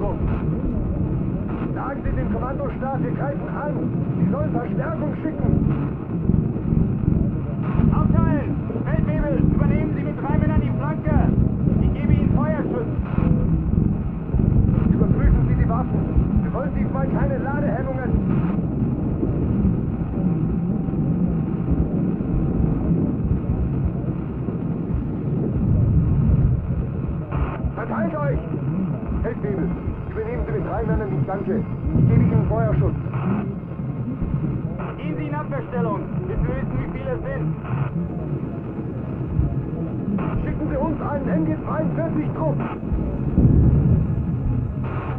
Verstärkung. Sagen Sie dem Kommandostab, wir greifen an. Sie sollen Verstärkung schicken. Aufteilen! Feldwebel, übernehmen Sie mit 3 Männern die Flanke. Ich gebe Ihnen Feuerschutz. Überprüfen Sie die Waffen. Wir wollen diesmal keine Ladehemmungen. Verteilt euch! Feldwebel, übernehmen Sie mit 3 Männern die Flanke. Ich gebe Ihnen Feuerschutz. Gehen Sie in Abwehrstellung, bis wir wissen, wie viele es sind. Schicken Sie uns einen MG-42-Trupp.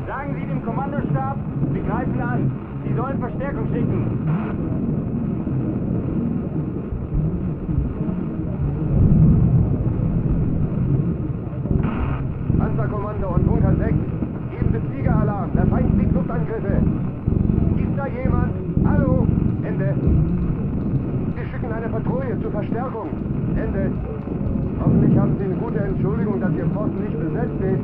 Sagen Sie dem Kommandostab, wir greifen an. Sie sollen Verstärkung schicken. Panzerkommando und Bunker 6. Geben Sie Fliegeralarm. Der Feind fliegt Luftangriffe. Ist da jemand? Hallo? Ende. Wir schicken eine Patrouille zur Verstärkung. Ende. Hoffentlich haben Sie eine gute Entschuldigung, dass Ihr Posten nicht besetzt ist.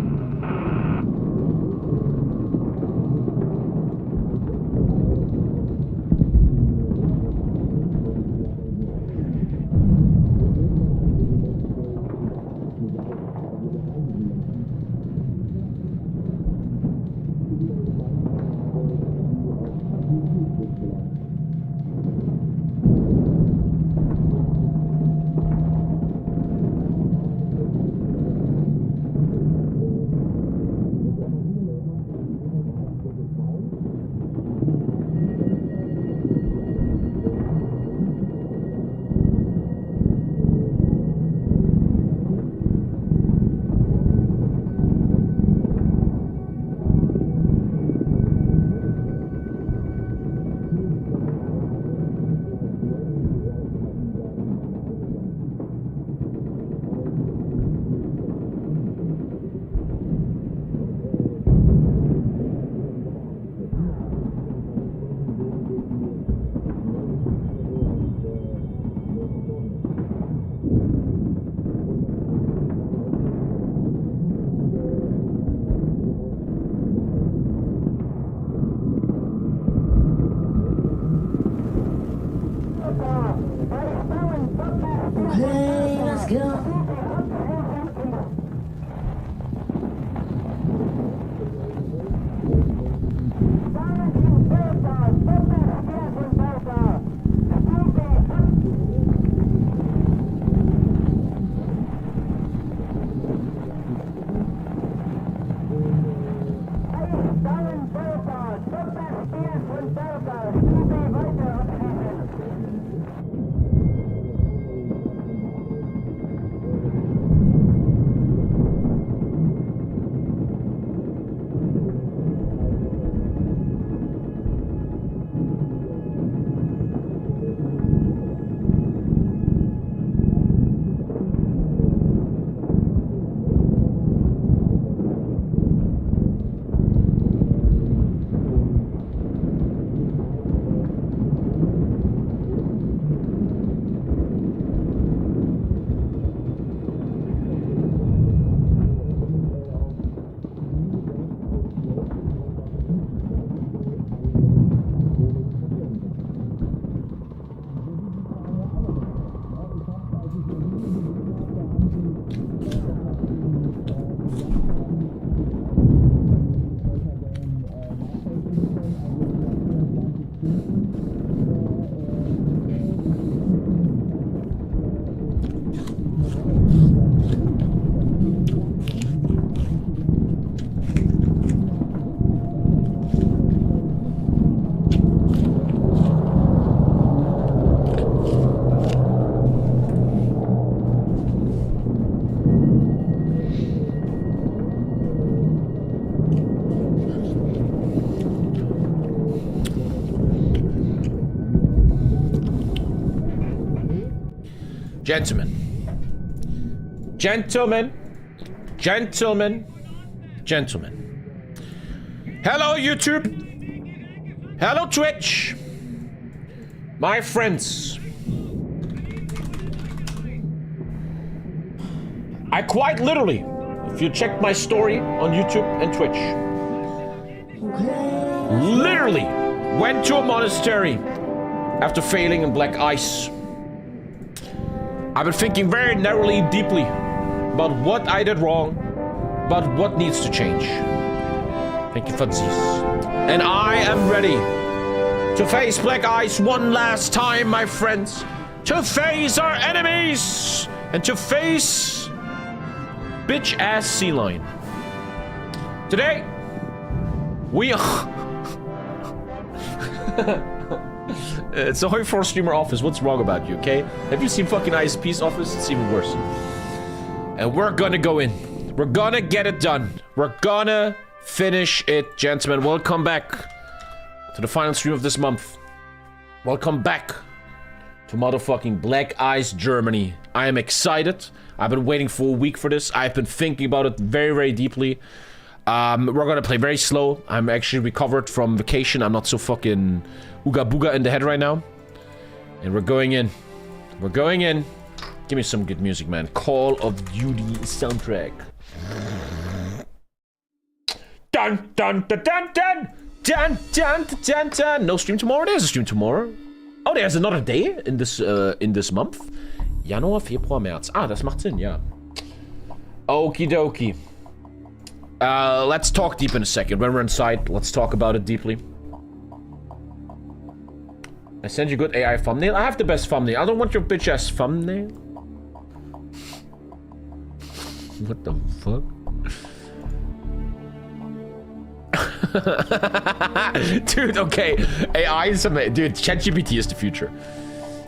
Okay, let's go. Gentlemen. Hello YouTube. Hello Twitch. My friends. I quite literally, if you check my story on YouTube and Twitch, literally went to a monastery after failing in black ice. I've been thinking very narrowly, deeply about what I did wrong, about what needs to change. Thank you for this. And I am ready to face black ice one last time, my friends. To face our enemies and to face bitch-ass sea lion. Today, we are... It's a Hoi 4 streamer office. What's wrong about you, okay? Have you seen fucking ISP's office? It's even worse. And we're gonna go in. We're gonna get it done. We're gonna finish it, gentlemen. Welcome back to the final stream of this month. Welcome back to motherfucking Black Ice, Germany. I am excited. I've been waiting for a week for this. I've been thinking about it very, very deeply. We're gonna play very slow. I'm actually recovered from vacation. I'm not so fucking ooga booga in the head right now. And we're going in. We're going in. Give me some good music, man. Call of Duty soundtrack. Dun dun dun dun dun dun dun dun dun. No stream tomorrow. There's a stream tomorrow. Oh, there's another day in this month. Januar, Februar, März. Ah, das macht Sinn, ja. Okie dokie. Let's talk deep in a second. When we're inside, let's talk about it deeply. I send you good AI thumbnail. I have the best thumbnail. I don't want your bitch ass thumbnail. What the fuck? Dude, okay. AI is amazing. Dude, ChatGPT is the future.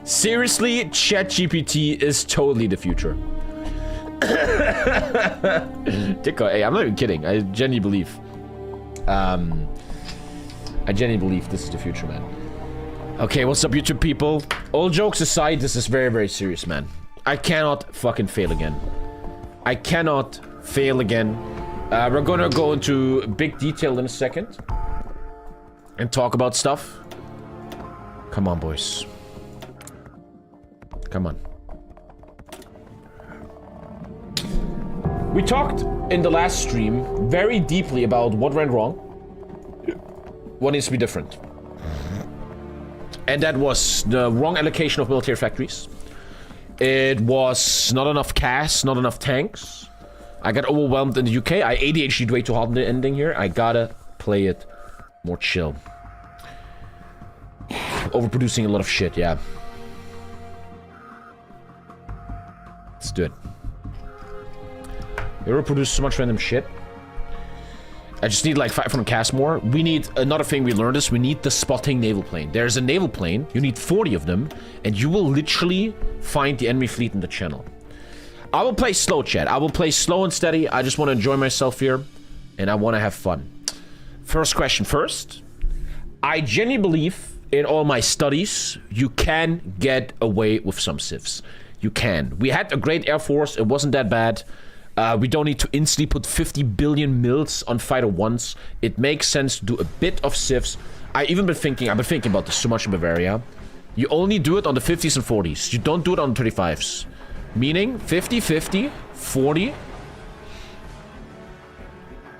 Seriously, ChatGPT is totally the future. Dicker, hey, I'm not even kidding. I genuinely believe. I genuinely believe this is the future, man. Okay, what's up, YouTube people? All jokes aside, this is very, very serious, man. I cannot fucking fail again. I cannot fail again. We're gonna go into big detail in a second. And talk about stuff. Come on, boys. Come on. We talked in the last stream very deeply about what went wrong. What needs to be different. And that was the wrong allocation of military factories. It was not enough CAS, not enough tanks. I got overwhelmed in the UK. I ADHD'd way too hard in the ending here. I gotta play it more chill. Overproducing a lot of shit, yeah. Let's do it. We overproduce so much random shit. I just need like 500 CAS more. We need another thing we learned is we need the spotting naval plane. There's a naval plane. You need 40 of them, and you will literally find the enemy fleet in the channel. I will play slow, chat. I will play slow and steady. I just want to enjoy myself here, and I want to have fun. First question first. I genuinely believe in all my studies, you can get away with some civs. You can. We had a great Air Force. It wasn't that bad. We don't need to instantly put 50 billion mils on fighter ones. It makes sense to do a bit of civs. I've been thinking about this so much in Bavaria. You only do it on the 50s and 40s. You don't do it on the 35s. Meaning 50, 50, 40,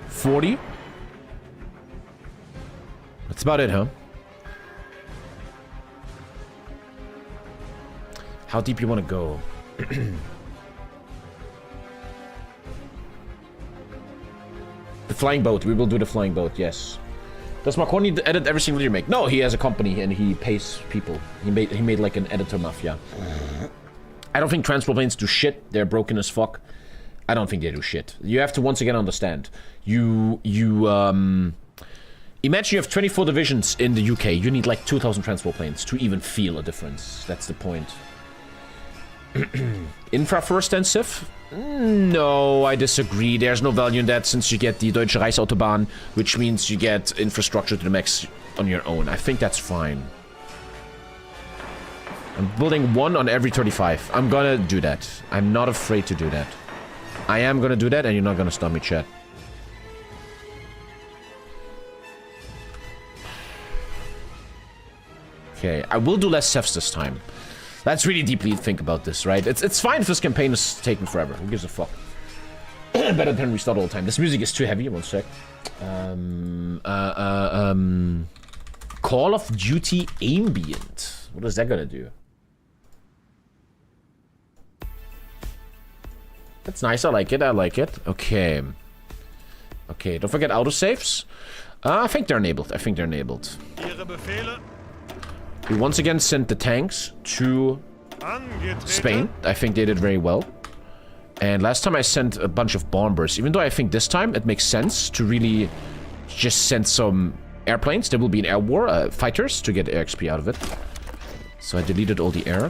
40. That's about it, huh? How deep you want to go? The flying boat. We will do the flying boat, yes. Does Marconi edit every single video you make? No, he has a company and he pays people. He made like an editor mafia. I don't think transport planes do shit. They're broken as fuck. I don't think they do shit. You have to once again understand. Imagine you have 24 divisions in the UK. You need like 2,000 transport planes to even feel a difference. That's the point. Infra first and Civ? No, I disagree. There's no value in that since you get the Deutsche Reichsautobahn, which means you get infrastructure to the max on your own. I think that's fine. I'm building one on every 35. I'm gonna do that. I'm not afraid to do that. I am gonna do that, and you're not gonna stop me, chat. Okay, I will do less Cevs this time. Let's really deeply think about this, right? It's fine if this campaign is taking forever. Who gives a fuck? Better than restart all the time. This music is too heavy. One sec. Call of Duty Ambient. What is that gonna do? That's nice. I like it. I like it. Okay. Okay. Don't forget autosaves. I think they're enabled. I think they're enabled. We once again sent the tanks to Spain. I think they did very well. And last time I sent a bunch of bombers. Even though I think this time it makes sense to really just send some airplanes. There will be an air war, fighters, to get air XP out of it. So I deleted all the air.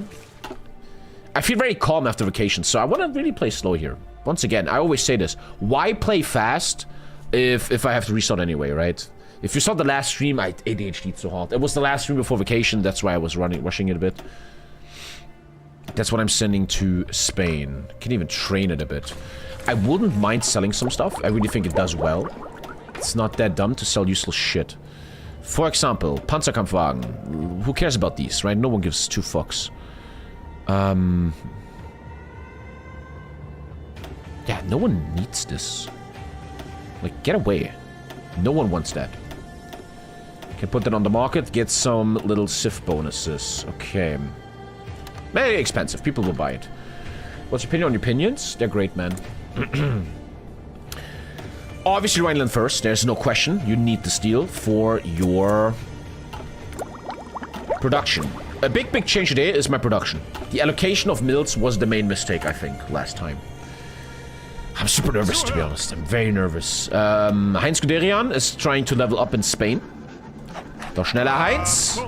I feel very calm after vacation, so I want to really play slow here. Once again, I always say this. Why play fast if I have to restart anyway, right? If you saw the last stream, I ADHD'd so hard. It was the last stream before vacation, that's why I was rushing it a bit. That's what I'm sending to Spain. Can even train it a bit. I wouldn't mind selling some stuff. I really think it does well. It's not that dumb to sell useless shit. For example, Panzerkampfwagen. Who cares about these, right? No one gives two fucks. Yeah, no one needs this. Like, get away. No one wants that. Can put that on the market, get some little SIF bonuses. Okay. Very expensive. People will buy it. What's your opinion on your opinions? They're great, man. Obviously, Rhineland first. There's no question. You need the steel for your production. A big change today is my production. The allocation of mills was the main mistake, I think, last time. I'm super nervous, to be honest. I'm very nervous. Heinz Guderian is trying to level up in Spain. Doch schneller, Heinz.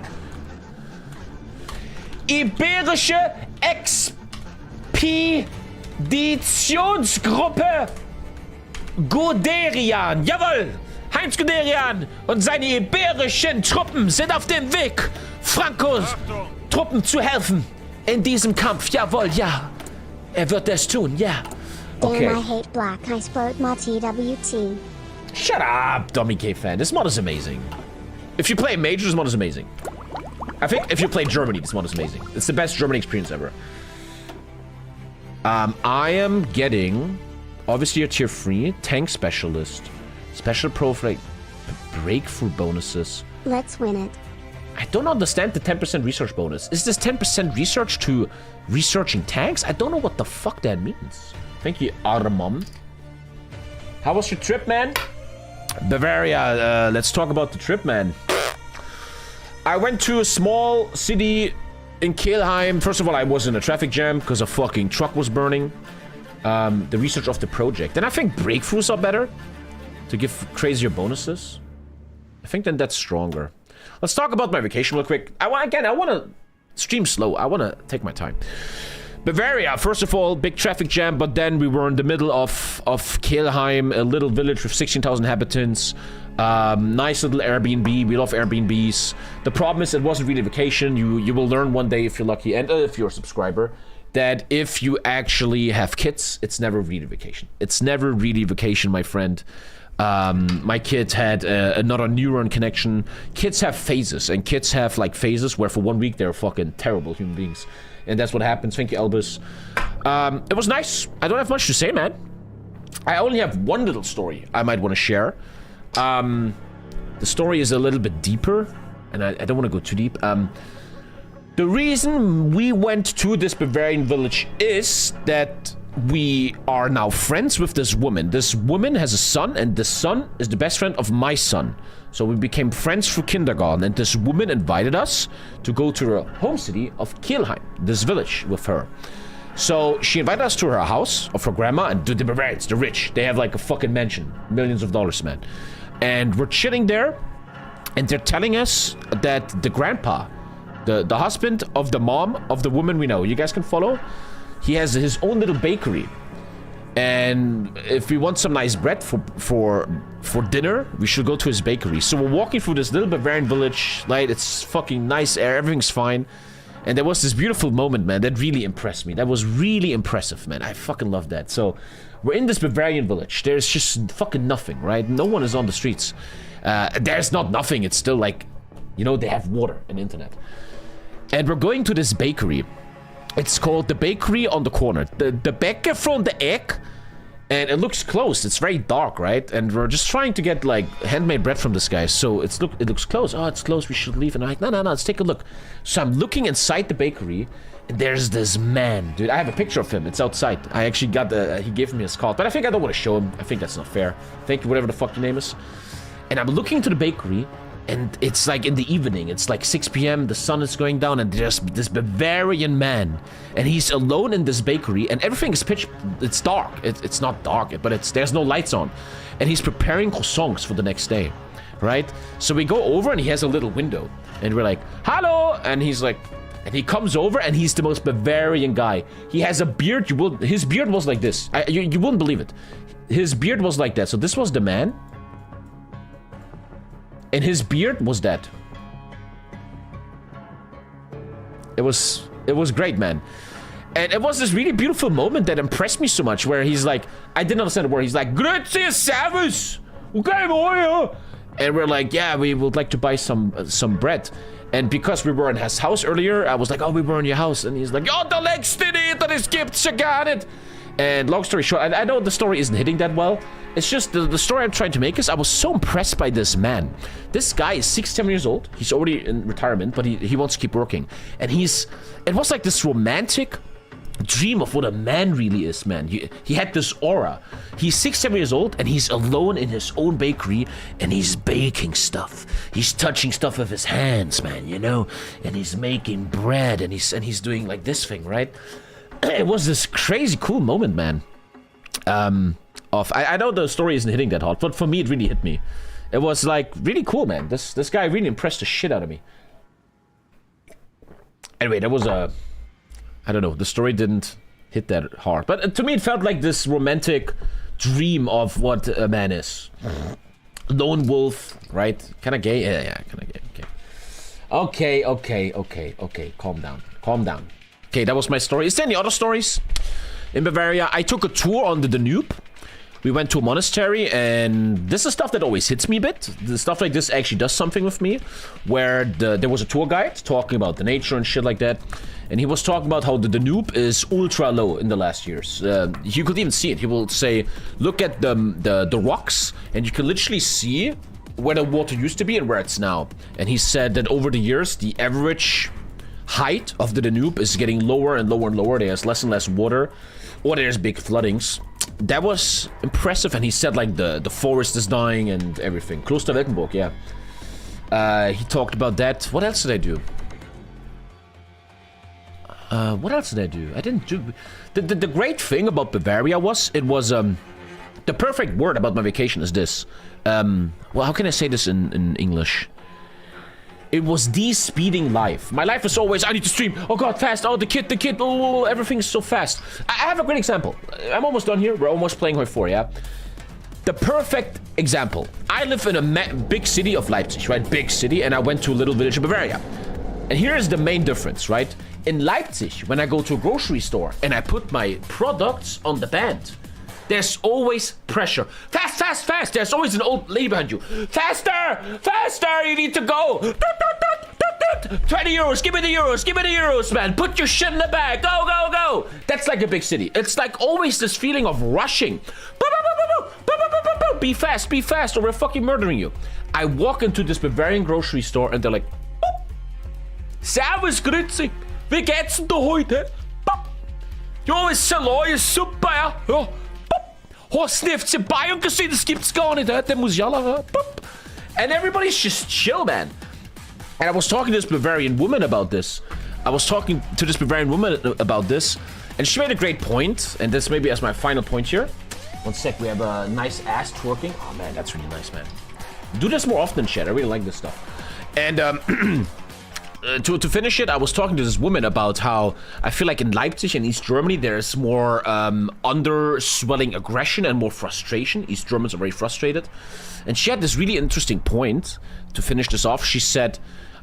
Iberische Expeditionsgruppe Guderian. Jawohl! Heinz Guderian und seine iberischen Truppen sind auf dem Weg, Francos Truppen zu helfen in diesem Kampf. Jawohl, ja. Er wird es tun, ja. Okay. Damn, I hate black. I spoke my TWT. Shut up, TommyKay fan. This mod is amazing. If you play Major, this mod is amazing. I think if you play Germany, this mod is amazing. It's the best German experience ever. I am getting, obviously, a tier 3 tank specialist, special pro for like breakthrough bonuses. Let's win it. I don't understand the 10% research bonus. Is this 10% research to researching tanks? I don't know what the fuck that means. Thank you, Armam. How was your trip, man? Bavaria, let's talk about the trip, man. I went to a small city in Kelheim. First of all, I was in a traffic jam because a fucking truck was burning. The research of the project. And I think breakthroughs are better to give crazier bonuses. I think then that's stronger. Let's talk about my vacation real quick. I want to stream slow. I want to take my time. Bavaria, first of all, big traffic jam, but then we were in the middle of Kelheim, a little village with 16,000 inhabitants. Nice little Airbnb. We love Airbnbs. The problem is it wasn't really vacation. You will learn one day if you're lucky, and if you're a subscriber, that if you actually have kids, it's never really vacation. It's never really vacation, my friend. My kid had another neuron connection. Kids have phases, and kids have like phases where for 1 week they're fucking terrible human beings. And that's what happens. Thank you, Elvis. It was nice. I don't have much to say, man. I only have one little story I might want to share. The story is a little bit deeper, and I don't want to go too deep. The reason we went to this Bavarian village is that we are now friends with this woman. This woman has a son, and the son is the best friend of my son. So we became friends through kindergarten, and this woman invited us to go to her home city of Kelheim, this village, with her. So she invited us to her house of her grandma, and the Bavarians, the rich, they have like a fucking mansion, millions of dollars, man. And we're chilling there, and they're telling us that the grandpa, the husband of the mom of the woman we know, you guys can follow, he has his own little bakery. And if we want some nice bread for dinner, we should go to his bakery. So we're walking through this little Bavarian village, like it's fucking nice air, everything's fine. And there was this beautiful moment, man, that really impressed me. That was really impressive, man. I fucking love that. So we're in this Bavarian village. There's just fucking nothing, right? No one is on the streets. There's not nothing. It's still like, you know, they have water and internet. And we're going to this bakery. It's called the Bakery on the Corner. The Bäcker from the Eck And it looks closed. It's very dark, right? And we're just trying to get like handmade bread from this guy. So it looks closed. Oh, it's closed. We should leave. And I'm like, no, let's take a look. So I'm looking inside the bakery. And there's this man, dude. I have a picture of him. It's outside. I actually got he gave me his card. But I think I don't want to show him. I think that's not fair. Thank you, whatever the fuck your name is. And I'm looking into the bakery. And it's like in the evening. It's like 6 p.m. The sun is going down. And there's this Bavarian man. And he's alone in this bakery. And everything is pitch. It's dark. It's not dark. But there's no lights on. And he's preparing croissants for the next day. Right? So we go over and he has a little window. And we're like, hello. And he's like... And he comes over and he's the most Bavarian guy. He has a beard. His beard was like this. You wouldn't believe it. His beard was like that. So this was the man. And his beard was that. It was great, man. And it was this really beautiful moment that impressed me so much, where he's like, I didn't understand the word. He's like, Grazie, servus. Okay, boy. And we're like, yeah, we would like to buy some bread. And because we were in his house earlier, I was like, oh, we were in your house. And he's like, ja, the längste det is gibt, you got it. And long story short, I know the story isn't hitting that well. It's just the story I'm trying to make is I was so impressed by this man. This guy is 67 years old. He's already in retirement, but he wants to keep working. And it was like this romantic dream of what a man really is, man. He had this aura. He's 67 years old and he's alone in his own bakery and he's baking stuff. He's touching stuff with his hands, man, you know, and he's making bread and he's doing like this thing, right? It was this crazy cool moment, man. I know the story isn't hitting that hard, but for me it really hit me. It was like really cool, man. This guy really impressed the shit out of me. Anyway, that was I don't know, the story didn't hit that hard. But to me, it felt like this romantic dream of what a man is. Lone wolf, right? Kind of gay? Yeah, kind of gay. Okay. Calm down. Okay, that was my story. Is there any other stories? In Bavaria, I took a tour on the Danube. We went to a monastery, and this is stuff that always hits me a bit. The stuff like this actually does something with me, where there was a tour guide talking about the nature and shit like that. And he was talking about how the Danube is ultra low in the last years. You could even see it. He will say, look at the rocks, and you can literally see where the water used to be and where it's now. And he said that over the years, the average height of the Danube is getting lower and lower and lower. There's less and less water, or there's big floodings. That was impressive, and he said like the forest is dying and everything. Kloster Welkenburg, yeah. He talked about that. What else did I do? I didn't do... The great thing about Bavaria was, the perfect word about my vacation is this. Well, how can I say this in English? It was de-speeding life. My life was always, I need to stream. Oh god, fast. Oh, the kid. Oh, everything's so fast. I have a great example. I'm almost done here. We're almost playing Hoi 4, yeah? The perfect example. I live in a big city of Leipzig, right? Big city, and I went to a little village in Bavaria. And here is the main difference, right? In Leipzig, when I go to a grocery store and I put my products on the band, there's always pressure. Fast. There's always an old lady behind you. Faster, you need to go. 20 euros, give me the euros, man. Put your shit in the bag. Go. That's like a big city. It's like always this feeling of rushing. Be fast, or we're fucking murdering you. I walk into this Bavarian grocery store and they're like, Servus, grüezi. Wie geht's denn da heute? Ja, ist Salat, ist super, ja. Hast du FC Bayern gesehen? Das gibt's gar nicht, der Musiala. And everybody's just chill, man. And I was talking to this Bavarian woman about this. And she made a great point. And this maybe as my final point here. One sec, we have a nice ass twerking. Oh, man, that's really nice, man. Do this more often, chat. I really like this stuff. And, to finish it, I was talking to this woman about how I feel like in Leipzig and East Germany, there's more underswelling aggression and more frustration. East Germans are very frustrated. And she had this really interesting point to finish this off. She said,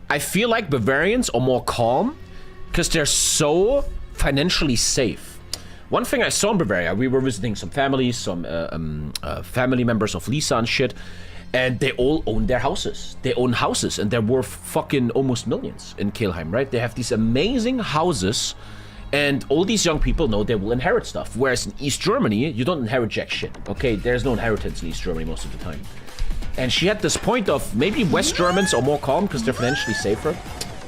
I feel like Bavarians are more calm because they're so financially safe. One thing I saw in Bavaria, we were visiting some families, some family members of Lisa and shit. And they all own their houses. They own houses, and they're worth fucking almost millions in Kelheim, right? They have these amazing houses And all these young people know they will inherit stuff. Whereas in East Germany, you don't inherit jack shit. Okay, there's no inheritance in East Germany most of the time. And she had this point of maybe West Germans are more calm because they're financially safer.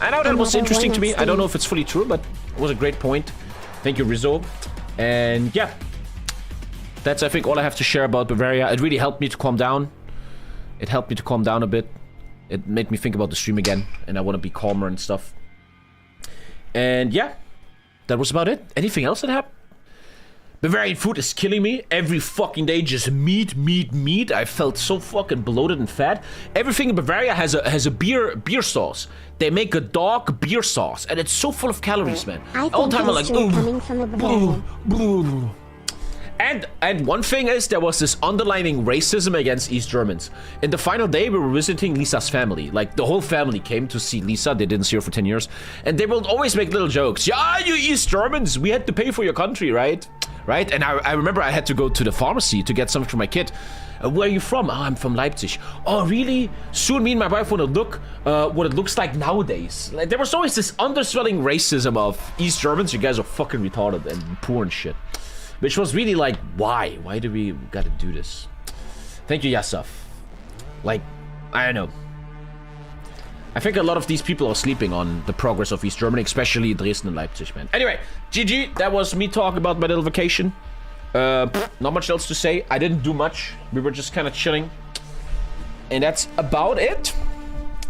I know that was interesting to me. I don't know if it's fully true, but it was a great point. Thank you, Rizzo. And yeah, that's, I think, all I have to share about Bavaria. It really helped me to calm down. It helped me to calm down a bit. It made me think about the stream again, and I want to be calmer and stuff. And yeah, that was about it. Anything else that happened? Bavarian food is killing me. Every fucking day, just meat, meat, meat. I felt so fucking bloated and fat. Everything in Bavaria has a beer sauce. They make a dog beer sauce, and it's so full of calories, man. All the time I'm like, coming from the Bavarian. And one thing is, there was this underlining racism against East Germans. In the final day, we were visiting Lisa's family. Like, the whole family came to see Lisa. They didn't see her for 10 years. And they will always make little jokes. Yeah, you East Germans, we had to pay for your country, right? Right? And I remember I had to go to the pharmacy to get something for my kid. Where are you from? Oh, I'm from Leipzig. Oh, really? Soon me and my wife want to look what it looks like nowadays. Like, there was always this underswelling racism of East Germans. You guys are fucking retarded and poor and shit. Which was really like, why? Why do we gotta do this? Thank you, Yasaf. Like, I don't know. I think a lot of these people are sleeping on the progress of East Germany, especially Dresden and Leipzig, man. Anyway, GG, that was me talking about my little vacation. Not much else to say. I didn't do much. We were just kind of chilling. And that's about it.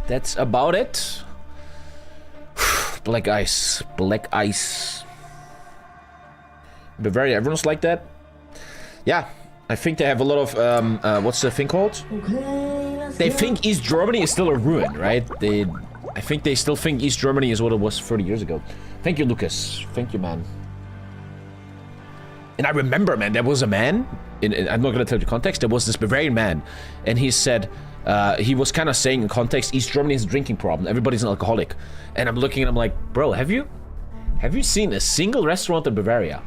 That's about it. Black ice. Black ice. Bavaria, everyone's like that. Yeah, I think they have a lot of, what's the thing called? They think East Germany is still a ruin, right? I think they still think East Germany is what it was 30 years ago. Thank you, Lucas. Thank you, man. And I remember, man, there was a man, I'm not gonna tell you context, there was this Bavarian man, and he said, he was kind of saying in context, East Germany has a drinking problem, everybody's an alcoholic. And I'm looking and I'm like, bro, have you seen a single restaurant in Bavaria?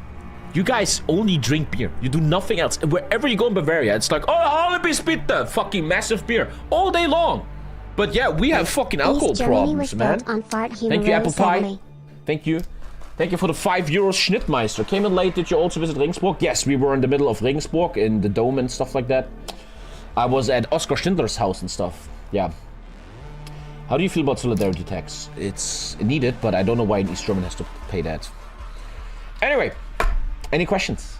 You guys only drink beer. You do nothing else. And wherever you go in Bavaria, it's like, oh, Hallebispitte, fucking massive beer all day long. But yeah, we have fucking alcohol problems, man. Thank you, Apple Pie. Thank you. Thank you for the €5 Schnittmeister. Came in late. Did you also visit Regensburg? Yes, we were in the middle of Regensburg in the dome and stuff like that. I was at Oskar Schindler's house and stuff. Yeah. How do you feel about solidarity tax? It's needed, but I don't know why East Germany has to pay that. Anyway. Any questions?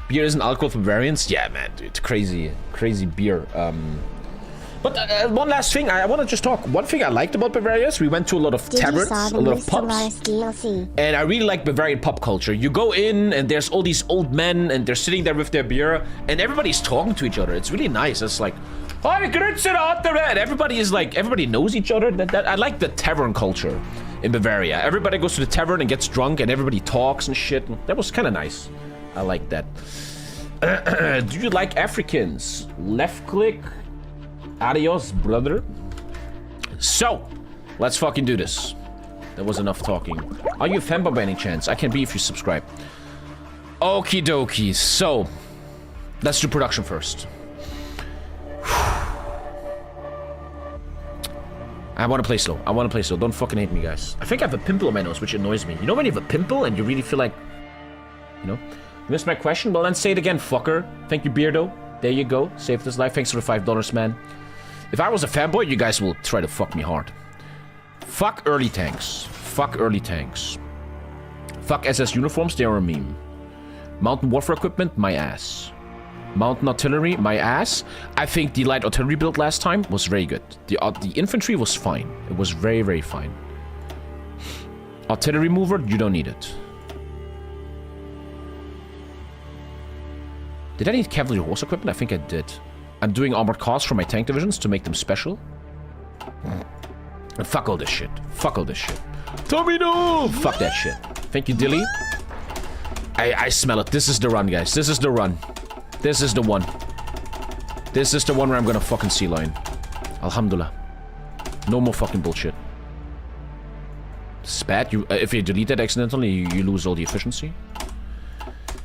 Beer isn't alcohol for Bavarians? Yeah, man, dude, crazy beer. But one last thing, I want to just talk. One thing I liked about Bavaria is we went to a lot of taverns, a lot of pubs. And I really like Bavarian pub culture. You go in and there's all these old men and they're sitting there with their beer and everybody's talking to each other. It's really nice. It's like, hi, grüezi out there. And everybody is like, everybody knows each other. I like the tavern culture in Bavaria. Everybody goes to the tavern and gets drunk and everybody talks and shit. That was kind of nice. I like that. Do you like Africans? Left click. Adios, brother. So, let's fucking do this. That was enough talking. Are you a fanboy by any chance? I can be if you subscribe. Okie dokie. So, let's do production first. I want to play slow. I want to play slow. Don't fucking hate me, guys. I think I have a pimple on my nose, which annoys me. You know when you have a pimple and you really feel like, you know? You missed my question? Well, then say it again, fucker. Thank you, Beardo. There you go. Saved his life. Thanks for the $5, man. If I was a fanboy, you guys will try to fuck me hard. Fuck early tanks. Fuck early tanks. Fuck SS uniforms. They are a meme. Mountain warfare equipment. My ass. Mountain artillery, my ass. I think the light artillery build last time was very good. The infantry was fine. It was very, very fine. Artillery mover, you don't need it. Did I need cavalry horse equipment? I think I did. I'm doing armored cars for my tank divisions to make them special. And fuck all this shit. Fuck all this shit. Tommy, no! Fuck that shit. Thank you, Dilly. I smell it. This is the run, guys. This is the run. This is the one. This is the one where I'm gonna fucking sea lion. Alhamdulillah. No more fucking bullshit. Spat, if you delete that accidentally, you lose all the efficiency.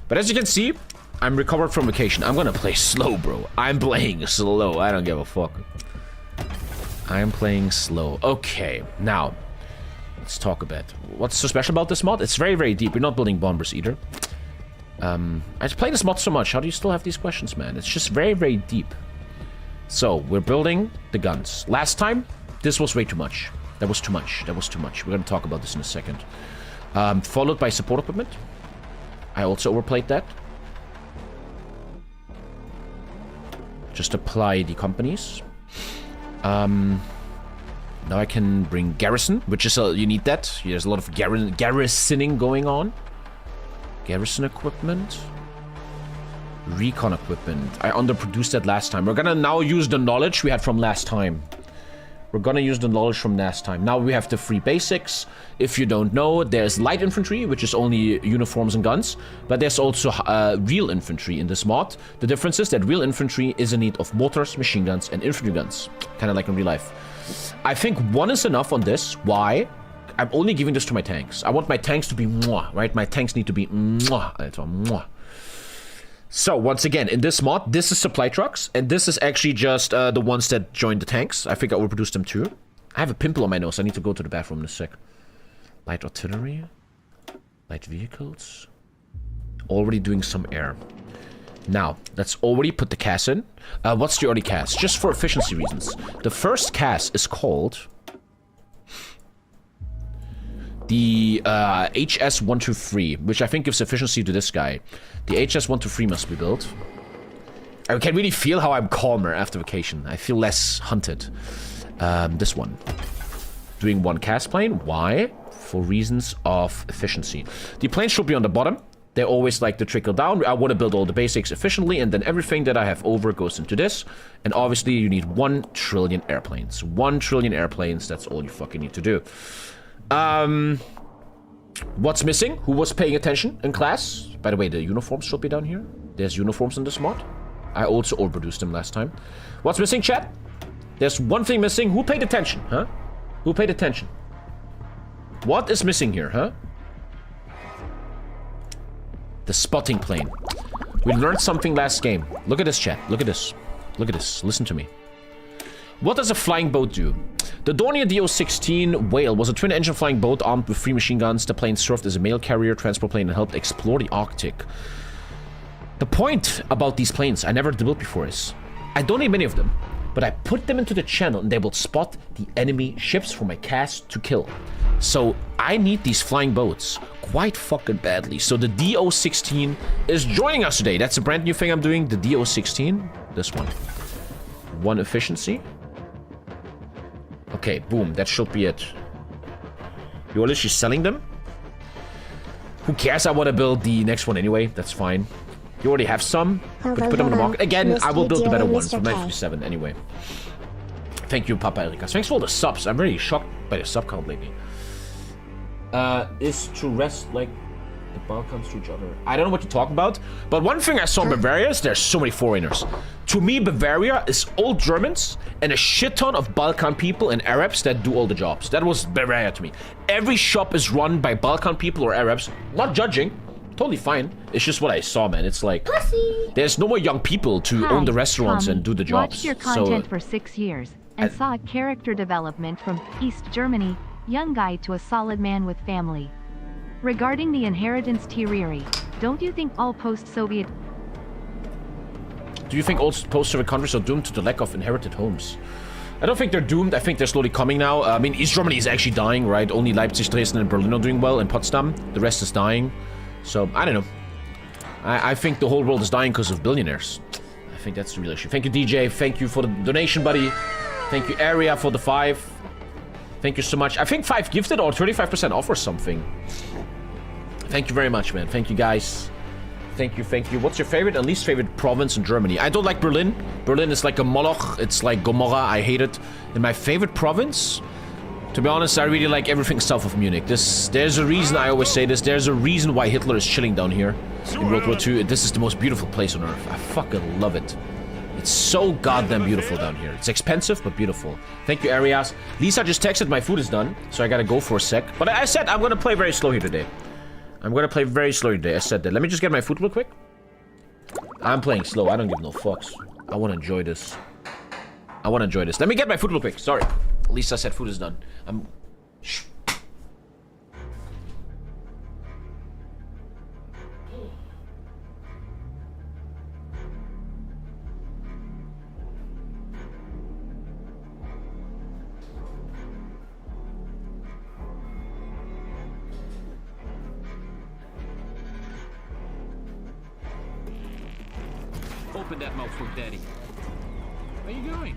But as you can see, I'm recovered from vacation. I'm gonna play slow, bro. I'm playing slow. I don't give a fuck. I'm playing slow. Okay, now. Let's talk a bit. What's so special about this mod? It's very, very deep. We're not building bombers either. I play this mod so much. How do you still have these questions, man? It's just very, very deep. So, we're building the guns. Last time, this was way too much. That was too much. That was too much. We're going to talk about this in a second. Followed by support equipment. I also overplayed that. Just apply the companies. Now I can bring garrison, which is you need that. There's a lot of garrisoning going on. Garrison equipment. Recon equipment. I underproduced that last time. We're gonna now use the knowledge we had from last time. We're gonna use the knowledge from last time. Now we have the 3 basics. If you don't know, there's light infantry, which is only uniforms and guns. But there's also real infantry in this mod. The difference is that real infantry is in need of mortars, machine guns, and infantry guns. Kind of like in real life. I think 1 is enough on this. Why? I'm only giving this to my tanks. I want my tanks to be mwah, right? My tanks need to be mwah. Mwah. So, once again, in this mod, this is supply trucks, and this is actually just the ones that joined the tanks. I think I overproduced them too. I have a pimple on my nose. I need to go to the bathroom in a sec. Light artillery. Light vehicles. Already doing some air. Now, let's already put the CAS in. What's the early CAS? Just for efficiency reasons. The first CAS is called the HS-123, which I think gives efficiency to this guy. The HS-123 must be built. I can really feel how I'm calmer after vacation. I feel less hunted. This one. Doing 1 CAS plane. Why? For reasons of efficiency. The planes should be on the bottom. They always like to trickle down. I want to build all the basics efficiently, and then everything that I have over goes into this. And obviously, you need 1 trillion airplanes. 1 trillion airplanes, that's all you fucking need to do. What's missing? Who was paying attention in class? By the way, the uniforms should be down here. There's uniforms in this mod. I also overproduced them last time. What's missing, chat? There's one thing missing. Who paid attention, huh? Who paid attention? What is missing here, huh? The spotting plane. We learned something last game. Look at this, chat. Look at this. Look at this. Listen to me. What does a flying boat do? The Dornier DO-16 Whale was a twin-engine flying boat armed with 3 machine guns. The plane served as a mail carrier, transport plane, and helped explore the Arctic. The point about these planes I never built before is, I don't need many of them, but I put them into the channel and they will spot the enemy ships for my CAS to kill. So I need these flying boats quite fucking badly. So the DO-16 is joining us today. That's a brand new thing I'm doing. The DO-16, this one. 1 efficiency. Okay, boom, that should be it. You're literally selling them? Who cares? I want to build the next one anyway. That's fine. You already have some, but put them on the market. Again, I will build the better one from 957 anyway. Thank you, Papa Erika. Thanks for all the subs. I'm really shocked by the sub count lately. Is to rest like the Balkans to each other. I don't know what you're talking about, but one thing I saw in Bavaria is there's so many foreigners. To me, Bavaria is all Germans and a shit ton of Balkan people and Arabs that do all the jobs. That was Bavaria to me. Every shop is run by Balkan people or Arabs. Not judging. Totally fine. It's just what I saw, man. It's like, there's no more young people to own the restaurants and do the jobs. Watched your content for 6 years and saw character development from East Germany, young guy to a solid man with family. Regarding the inheritance theory, don't you think all post-Soviet... Do you think all post-Soviet countries are doomed to the lack of inherited homes? I don't think they're doomed. I think they're slowly coming now. I mean, East Germany is actually dying, right? Only Leipzig, Dresden, and Berlin are doing well, and Potsdam. The rest is dying. So, I don't know. I think the whole world is dying because of billionaires. I think that's the real issue. Thank you, DJ. Thank you for the donation, buddy. Thank you, Area, for the 5. Thank you so much. I think 5 gifted or 35% off or something. Thank you very much, man. Thank you, guys. Thank you, thank you. What's your favorite and least favorite province in Germany? I don't like Berlin. Berlin is like a Moloch. It's like Gomorrah. I hate it. And my favorite province? To be honest, I really like everything south of Munich. There's a reason I always say this. There's a reason why Hitler is chilling down here in World War II. This is the most beautiful place on earth. I fucking love it. It's so goddamn beautiful down here. It's expensive, but beautiful. Thank you, Arias. Lisa just texted my food is done, so I gotta go for a sec. But I said I'm gonna play very slow here today. I'm gonna play very slow today. I said that. Let me just get my food real quick. I'm playing slow. I don't give no fucks. I wanna enjoy this. I wanna enjoy this. Let me get my food real quick. Sorry. Lisa said food is done. Open that mouth for daddy. Where are you going?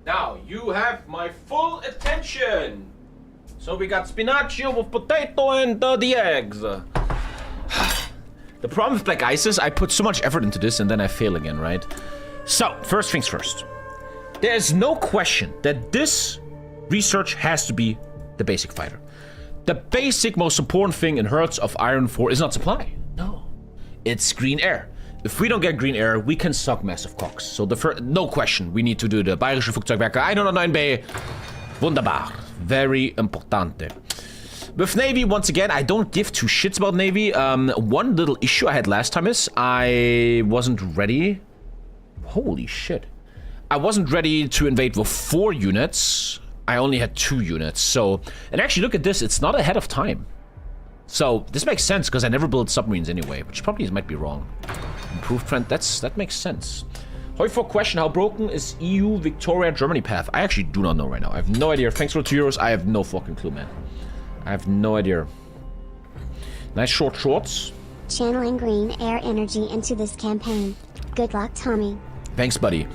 Now, you have my full attention. So we got spinaccio with potato and the eggs. The problem with black ice is I put so much effort into this and then I fail again, right? So, first things first. There's no question that this research has to be the basic fighter. The basic most important thing in Hearts of Iron 4 is not supply. No. It's green air. If we don't get green air, we can suck massive cocks. So the first, no question, we need to do the Bayerische Flugzeugwerke 109B. Wunderbar. Very importante. With Navy, once again, I don't give two shits about Navy. One little issue I had last time is I wasn't ready. Holy shit. I wasn't ready to invade with 4 units. I only had 2 units. So, and actually look at this, it's not ahead of time. So this makes sense because I never built submarines anyway, which probably might be wrong. Improved trend, that makes sense. Hoi4 question, how broken is EU Victoria Germany path? I actually do not know right now. I have no idea. Thanks for the €2. I have no fucking clue, man. I have no idea. Nice short shorts. Channeling green air energy into this campaign. Good luck, Tommy. Thanks, buddy.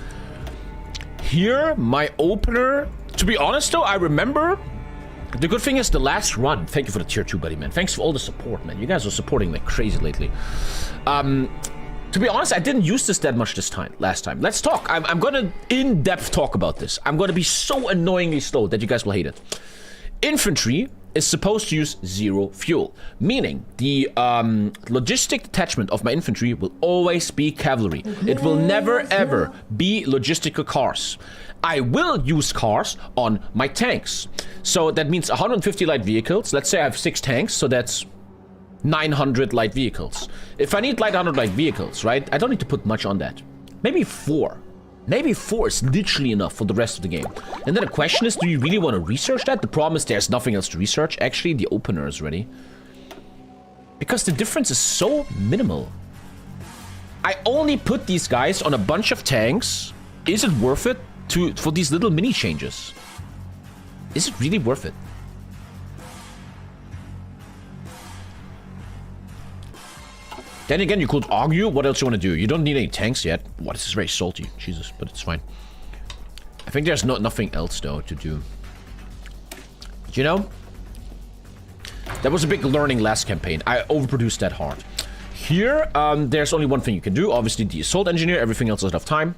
Here, my opener. To be honest, though, I remember. The good thing is the last run. Thank you for the tier 2, buddy, man. Thanks for all the support, man. You guys are supporting like crazy lately. To be honest, I didn't use this that much last time. Let's talk. I'm gonna in-depth talk about this. I'm gonna be so annoyingly slow that you guys will hate it. Infantry is supposed to use 0 fuel, meaning the logistic detachment of my infantry will always be cavalry. It will never ever be logistical cars. I will use cars on my tanks. So that means 150 light vehicles. Let's say I have 6 tanks, so that's 900 light vehicles. If I need 100 light vehicles, right, I don't need to put much on that. Maybe 4. Maybe 4 is literally enough for the rest of the game. And then the question is, do you really want to research that? The problem is there's nothing else to research. Actually, the opener is ready. Because the difference is so minimal. I only put these guys on a bunch of tanks. Is it worth it for these little mini changes? Is it really worth it? Then again, you could argue what else you want to do. You don't need any tanks yet. Wow, this is very salty. Jesus, but it's fine. I think there's nothing else, though, to do. You know? That was a big learning last campaign. I overproduced that hard. Here, there's only one thing you can do. Obviously, the assault engineer. Everything else is ahead of time.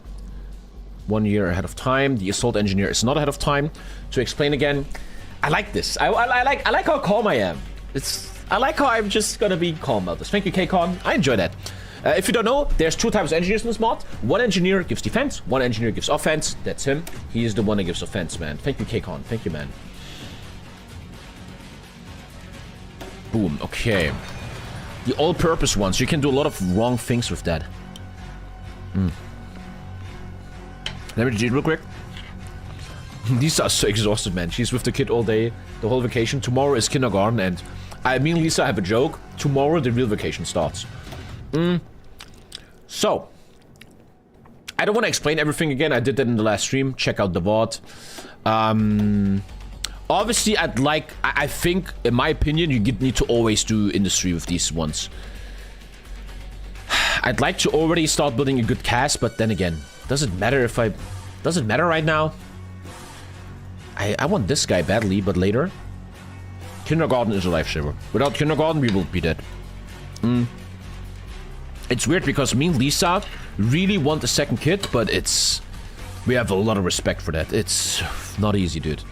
1 year ahead of time. The assault engineer is not ahead of time. To explain again, I like this. I like how calm I am. I like how I'm just gonna be calm about this. Thank you, KCon. I enjoy that. If you don't know, there's 2 types of engineers in this mod. One engineer gives defense, one engineer gives offense. That's him. He is the one that gives offense, man. Thank you, KCon. Thank you, man. Boom. Okay. The all-purpose ones. You can do a lot of wrong things with that. Let me do it real quick. Lisa is so exhausted, man. She's with the kid all day, the whole vacation. Tomorrow is kindergarten, and I mean, Lisa, I have a joke. Tomorrow, the real vacation starts. So, I don't want to explain everything again. I did that in the last stream. Check out the VOD. Obviously, I think, in my opinion, you need to always do industry with these ones. I'd like to already start building a good cast, but then again, does it matter if I... Does it matter right now? I want this guy badly, but later... Kindergarten is a lifesaver. Without kindergarten, we will be dead. It's weird because me and Lisa really want a second kid, but we have a lot of respect for that. It's not easy, dude.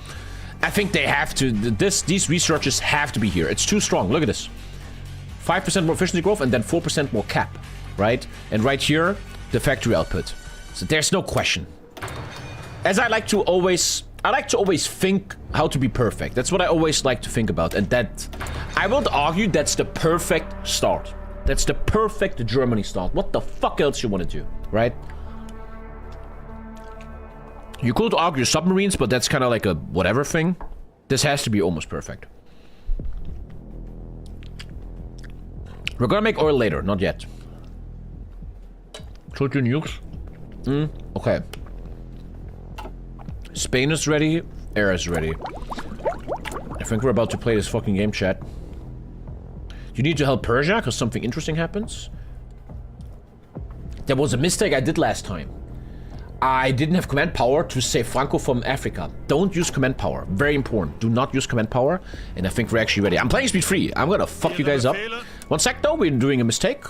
I think they have to... These researchers have to be here. It's too strong. Look at this. 5% more efficiency growth and then 4% more cap, right? And right here, the factory output. So there's no question. As I like to always think how to be perfect. That's what I always like to think about. And that, I would argue that's the perfect start. That's the perfect Germany start. What the fuck else you want to do, right? You could argue submarines, but that's kind of like a whatever thing. This has to be almost perfect. We're gonna make oil later, not yet. Should you nukes? Okay. Spain is ready. Air is ready. I think we're about to play this fucking game, chat. You need to help Persia because something interesting happens. There was a mistake I did last time. I didn't have command power to save Franco from Africa. Don't use command power. Very important. Do not use command power. And I think we're actually ready. I'm playing speed 3. I'm gonna fuck you guys up. One sec though, we're doing a mistake.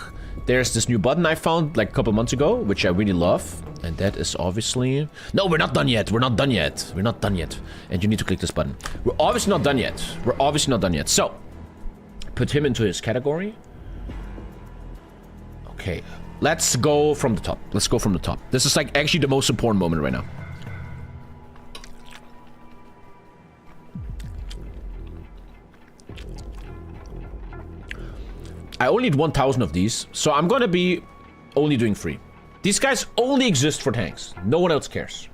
There's this new button I found like a couple months ago, which I really love. And that is obviously... No, we're not done yet. We're not done yet. We're not done yet. And you need to click this button. We're obviously not done yet. We're obviously not done yet. So, put him into his category. Okay. Let's go from the top. Let's go from the top. This is like actually the most important moment right now. I only need 1,000 of these, so I'm gonna be only doing 3. These guys only exist for tanks. No one else cares.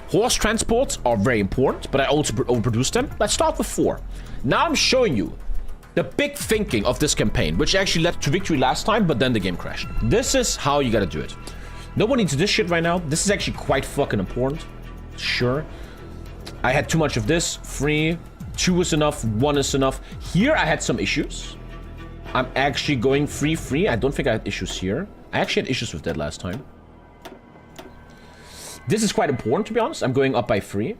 Horse transports are very important, but I also overproduce them. Let's start with 4. Now I'm showing you the big thinking of this campaign, which actually led to victory last time, but then the game crashed. This is how you gotta do it. No one needs this shit right now. This is actually quite fucking important. Sure. I had too much of this. 3. 2 is enough. 1 is enough. Here I had some issues. I'm actually going 3-3. I don't think I had issues here. I actually had issues with that last time. This is quite important, to be honest. I'm going up by 3.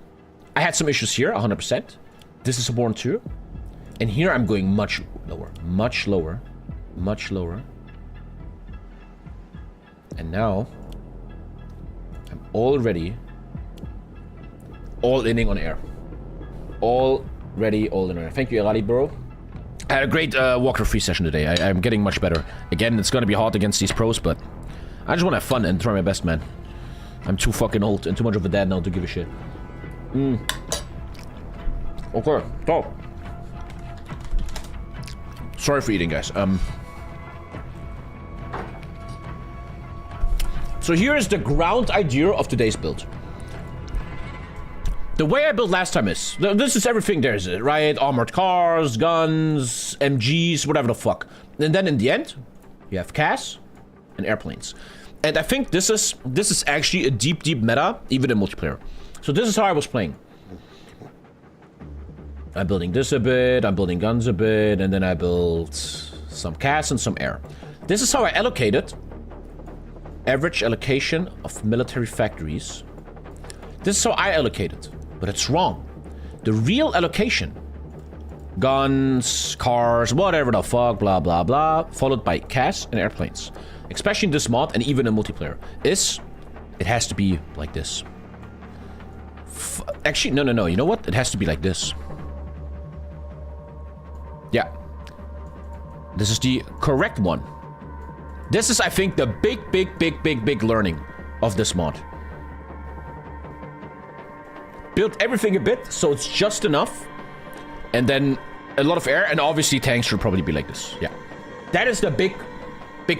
I had some issues here, 100%. This is important too. And here I'm going much lower. Much lower. Much lower. And now, I'm already all-inning on air. Already all in order. Thank you, Elali, bro. I had a great Walker free session today. I'm getting much better. Again, it's gonna be hard against these pros, but I just want to have fun and try my best, man. I'm too fucking old and too much of a dad now to give a shit. Okay, so. Sorry for eating, guys. So here is the ground idea of today's build. The way I built last time is, this is everything there is, right? Armored cars, guns, MGs, whatever the fuck. And then in the end, you have CAS and airplanes. And I think this is actually a deep meta, even in multiplayer. So this is how I was playing. I'm building this a bit, I'm building guns a bit, and then I built some CAS and some air. This is how I allocated average allocation of military factories. This is how I allocated. But it's wrong. The real allocation, guns, cars, whatever the fuck, blah, blah, blah, followed by CAS and airplanes, especially in this mod and even in multiplayer, is it has to be like this. Actually, no, you know what? It has to be like this. Yeah. This is the correct one. This is, I think, the big learning of this mod. Build everything a bit, so it's just enough. And then a lot of air, and obviously tanks should probably be like this. Yeah. That is the big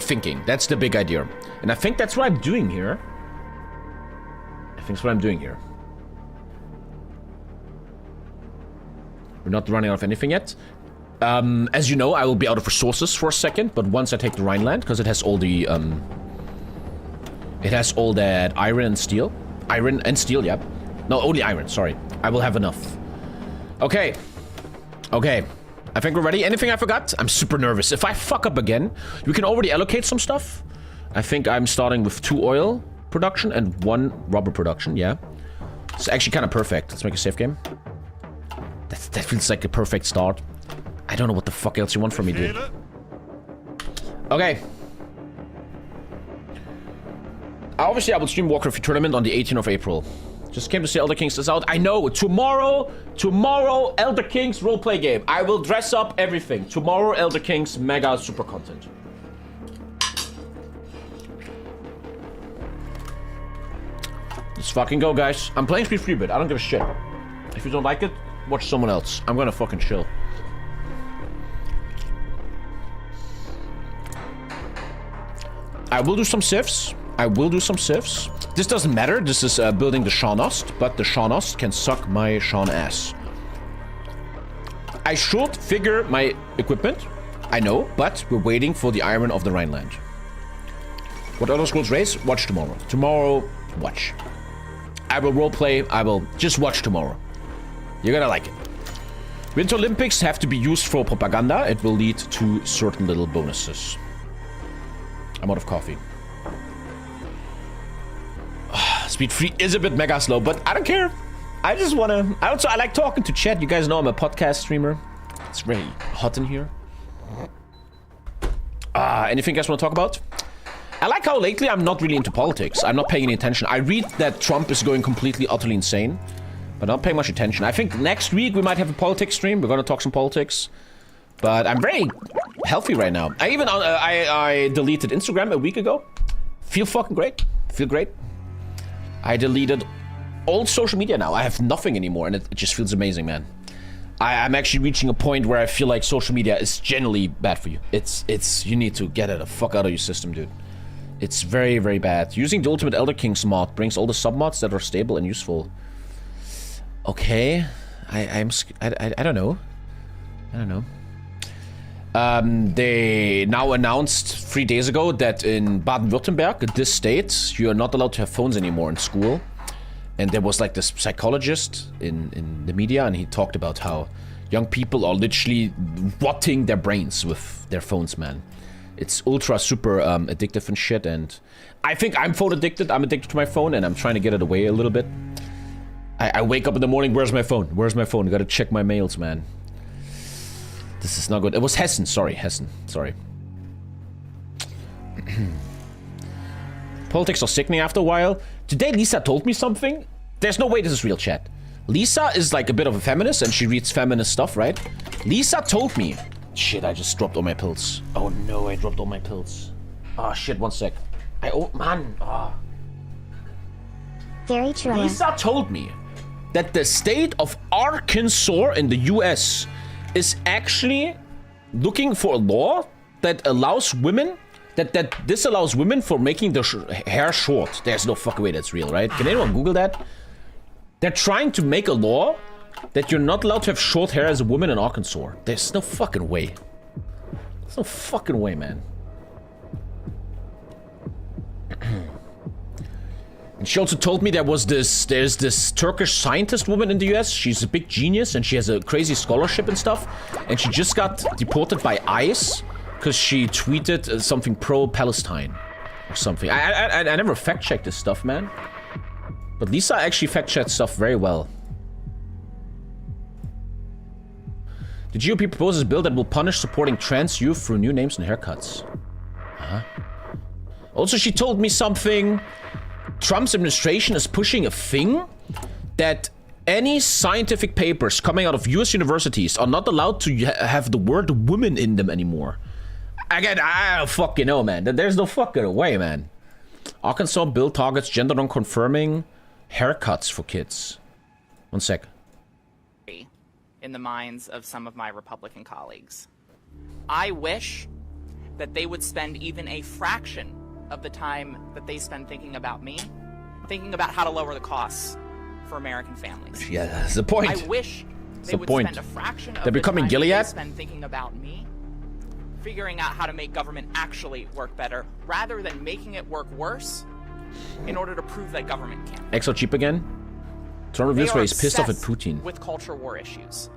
thinking. That's the big idea. And I think that's what I'm doing here. We're not running out of anything yet. As you know, I will be out of resources for a second, but once I take the Rhineland, because it has all the, it has all that iron and steel. Iron and steel, yeah. No, only iron, sorry. I will have enough. Okay. Okay. I think we're ready. Anything I forgot? I'm super nervous. If I fuck up again, you can already allocate some stuff. I think I'm starting with 2 oil production and 1 rubber production, yeah. It's actually kind of perfect. Let's make a safe game. That feels like a perfect start. I don't know what the fuck else you want from me, dude. Okay. Obviously, I will stream Warcraft Tournament on the 18th of April. Just came to say Elder Kings is out. I know. Tomorrow, Elder Kings roleplay game. I will dress up everything. Tomorrow, Elder Kings mega super content. Let's fucking go, guys. I'm playing Speed Freebit. I don't give a shit. If you don't like it, watch someone else. I'm gonna fucking chill. I will do some civs. This doesn't matter. This is building the Shawnost, but the Shawnost can suck my Shawn ass. I should figure my equipment. I know, but we're waiting for the iron of the Rhineland. What Elder Scrolls race? Watch tomorrow. Tomorrow, watch. I will roleplay. I will just watch tomorrow. You're gonna like it. Winter Olympics have to be used for propaganda. It will lead to certain little bonuses. I'm out of coffee. Speed 3 is a bit mega slow, but I don't care. I just wanna... I like talking to chat. You guys know I'm a podcast streamer. It's very hot in here. Anything you guys want to talk about? I like how lately I'm not really into politics. I'm not paying any attention. I read that Trump is going completely, utterly insane, but I'm not paying much attention. I think next week we might have a politics stream. We're gonna talk some politics. But I'm very healthy right now. I even I deleted Instagram a week ago. Feel fucking great. Feel great. I deleted all social media now. I have nothing anymore, and it just feels amazing, man. I'm actually reaching a point where I feel like social media is generally bad for you. It's you need to get it the fuck out of your system, dude. It's very, very bad. Using the Ultimate Elder Kings mod brings all the submods that are stable and useful. Okay, I don't know. I don't know. They now announced 3 days ago that in Baden-Württemberg, this state, you are not allowed to have phones anymore in school. And there was like this psychologist in the media, and he talked about how young people are literally rotting their brains with their phones, man. It's ultra super addictive and shit, and I think I'm phone addicted. I'm addicted to my phone, and I'm trying to get it away a little bit. I wake up in the morning, where's my phone? Where's my phone? I gotta check my mails, man. This is not good. It was Hessen, sorry, Hessen, sorry. Politics are sickening after a while. Today Lisa told me something. There's no way this is real, chat. Lisa is like a bit of a feminist and she reads feminist stuff, right? Lisa told me... Shit, I just dropped all my pills. Oh no, I dropped all my pills. Oh shit, one sec. Oh man. Oh. Very true. Lisa told me that the state of Arkansas in the US is actually looking for a law that allows women, that disallows women for making their hair short. There's no fucking way that's real, right? Can anyone Google that? They're trying to make a law that you're not allowed to have short hair as a woman in Arkansas. There's no fucking way. There's no fucking way, man. And she also told me there's this Turkish scientist woman in the US. She's a big genius and she has a crazy scholarship and stuff. And she just got deported by ICE because she tweeted something pro-Palestine or something. I never fact-checked this stuff, man. But Lisa actually fact-checked stuff very well. The GOP proposes a bill that will punish supporting trans youth through new names and haircuts. Huh? Also, she told me something. Trump's administration is pushing a thing that any scientific papers coming out of US universities are not allowed to have the word woman in them anymore. Again, I don't fucking know, man. There's no fucking way, man. Arkansas bill targets gender non-confirming haircuts for kids. One sec. In the minds of some of my Republican colleagues. I wish that they would spend even a fraction of the time that they spend thinking about me, thinking about how to lower the costs for American families. Yeah, that's the point. I wish they would spend a fraction of They're becoming the time Gilead? they spend thinking about me, figuring out how to make government actually work better, rather than making it work worse in order to prove that government can. Exo cheap again? Turn reviews where he's pissed off at Putin. With culture war issues.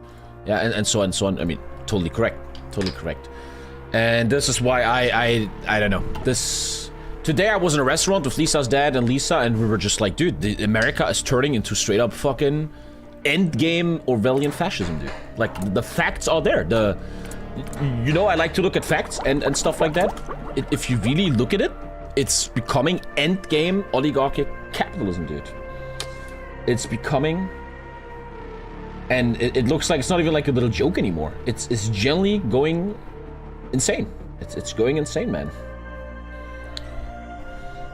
Yeah, and so on and so on. I mean, totally correct. Totally correct. And this is why I don't know. Today I was in a restaurant with Lisa's dad and Lisa, and we were just like, dude, America is turning into straight up fucking endgame Orwellian fascism, dude. Like, the facts are there. You know, I like to look at facts and stuff like that. If you really look at it, it's becoming endgame oligarchic capitalism, dude. It's becoming... And it looks like it's not even like a little joke anymore. It's generally going insane. It's going insane, man.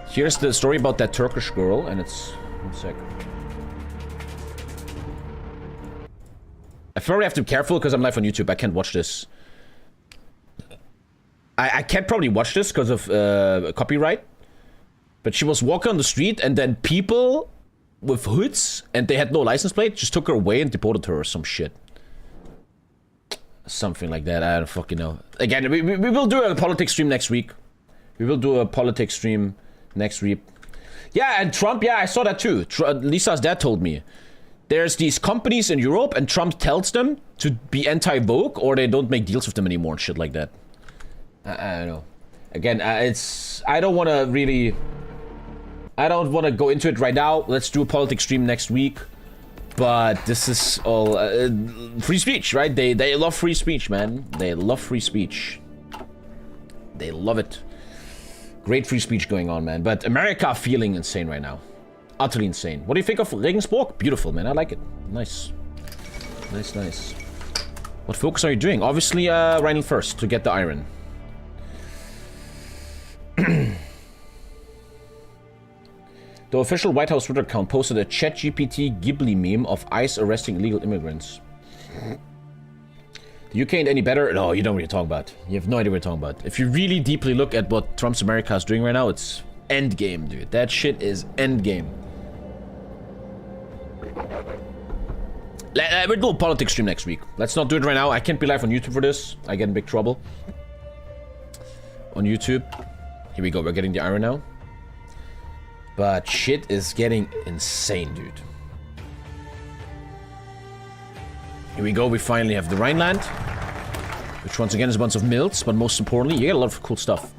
Here's the story about that Turkish girl, and it's... One sec. I probably have to be careful because I'm live on YouTube. I can't watch this. I can't probably watch this because of copyright. But she was walking on the street, and then people with hoods, and they had no license plate, just took her away and deported her or some shit. Something like that. I don't fucking know. Again, we will do a politics stream next week. We will do a politics stream next week. Yeah, and Trump, yeah, I saw that too. Lisa's dad told me. There's these companies in Europe, and Trump tells them to be anti-woke, or they don't make deals with them anymore and shit like that. I don't know. Again, I don't want to really... I don't want to go into it right now. Let's do a politics stream next week. But this is all free speech, right? They love free speech, man. They love free speech. They love it. Great free speech going on, man. But America feeling insane right now. Utterly insane. What do you think of Regensburg? Beautiful, man. I like it. Nice. Nice, nice. What focus are you doing? Obviously, Rhineland first to get the iron. The official White House Twitter account posted a ChatGPT Ghibli meme of ICE arresting illegal immigrants. The UK ain't any better? No, you don't know what you're talking about. You have no idea what you're talking about. If you really deeply look at what Trump's America is doing right now, it's endgame, dude. That shit is endgame. We'll do a politics stream next week. Let's not do it right now. I can't be live on YouTube for this. I get in big trouble. On YouTube. Here we go. We're getting the iron now. But shit is getting insane, dude. Here we go. We finally have the Rhineland. Which once again is a bunch of mills. But most importantly, you get a lot of cool stuff.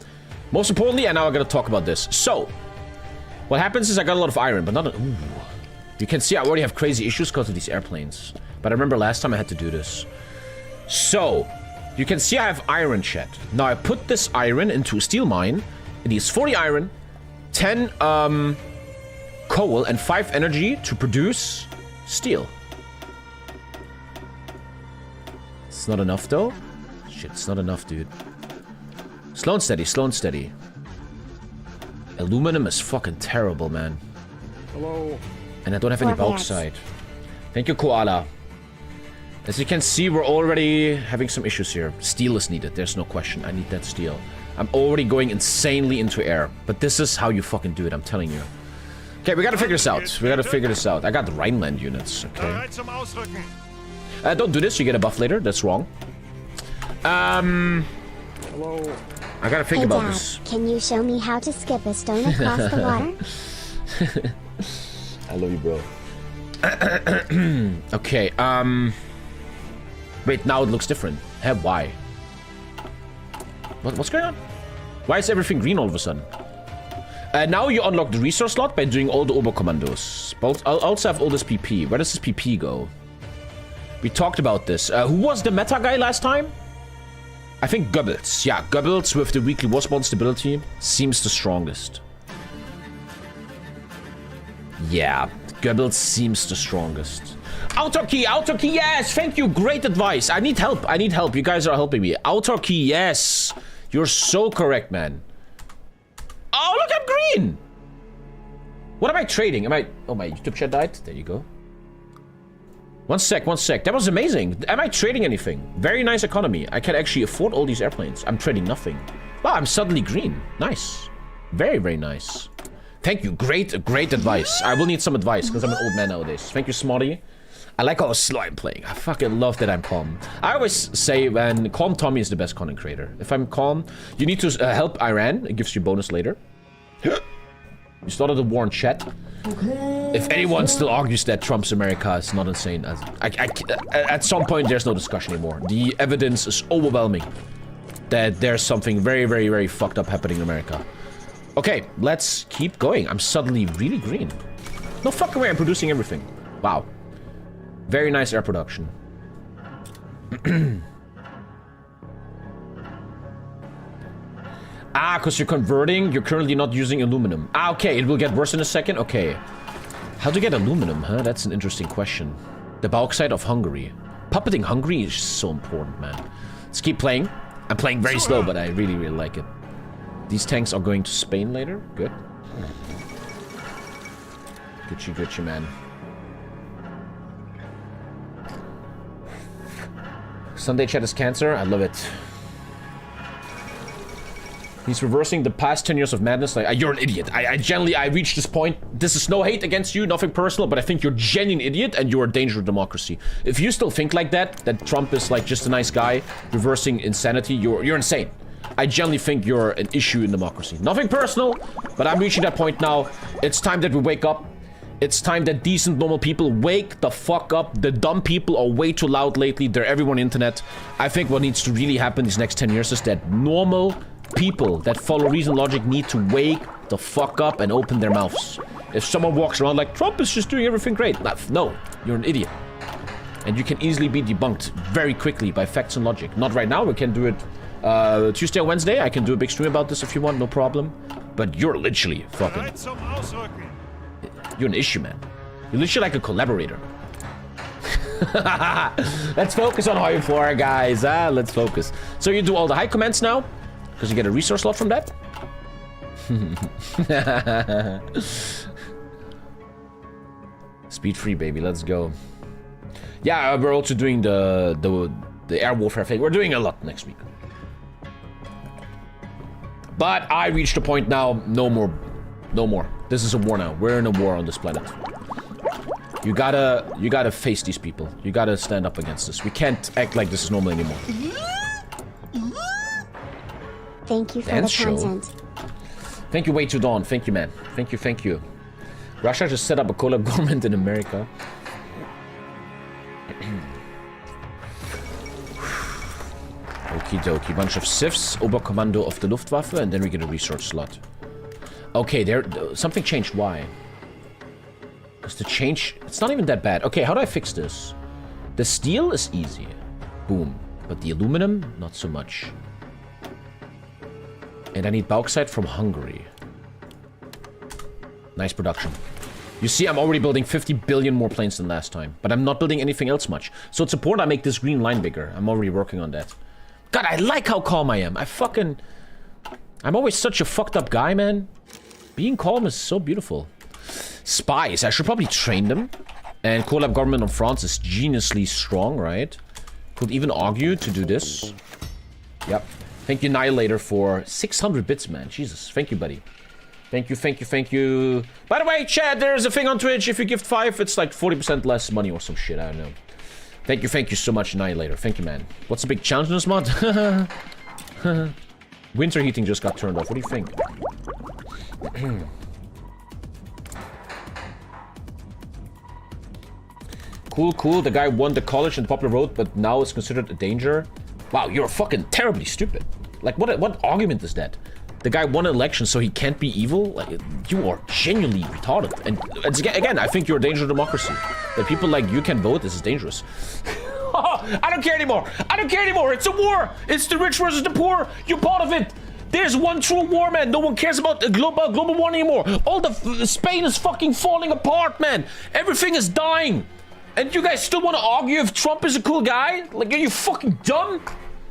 Most importantly, and now I gotta talk about this. So, what happens is I got a lot of iron, but not a... Ooh. You can see I already have crazy issues because of these airplanes. But I remember last time I had to do this. So, you can see I have iron, chat. Now I put this iron into a steel mine. It needs 40 iron, 10 coal, and 5 energy to produce steel. It's not enough, though? Shit, it's not enough, dude. Slow and steady, slow and steady. Aluminum is fucking terrible, man. Hello. And I don't have any bauxite. Thank you, Koala. As you can see, we're already having some issues here. Steel is needed, there's no question. I need that steel. I'm already going insanely into air. But this is how you fucking do it, I'm telling you. Okay, we gotta figure this out. We gotta figure this out. I got the Rhineland units, okay. Don't do this, you get a buff later. That's wrong. Hello. I gotta think Hey about Dad, this. can you show me how to skip a stone across the water? I love you, bro. Okay, wait, now it looks different. Hey, why? What's going on? Why is everything green all of a sudden? Now you unlock the resource slot by doing all the Oberkommandos. But I'll also have all this PP. Where does this PP go? We talked about this. Who was the meta guy last time? I think Goebbels. Yeah, Goebbels with the weekly war spawn stability seems the strongest. Yeah, Goebbels seems the strongest. Autarky, yes! Thank you, great advice. I need help, You guys are helping me. Autarky, yes! You're so correct, man. Oh, look, I'm green! What am I trading? Oh, my YouTube chat died? There you go. One sec. That was amazing. Am I trading anything? Very nice economy. I can actually afford all these airplanes. I'm trading nothing. Wow, I'm suddenly green. Nice. Very, very nice. Thank you. Great advice. I will need some advice because I'm an old man nowadays. Thank you, Smarty. I like how slow I'm playing. I fucking love that I'm calm. I always say when calm Tommy is the best content creator. If I'm calm, you need to help Iran. It gives you bonus later. You started a war in chat. If anyone still argues that Trump's America is not insane, at some point there's no discussion anymore. The evidence is overwhelming that there's something very, very, very fucked up happening in America. Okay, let's keep going. I'm suddenly really green. No fucking way, I'm producing everything. Wow. Very nice air production. Because you're converting, you're currently not using aluminum. Okay, it will get worse in a second. Okay. How to get aluminum, huh? That's an interesting question. The bauxite of Hungary. Puppeting Hungary is so important, man. Let's keep playing. I'm playing very slow, but I really, really like it. These tanks are going to Spain later. Good. Gucci, man. Sunday chat is cancer. I love it. He's reversing the past 10 years of madness. Like, you're an idiot. I reached this point. This is no hate against you, nothing personal, but I think you're a genuine idiot and you're a danger to democracy. If you still think like that Trump is like just a nice guy reversing insanity, you're insane. I genuinely think you're an issue in democracy. Nothing personal, but I'm reaching that point now. It's time that we wake up. It's time that decent, normal people wake the fuck up. The dumb people are way too loud lately. They're everyone on the internet. I think what needs to really happen these next 10 years is that normal people that follow reason and logic need to wake the fuck up and open their mouths. If someone walks around like, Trump is just doing everything great. No, you're an idiot. And you can easily be debunked very quickly by facts and logic. Not right now, we can do it Tuesday or Wednesday. I can do a big stream about this if you want, no problem. But you're literally fucking... You're an issue, man. You're literally like a collaborator. Let's focus on High 4, guys. Let's focus. So you do all the high commands now? Because you get a resource slot from that? Speed free, baby. Let's go. Yeah, we're also doing the air warfare thing. We're doing a lot next week. But I reached a point now. No more. No more. This is a war now. We're in a war on this planet. You gotta face these people. You gotta stand up against this. We can't act like this is normal anymore. Thank you for the content. Thank you, Way to Dawn. Thank you, man. Thank you. Russia just set up a collab government in America. Okie dokie. Bunch of SIFs, Oberkommando of the Luftwaffe, and then we get a resource slot. Okay, something changed. Why? Because the change... It's not even that bad. Okay, how do I fix this? The steel is easy. Boom. But the aluminum, not so much. And I need bauxite from Hungary. Nice production. You see, I'm already building 50 billion more planes than last time. But I'm not building anything else much. So it's important I make this green line bigger. I'm already working on that. God, I like how calm I am. I'm always such a fucked up guy, man. Being calm is so beautiful. Spies. I should probably train them. And collab government of France is geniusly strong, right? Could even argue to do this. Yep. Thank you, Annihilator, for 600 bits, man. Jesus. Thank you, buddy. Thank you, thank you, thank you. By the way, Chad, there's a thing on Twitch. If you gift 5, it's like 40% less money or some shit. I don't know. Thank you so much, Annihilator. Thank you, man. What's the big challenge in this mod? Winter heating just got turned off. What do you think? Cool. The guy won the college and the popular vote, but now it's considered a danger. Wow, you're fucking terribly stupid. Like, what argument is that? The guy won an election, so he can't be evil? Like, you are genuinely retarded. And again, I think you're a danger to democracy. That people like you can vote, this is dangerous. I don't care anymore. I don't care anymore. It's a war. It's the rich versus the poor. You're part of it. There's one true war, man. No one cares about global warming anymore. All Spain is fucking falling apart, man. Everything is dying. And you guys still want to argue if Trump is a cool guy? Like, are you fucking dumb?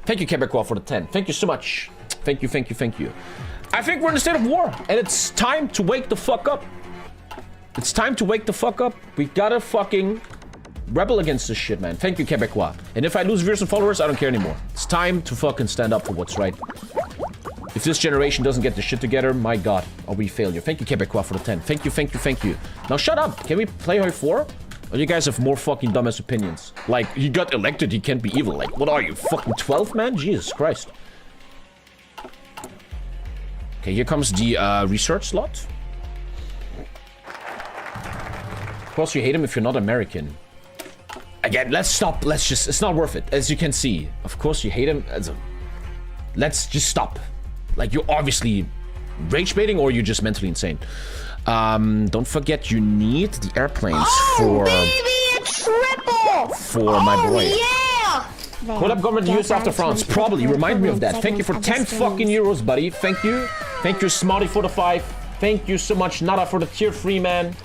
Thank you, Quebecois, for the 10. Thank you so much. Thank you. I think we're in a state of war, and it's time to wake the fuck up. It's time to wake the fuck up. We gotta fucking rebel against this shit, man. Thank you, Quebecois. And if I lose viewers and followers, I don't care anymore. It's time to fucking stand up for what's right. If this generation doesn't get the shit together, my god, are we failure. Thank you, Quebecois, for the 10. Thank you. Now shut up. Can we play Hoi 4? Or you guys have more fucking dumbass opinions? Like, he got elected, he can't be evil. Like, what are you, fucking 12, man? Jesus Christ. Okay, here comes the research slot. Of course, you hate him if you're not American. Again, let's stop. Let's just... It's not worth it, as you can see. Of course, you hate him. Let's just stop. Like, you're obviously rage baiting or you're just mentally insane. Don't forget, you need the airplanes for... baby, a triple! For my boy. Yeah! Collab government use after France. Probably. Remind me of that. Thank you for 10 fucking euros, buddy. Thank you. Thank you, Smarty, for the 5. Thank you so much, Nada, for the tier 3, man.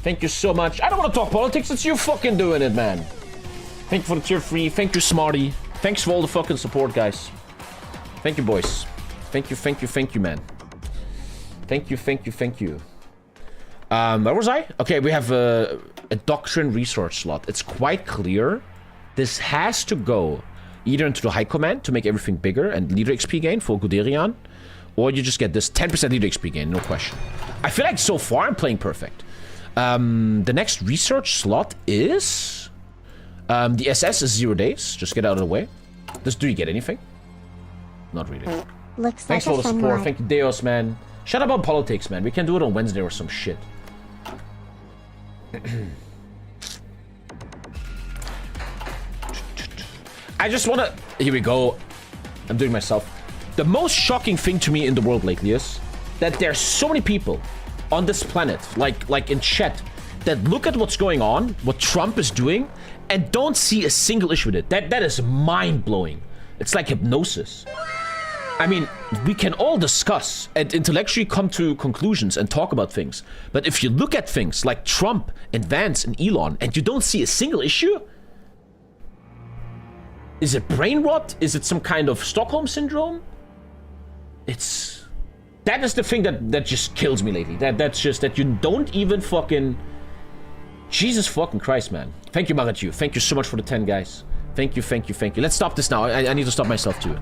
Thank you so much. I don't want to talk politics. It's you fucking doing it, man. Thank you for the tier 3. Thank you, Smarty. Thanks for all the fucking support, guys. Thank you, boys. Thank you, man. Thank you. Where was I? Okay, we have a doctrine research slot. It's quite clear. This has to go either into the high command to make everything bigger and leader XP gain for Guderian, or you just get this 10% leader XP gain, no question. I feel like so far I'm playing perfect. The next research slot is... the SS is 0 days. Just get out of the way. Do you get anything? Not really. Looks Thanks like for all the a fun support. ride. Thank you, Deos, man. Shut up on politics, man. We can do it on Wednesday or some shit. I just wanna... Here we go. I'm doing myself. The most shocking thing to me in the world lately is that there's so many people on this planet, like in chat, that look at what's going on, what Trump is doing, and don't see a single issue with it. That is mind-blowing. It's like hypnosis. I mean, we can all discuss and intellectually come to conclusions and talk about things. But if you look at things like Trump and Vance and Elon and you don't see a single issue, is it brain rot? Is it some kind of Stockholm syndrome? That is the thing that just kills me lately. That's just that you don't even fucking... Jesus fucking Christ, man. Thank you, Maratu. Thank you so much for the 10, guys. Thank you. Let's stop this now. I need to stop myself too.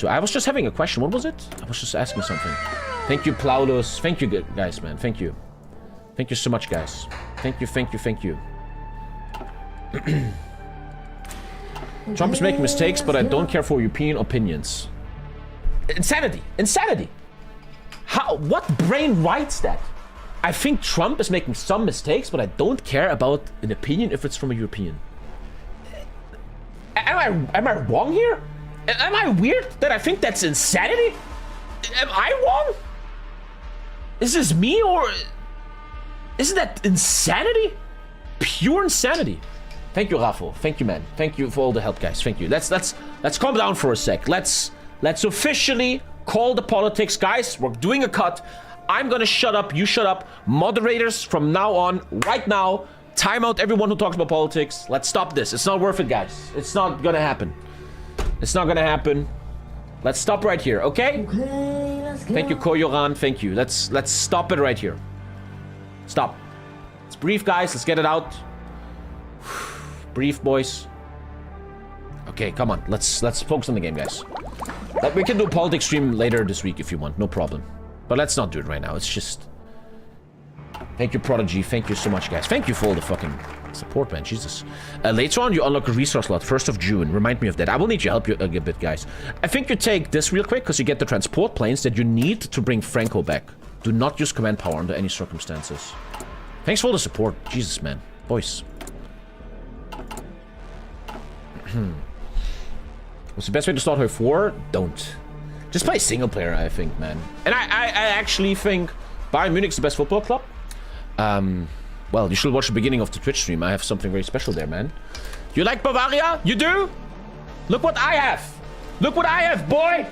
I was just having a question. What was it? I was just asking something. Thank you, Plaudos. Thank you, guys, man. Thank you. Thank you so much, guys. Thank you. Trump is making mistakes, but I don't care for European opinions. Insanity. What brain writes that? I think Trump is making some mistakes, but I don't care about an opinion if it's from a European. Am I wrong here? Am I weird that I think that's insanity? Am I wrong? Is this me, or isn't that insanity? Pure insanity. Thank you, Raffo. Thank you, man. Thank you for all the help, guys. Thank you. Let's calm down for a sec. Let's officially call the politics, guys. We're doing a cut. I'm gonna shut up. You shut up. Moderators, from now on, right now, time out everyone who talks about politics. Let's stop this. It's not worth it, guys. It's not gonna happen. It's not gonna happen. Let's stop right here, okay? Okay, let's go. Thank you, Koyoran. Thank you. Let's stop it right here. Stop. It's brief, guys. Let's get it out. Brief, boys. Okay, come on. Let's focus on the game, guys. We can do a politics stream later this week if you want. No problem. But let's not do it right now. It's just... Thank you, Prodigy. Thank you so much, guys. Thank you for all the fucking support, man. Jesus. Later on, you unlock a resource slot. 1st of June. Remind me of that. I will need your help a bit, guys. I think you take this real quick because you get the transport planes that you need to bring Franco back. Do not use command power under any circumstances. Thanks for all the support. Jesus, man. Boys. What's the best way to start her 4? Don't. Just play single player, I think, man. And I actually think Bayern Munich's the best football club. Well, you should watch the beginning of the Twitch stream. I have something very special there, man. You like Bavaria? You do? Look what I have. Look what I have, boy.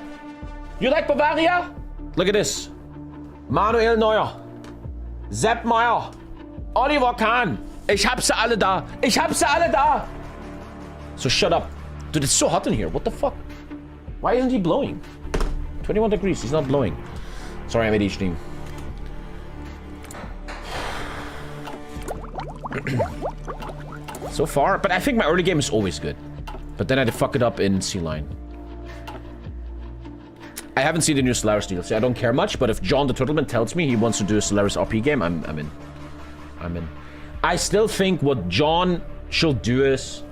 You like Bavaria? Look at this. Manuel Neuer. Sepp Meier. Oliver Kahn. Ich hab sie alle da. Ich hab sie alle da. So shut up. Dude, it's so hot in here. What the fuck? Why isn't he blowing? 21 degrees. He's not blowing. Sorry, I'm ADHD. So far, but I think my early game is always good. But then I fuck it up in C-Line. I haven't seen the new Solaris DLC. I don't care much, but if John the Turtleman tells me he wants to do a Solaris RP game, I'm in. I'm in. I still think what John should do is...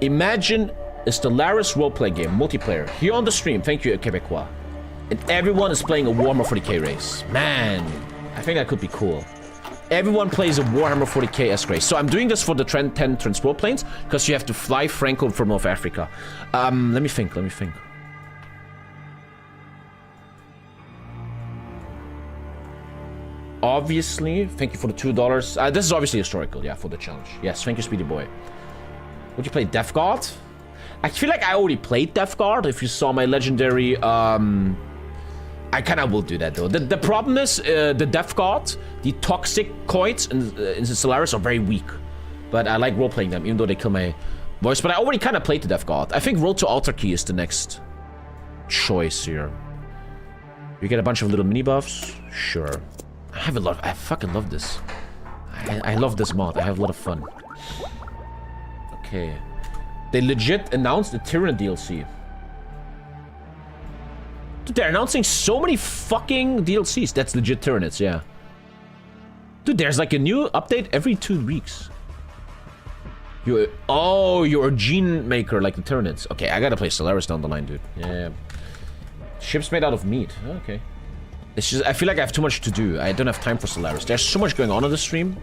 Imagine a Stellaris roleplay game, multiplayer, here on the stream. Thank you, Quebecois. And everyone is playing a Warhammer 40k race. Man, I think that could be cool. Everyone plays a Warhammer 40k S race. So I'm doing this for the 10 transport planes, because you have to fly Franco from North Africa. Let me think. Obviously, thank you for the $2. This is obviously historical, yeah, for the challenge. Yes, thank you, Speedy Boy. Would you play Death Guard? I feel like I already played Death Guard. If you saw my legendary, I kind of will do that though. The problem is the Death Guard, the toxic coins in the Solaris are very weak. But I like role-playing them, even though they kill my voice. But I already kind of played the Death Guard. I think Road to Autarky is the next choice here. You get a bunch of little mini buffs. Sure. I fucking love this. I love this mod. I have a lot of fun. Okay. They legit announced the Tyranid DLC. Dude, they're announcing so many fucking DLCs. That's legit Tyranids, yeah. Dude, there's like a new update every 2 weeks. You're a gene maker like the Tyranids. Okay, I gotta play Solaris down the line, dude. Yeah. Ships made out of meat. Okay. It's just, I feel like I have too much to do. I don't have time for Solaris. There's so much going on the stream.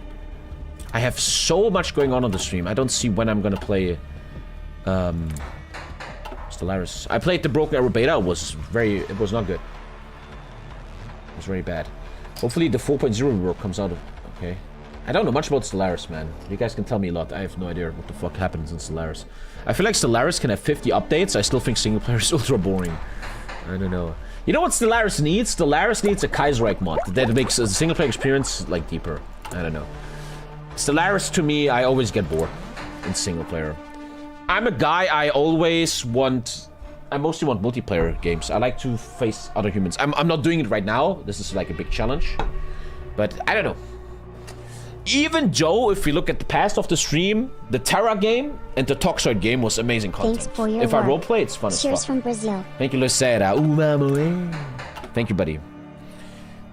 I have so much going on the stream. I don't see when I'm gonna play Stellaris. I played the Broken Arrow beta. It was not good. It was very bad. Hopefully the 4.0 rework comes out of... Okay. I don't know much about Stellaris, man. You guys can tell me a lot. I have no idea what the fuck happens in Stellaris. I feel like Stellaris can have 50 updates. I still think single player is ultra boring. I don't know. You know what Stellaris needs? Stellaris needs a Kaiserreich mod that makes a single player experience like deeper. I don't know. Stellaris, to me, I always get bored in single player. I'm a guy, I mostly want multiplayer games. I like to face other humans. I'm not doing it right now. This is like a big challenge. But I don't know. Even Joe, if we look at the past of the stream, the Terra game and the Toxoid game was amazing content. Thanks for your if work. I roleplay, it's fun as fuck. Cheers from Brazil. Thank you, Lucera. Thank you, buddy.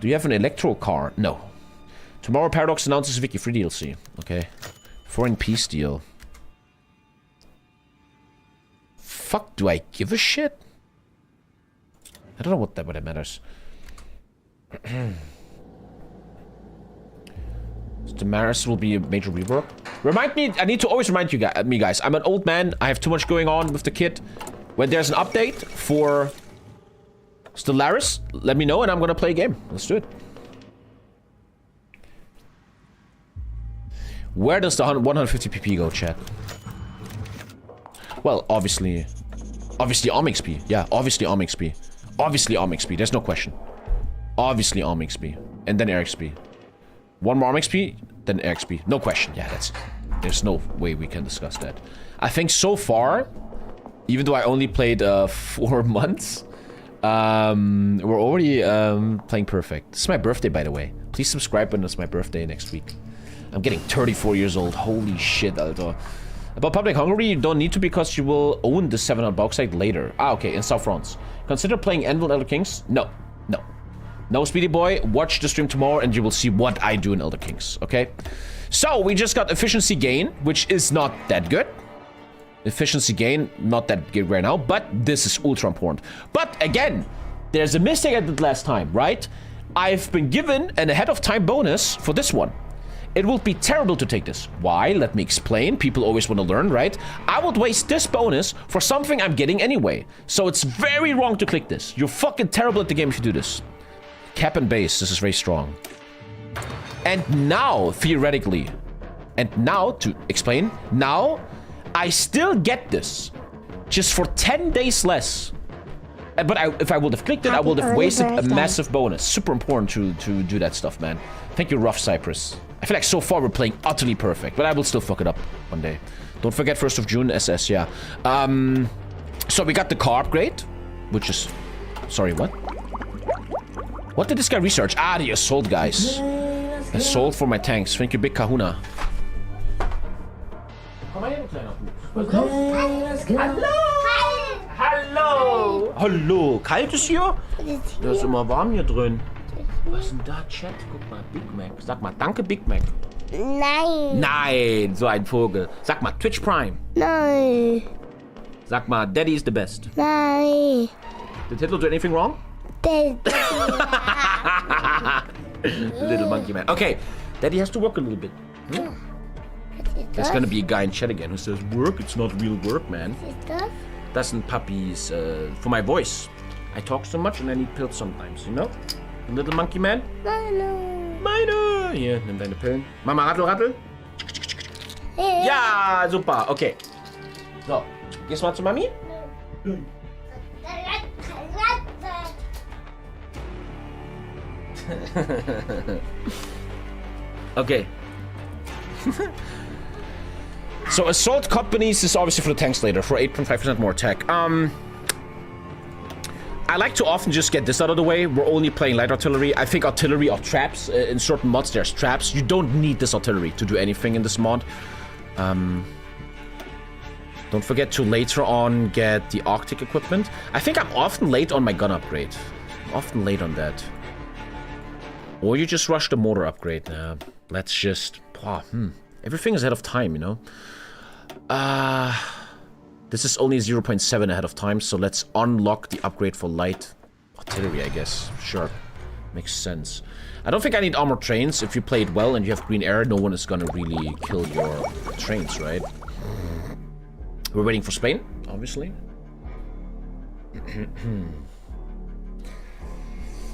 Do you have an electro car? No. Tomorrow Paradox announces Wiki Free DLC. Okay. Foreign peace deal. Fuck, do I give a shit? I don't know what that matters. Damaris will be a major rework. Remind me, I need to always remind you guys. I'm an old man. I have too much going on with the kid. When there's an update for Stellaris, let me know and I'm gonna play a game. Let's do it. Where does the 150 PP go, chat? Well, obviously Om XP. Yeah, obviously Om XP. Obviously Om XP. There's no question. Obviously Arm XP. And then Air XP. One more Arm XP, then Air XP. No question. Yeah, that's... There's no way we can discuss that. I think so far, even though I only played 4 months, we're already playing perfect. This is my birthday, by the way. Please subscribe when it's my birthday next week. I'm getting 34 years old. Holy shit, Alter. About Public Hungary, you don't need to because you will own the 700 bauxite later. Ah, okay, in South France. Consider playing Anvil Elder Kings? No. No. No, Speedy Boy. Watch the stream tomorrow and you will see what I do in Elder Kings, okay? So, we just got efficiency gain, which is not that good. Efficiency gain, not that good right now, but this is ultra important. But again, there's a mistake I did last time, right? I've been given an ahead of time bonus for this one. It would be terrible to take this. Why? Let me explain. People always want to learn, right? I would waste this bonus for something I'm getting anyway. So it's very wrong to click this. You're fucking terrible at the game if you do this. Cap and base, this is very strong. And now, theoretically, and now, to explain, now, I still get this. Just for 10 days less. But if I would have clicked it, I would have wasted a massive bonus. Super important to do that stuff, man. Thank you, Rough Cypress. I feel like so far we're playing utterly perfect, but I will still fuck it up one day. Don't forget 1st of June, SS, yeah. So we got the car upgrade, which is... Sorry, what? What did this guy research? Ah, the assault guys. Assault for my tanks. Thank you, Big Kahuna. Komm mal her, du kleiner Fuchs. Hallo! Hallo! Hallo! Kalt ist hier? Das ist immer warm hier drin. Was ist denn da, Chat? Guck mal, Big Mac. Sag mal, danke, Big Mac. Nein. Nein, so ein Vogel. Sag mal, Twitch Prime. Nein. Sag mal, Daddy is the best. Nein. Did Hitler do anything wrong? Little monkey man. Okay, Daddy has to work a little bit. Hmm? There's gonna be a guy in chat again who says, work? It's not real work, man. Doesn't puppies, for my voice. I talk so much and I need pills sometimes, you know? The little monkey man? Meine! Hier, nimm deine Pillen. Mama, rattel, rattel. Ja, super, okay. So, gehst du mal zu Mami? Okay. So assault companies is obviously for the tanks later for 8.5% more attack. I like to often just get this out of the way. We're only playing light artillery. I think artillery or traps. In certain mods there's traps. You don't need this artillery to do anything in this mod. Don't forget to later on get the Arctic equipment. I think I'm often late on my gun upgrade. I'm often late on that. Or you just rush the motor upgrade. Let's just... Everything is ahead of time, you know? This is only 0.7 ahead of time, so let's unlock the upgrade for light artillery, I guess. Sure. Makes sense. I don't think I need armored trains. If you play it well and you have green air, no one is gonna really kill your trains, right? We're waiting for Spain, obviously.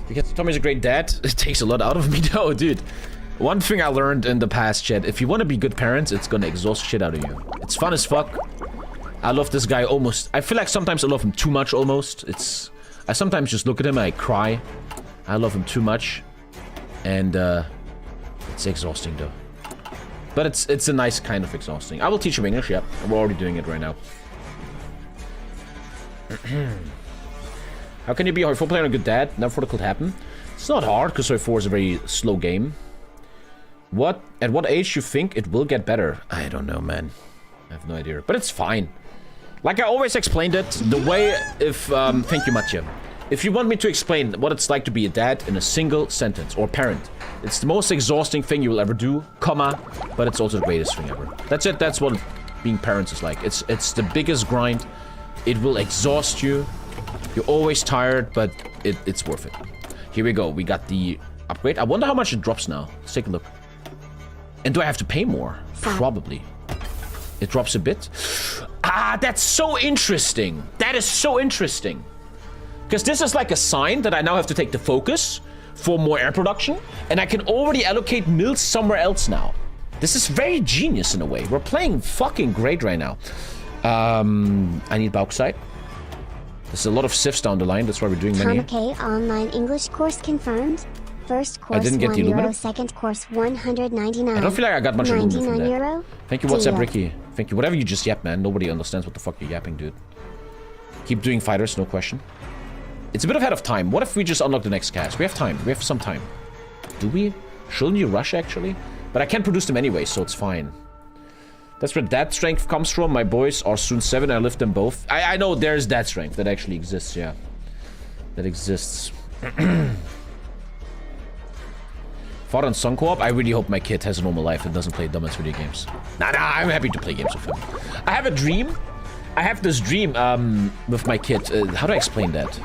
Because Tommy's a great dad, it takes a lot out of me though, dude. One thing I learned in the past, chat, if you want to be good parents, it's gonna exhaust shit out of you. It's fun as fuck. I love this guy almost. I feel like sometimes I love him too much almost. I sometimes just look at him and I cry. I love him too much. And it's exhausting though. But it's a nice kind of exhausting. I will teach him English, yeah. We're already doing it right now. How can you be a Hoi 4 player and a good dad? Never thought it could happen. It's not hard, because Hoi 4 is a very slow game. At what age you think it will get better? I don't know, man. I have no idea. But it's fine. Like I always explained it, the way thank you, Mathieu. If you want me to explain what it's like to be a dad in a single sentence, or parent, it's the most exhausting thing you will ever do, comma, but it's also the greatest thing ever. That's it, that's what being parents is like. It's the biggest grind. It will exhaust you. You're always tired, but it's worth it. Here we go, we got the upgrade. I wonder how much it drops now. Let's take a look. And do I have to pay more? Probably. It drops a bit. Ah, that's so interesting. That is so interesting. Because this is like a sign that I now have to take the focus for more air production. And I can already allocate mills somewhere else now. This is very genius in a way. We're playing fucking great right now. I need bauxite. There's a lot of sifs down the line. That's why we're doing many. TommyKay online English course confirmed. First course didn't get the €1, aluminum. second course 199. I don't feel like I got much aluminum from that. €99. Thank you, WhatsApp Ricky. Thank you. Whatever you just yapped, man. Nobody understands what the fuck you're yapping, dude. Keep doing fighters, no question. It's a bit ahead of time. What if we just unlock the next cast? We have time. We have some time. Do we? Shouldn't you rush, actually? But I can't produce them anyway, so it's fine. That's where that strength comes from. My boys are soon 7. I lift them both. I know there's that strength. That actually exists, yeah. That exists. Father and son co-op? I really hope my kid has a normal life and doesn't play dumbass video games. Nah, I'm happy to play games with him. I have a dream. I have this dream with my kid. How do I explain that?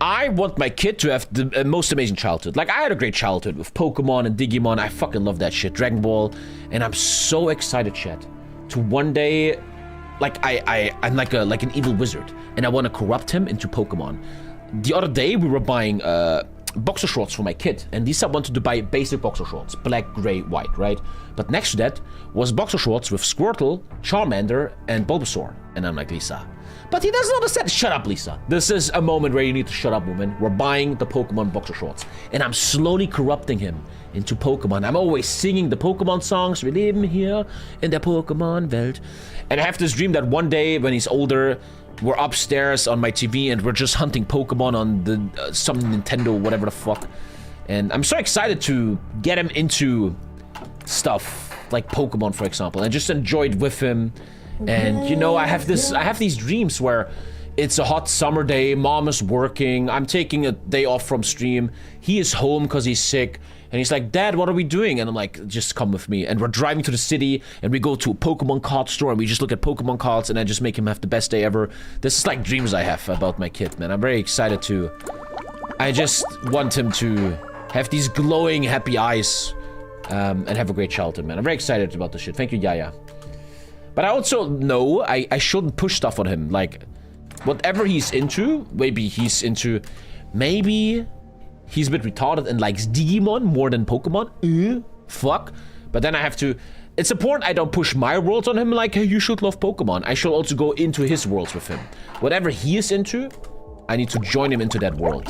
I want my kid to have the most amazing childhood. Like, I had a great childhood with Pokemon and Digimon. I fucking love that shit. Dragon Ball. And I'm so excited, chat, to one day... Like, I'm like an evil wizard. And I want to corrupt him into Pokemon. The other day, we were buying... boxer shorts for my kid, and Lisa wanted to buy basic boxer shorts, black, gray, white, right? But next to that was boxer shorts with Squirtle, Charmander, and Bulbasaur. And I'm like, Lisa, but he doesn't understand. Shut up, Lisa. This is a moment where you need to shut up, woman. We're buying the Pokemon boxer shorts, and I'm slowly corrupting him into Pokemon. I'm always singing the Pokemon songs. We live here in the Pokemon Welt. And I have this dream that one day when he's older, we're upstairs on my TV and we're just hunting Pokemon on the some Nintendo, whatever the fuck. And I'm so excited to get him into stuff like Pokemon, for example, and just enjoy it with him. And you know, I have these dreams where it's a hot summer day, mom is working, I'm taking a day off from stream, he is home because he's sick. And he's like, Dad, what are we doing? And I'm like, just come with me. And we're driving to the city, and we go to a Pokemon card store, and we just look at Pokemon cards, and I just make him have the best day ever. This is like dreams I have about my kid, man. I'm very excited to... I just want him to have these glowing, happy eyes, and have a great childhood, man. I'm very excited about this shit. Thank you, Yaya. But I also know I shouldn't push stuff on him. Like, whatever he's into, maybe he's into... Maybe... He's a bit retarded and likes Digimon more than Pokemon. Fuck. But then I have to... It's important I don't push my worlds on him like, hey, you should love Pokemon. I should also go into his worlds with him. Whatever he is into, I need to join him into that world.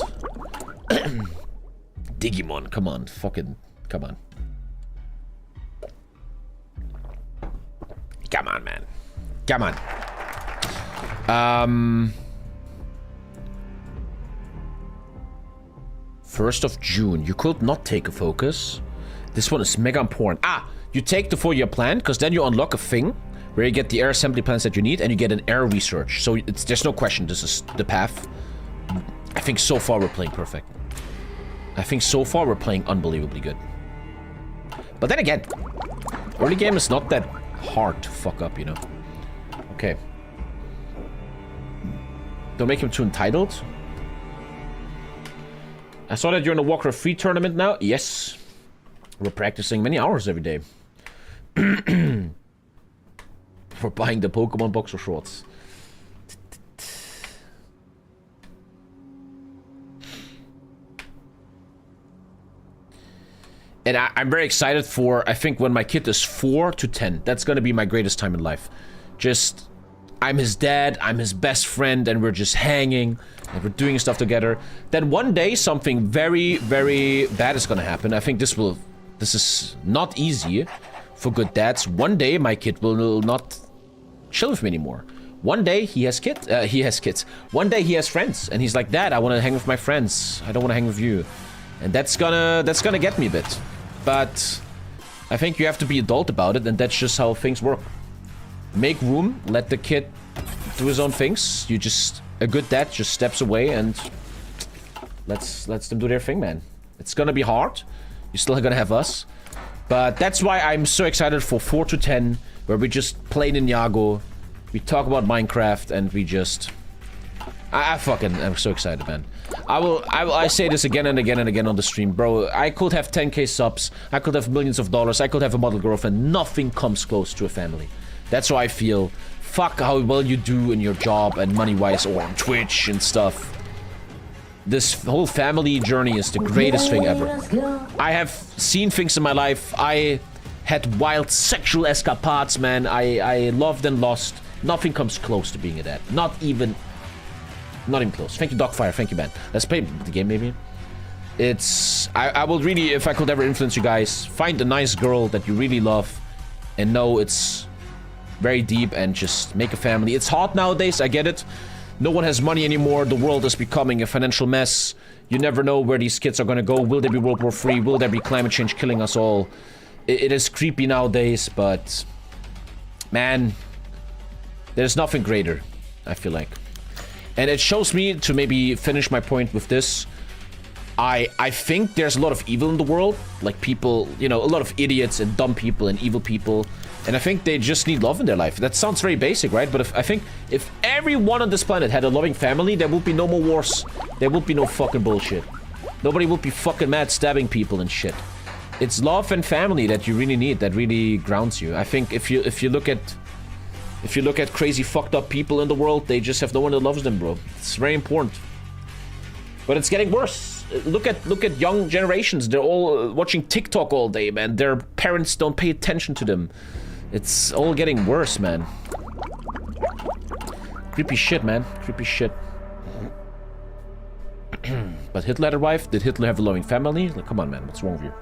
Digimon, come on. Fucking... Come on. Come on, man. Come on. 1st of June. You could not take a focus. This one is mega important. You take the 4-year plan, because then you unlock a thing where you get the air assembly plans that you need, and you get an air research. So there's no question. This is the path. I think so far we're playing perfect. I think so far we're playing unbelievably good. But then again, early game is not that hard to fuck up, you know. Okay. Don't make him too entitled. I saw that you're in the Warcraft 3 tournament now. Yes. We're practicing many hours every day. For buying the Pokemon boxer shorts. And I'm very excited for, I think, when my kid is 4 to 10. That's going to be my greatest time in life. Just, I'm his dad, I'm his best friend, and we're just hanging. And we're doing stuff together. Then one day, something very, very bad is gonna happen. I think this is not easy for good dads. One day, my kid will not chill with me anymore. One day, he has kids. One day, he has friends. And he's like, Dad, I want to hang with my friends. I don't want to hang with you. And that's gonna get me a bit. But I think you have to be adult about it, and that's just how things work. Make room, let the kid do his own things. A good dad just steps away and lets them do their thing, man. It's gonna be hard. You're still gonna have us. But that's why I'm so excited for 4 to 10, where we just play Ninjago, we talk about Minecraft, and we just... I'm so excited, man. I say this again and again and again on the stream, bro. I could have 10k subs, I could have millions of dollars, I could have a model girlfriend. Nothing comes close to a family. That's how I feel. Fuck how well you do in your job and money-wise, or on Twitch and stuff. This whole family journey is the greatest thing ever. I have seen things in my life. I had wild sexual escapades, man. I loved and lost. Nothing comes close to being a dad. Not even Not even close. Thank you, Dogfire. Thank you, man. Let's play the game, maybe. It's... I will really, if I could ever influence you guys, find a nice girl that you really love and know it's very deep and just make a family. It's hard nowadays, I get it. No one has money anymore. The world is becoming a financial mess. You never know where these kids are gonna go. Will there be World War III? Will there be climate change killing us all? It is creepy nowadays, but... Man... There's nothing greater, I feel like. And it shows me, to maybe finish my point with this, I think there's a lot of evil in the world. Like people, you know, a lot of idiots and dumb people and evil people. And I think they just need love in their life. That sounds very basic, right? But I think if everyone on this planet had a loving family, there would be no more wars. There would be no fucking bullshit. Nobody would be fucking mad stabbing people and shit. It's love and family that you really need, that really grounds you. I think if you look at crazy fucked up people in the world, they just have no one that loves them, bro. It's very important. But it's getting worse. Look at young generations. They're all watching TikTok all day, man. Their parents don't pay attention to them. It's all getting worse, man. Creepy shit, man. Creepy shit. But Hitler had a wife? Did Hitler have a loving family? Like, come on, man. What's wrong with you?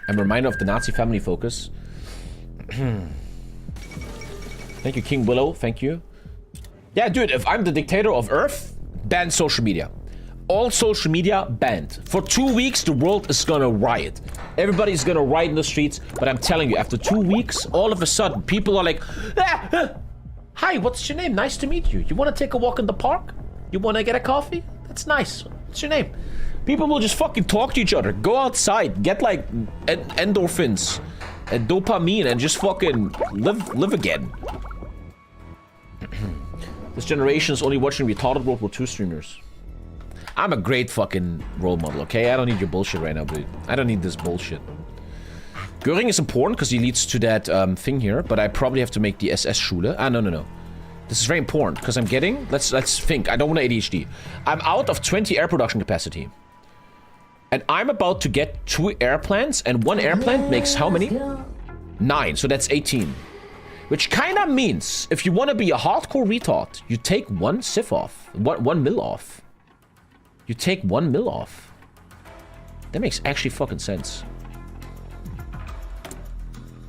I'm a reminder of the Nazi family focus. Thank you, King Willow. Thank you. Yeah, dude, if I'm the dictator of Earth, ban social media. All social media banned. For 2 weeks, the world is gonna riot. Everybody's gonna riot in the streets. But I'm telling you, after 2 weeks, all of a sudden, people are like, hi, what's your name? Nice to meet you. You wanna take a walk in the park? You wanna get a coffee? That's nice. What's your name? People will just fucking talk to each other. Go outside. Get like endorphins and dopamine and just fucking live again. This generation is only watching retarded World War II streamers. I'm a great fucking role model, okay? I don't need your bullshit right now, dude. I don't need this bullshit. Göring is important because he leads to that thing here, but I probably have to make the SS Schule. Ah, no. This is very important because I'm getting... Let's think. I don't want ADHD. I'm out of 20 air production capacity. And I'm about to get 2 airplanes, and 1 airplane makes how many? 9, so that's 18. Which kinda means, if you wanna be a hardcore retard, you take 1 SIF off. 1 mil off. You take 1 mil off. That makes actually fucking sense.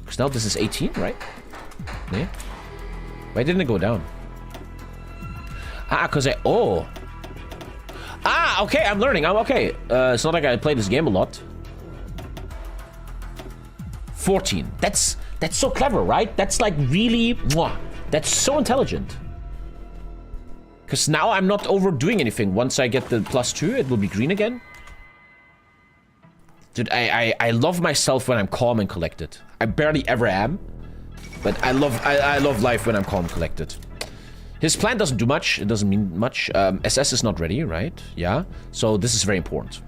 Because now this is 18, right? Yeah. Why didn't it go down? Ah, because oh. Ah, okay, I'm learning. I'm okay. It's not like I play this game a lot. 14. That's so clever, right? That's like really... Mwah, that's so intelligent. Because now I'm not overdoing anything. Once I get the +2, it will be green again. Dude, I love myself when I'm calm and collected. I barely ever am. But I love life when I'm calm and collected. His plan doesn't do much. It doesn't mean much. SS is not ready, right? Yeah. So this is very important.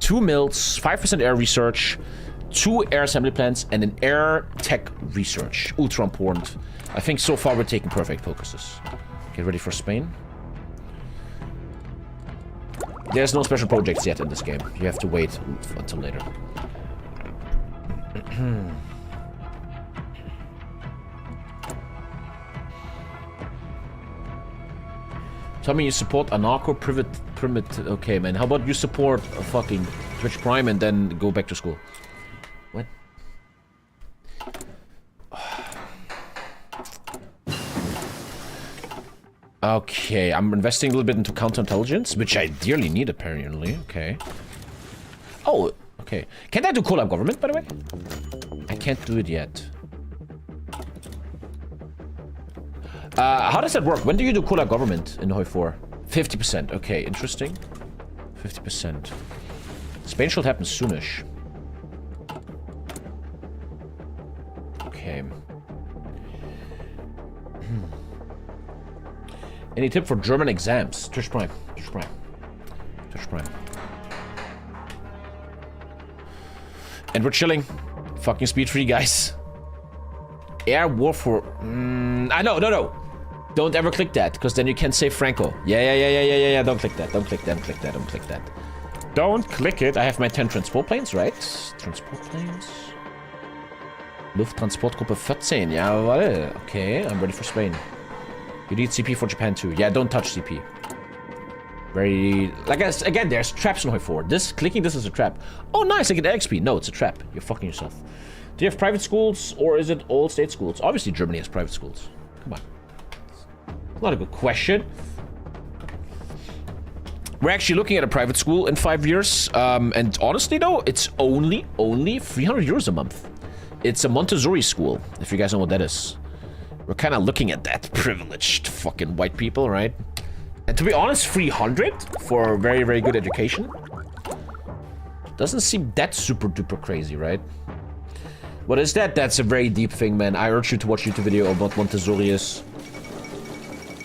2 mils, 5% air research, 2 air assembly plants, and an air tech research. Ultra important. I think so far we're taking perfect focuses. Get ready for Spain. There's no special projects yet in this game. You have to wait until later. Tell me you support anarcho-primitive... Okay, man. How about you support a fucking Twitch Prime and then go back to school? What? Okay, I'm investing a little bit into counterintelligence, which I dearly need, apparently. Okay. Oh, okay. Can I do collab government, by the way? I can't do it yet. How does that work? When do you do collab government in Hoi 4? 50%. Okay, interesting. 50%. Spain should happen soonish. Okay. Any tip for German exams? Twitch Prime. Twitch Prime. Twitch Prime. And we're chilling. Fucking speed free, guys. Air Warfare. No. Don't ever click that, because then you can't say Franco. Yeah. Don't click that. Don't click that. Don't click it. I have my 10 transport planes, right? Transport planes. Lufttransportgruppe 14. Jawohl. Okay, I'm ready for Spain. You need CP for Japan too. Yeah, don't touch CP. Very... Like, again, there's traps in Hoi 4. Clicking this is a trap. Oh, nice, I get XP. No, it's a trap. You're fucking yourself. Do you have private schools, or is it all state schools? Obviously, Germany has private schools. Come on. Not a good question. We're actually looking at a private school in 5 years. And honestly, though, it's only 300 euros a month. It's a Montessori school, if you guys know what that is. We're kind of looking at that privileged fucking white people, right? And to be honest, 300 for very, very good education doesn't seem that super duper crazy, right? What is that? That's a very deep thing, man. I urge you to watch a YouTube video about Montessori is.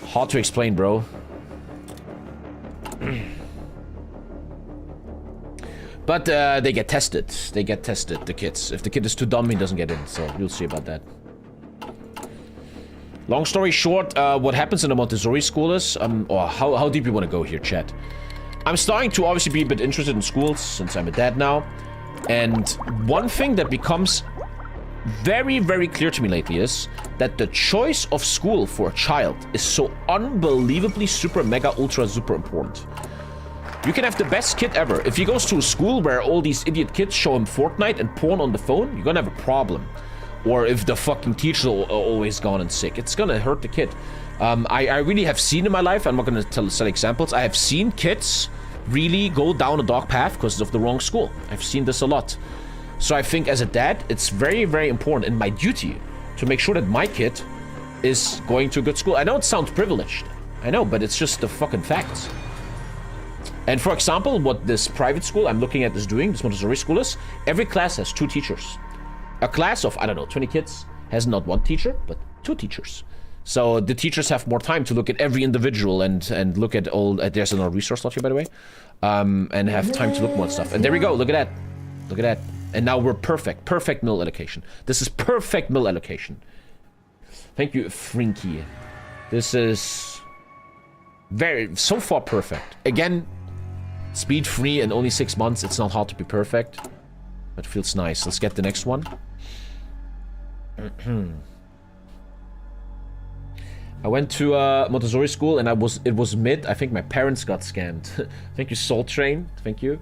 Hard to explain, bro. But they get tested. They get tested, the kids. If the kid is too dumb, he doesn't get in. So you'll see about that. Long story short, what happens in a Montessori school is... or how deep you want to go here, chat? I'm starting to obviously be a bit interested in schools, since I'm a dad now. And one thing that becomes very, very clear to me lately is that the choice of school for a child is so unbelievably super, mega, ultra, super important. You can have the best kid ever. If he goes to a school where all these idiot kids show him Fortnite and porn on the phone, you're gonna have a problem. Or if the fucking teacher are always gone and sick, it's gonna hurt the kid. I really have seen in my life, I'm not gonna set examples, I have seen kids really go down a dark path because of the wrong school. I've seen this a lot. So I think as a dad, it's very, very important and my duty to make sure that my kid is going to a good school. I know it sounds privileged. I know, but it's just the fucking facts. And for example, what this private school I'm looking at is doing, this Montessori school is, every class has 2 teachers. A class of, I don't know, 20 kids has not 1 teacher, but 2 teachers. So the teachers have more time to look at every individual and look at all, there's another resource slot here, by the way, and have time to look more at stuff. And there we go, look at that. Look at that. And now we're perfect mill allocation. This is perfect mill allocation. Thank you, Frinky. This is so far perfect. Again, speed free and only 6 months. It's not hard to be perfect, but it feels nice. Let's get the next one. I went to Montessori school and it was mid. I think my parents got scammed. Thank you, Soul Train. Thank you.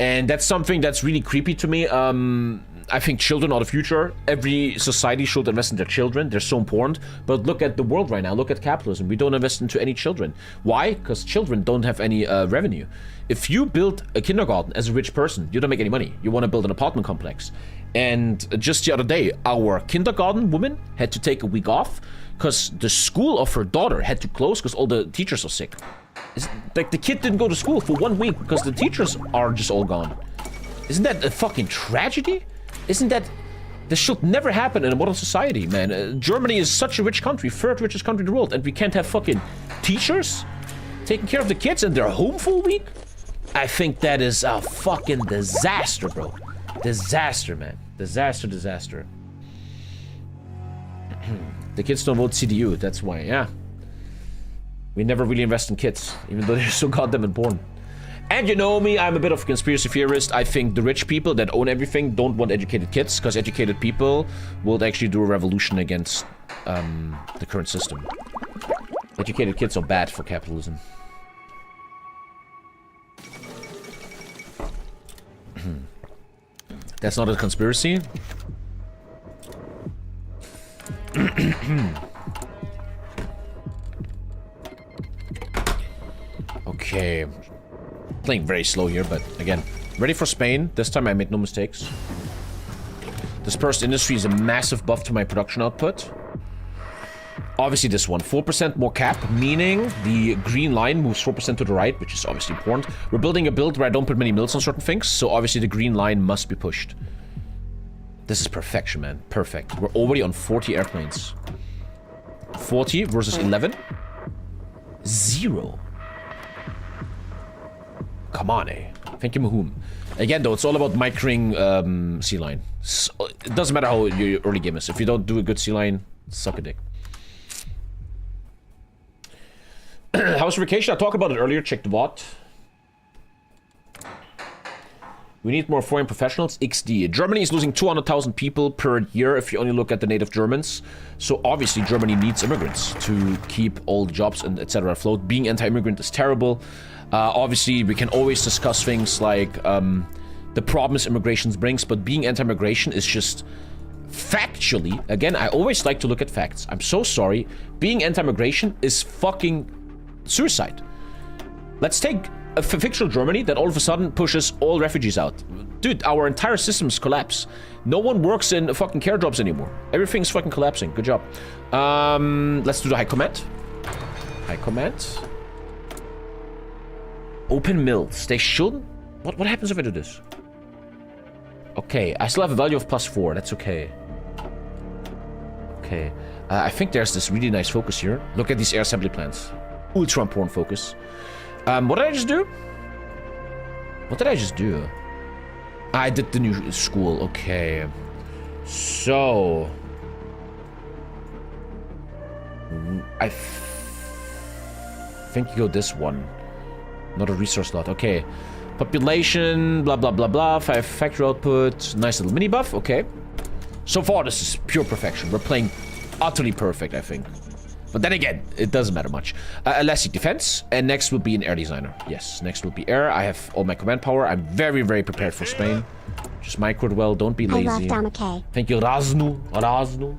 And that's something that's really creepy to me. I think children are the future. Every society should invest in their children. They're so important. But look at the world right now. Look at capitalism. We don't invest into any children. Why? Because children don't have any revenue. If you build a kindergarten as a rich person, you don't make any money. You want to build an apartment complex. And just the other day, our kindergarten woman had to take a week off because the school of her daughter had to close because all the teachers are sick. Like, the kid didn't go to school for 1 week because the teachers are just all gone. Isn't that a fucking tragedy? Isn't that... This should never happen in a modern society, man. Germany is such a rich country, 3rd richest country in the world, and we can't have fucking teachers taking care of the kids and they're home for a week? I think that is a fucking disaster, bro. Disaster, man. Disaster, disaster. The kids don't vote CDU, that's why, yeah. We never really invest in kids, even though they're so goddamn important. And you know me, I'm a bit of a conspiracy theorist. I think the rich people that own everything don't want educated kids, because educated people will actually do a revolution against the current system. Educated kids are bad for capitalism. That's not a conspiracy. Okay. Playing very slow here, but again, ready for Spain. This time I made no mistakes. Dispersed industry is a massive buff to my production output. Obviously this one, 4% more cap, meaning the green line moves 4% to the right, which is obviously important. We're building a build where I don't put many mills on certain things, so obviously the green line must be pushed. This is perfection, man. Perfect. We're already on 40 airplanes. 40 versus 11. 0. Come on, eh? Thank you, Mahum. Again, though, it's all about microing C-line. So, it doesn't matter how your early game is. If you don't do a good C-line, suck a dick. How's vacation? I talked about it earlier. Check the VOD. We need more foreign professionals. XD. Germany is losing 200,000 people per year if you only look at the native Germans. So obviously Germany needs immigrants to keep all the jobs and etc. afloat. Being anti-immigrant is terrible. Obviously we can always discuss things like the problems immigration brings, but being anti-immigration is just factually, again, I always like to look at facts. I'm so sorry. Being anti-immigration is fucking suicide. Let's take a fictional Germany that all of a sudden pushes all refugees out. Dude, our entire systems collapse. No one works in fucking care jobs anymore. Everything's fucking collapsing. Good job. Let's do the high command. High command. Open mills. They shouldn't... What happens if I do this? Okay, I still have a value of +4. That's okay. Okay. I think there's this really nice focus here. Look at these air assembly plants. Ultra important focus. What did I just do? What did I just do? I did the new school. Okay. So... I think you go this one. Not a resource slot. Okay. Population, blah, blah, blah, blah. 5 factory output. Nice little mini buff. Okay. So far, this is pure perfection. We're playing utterly perfect, I think. But then again, it doesn't matter much. Elastic defense. And next will be an air designer. Yes, next will be air. I have all my command power. I'm very, very prepared for Spain. Just micro it well. Don't be lazy. I love TommyKay. Thank you, Raznu. Raznu.